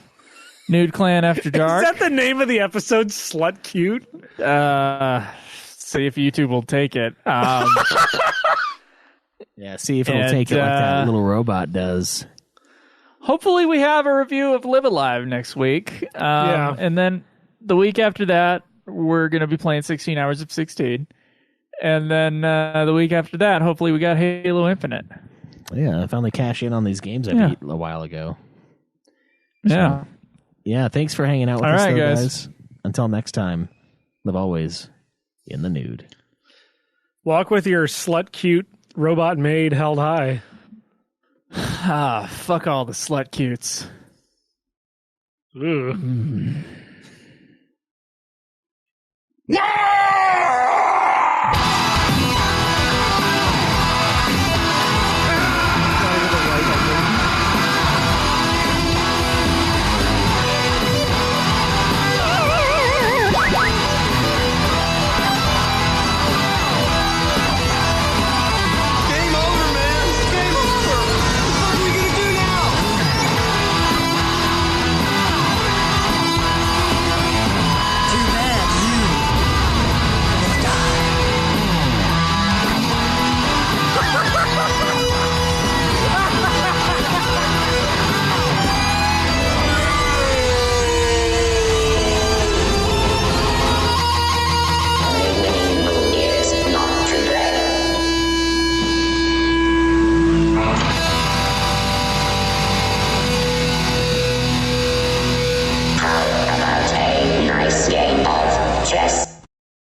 Nude Clan After Dark. Is that the name of the episode, Slut Cute? See if YouTube will take it. Yeah, see if it'll take it like that little robot does. Hopefully we have a review of Live Alive next week. And then the week after that, we're going to be playing 16 Hours of 16. And then the week after that, hopefully we got Halo Infinite. Yeah, I finally cashed in on these games I beat a while ago. So, yeah, thanks for hanging out with us, right, guys. Until next time, live always in the nude. Walk with your slut cute robot maid held high. Fuck all the slut cutes. Ugh. No!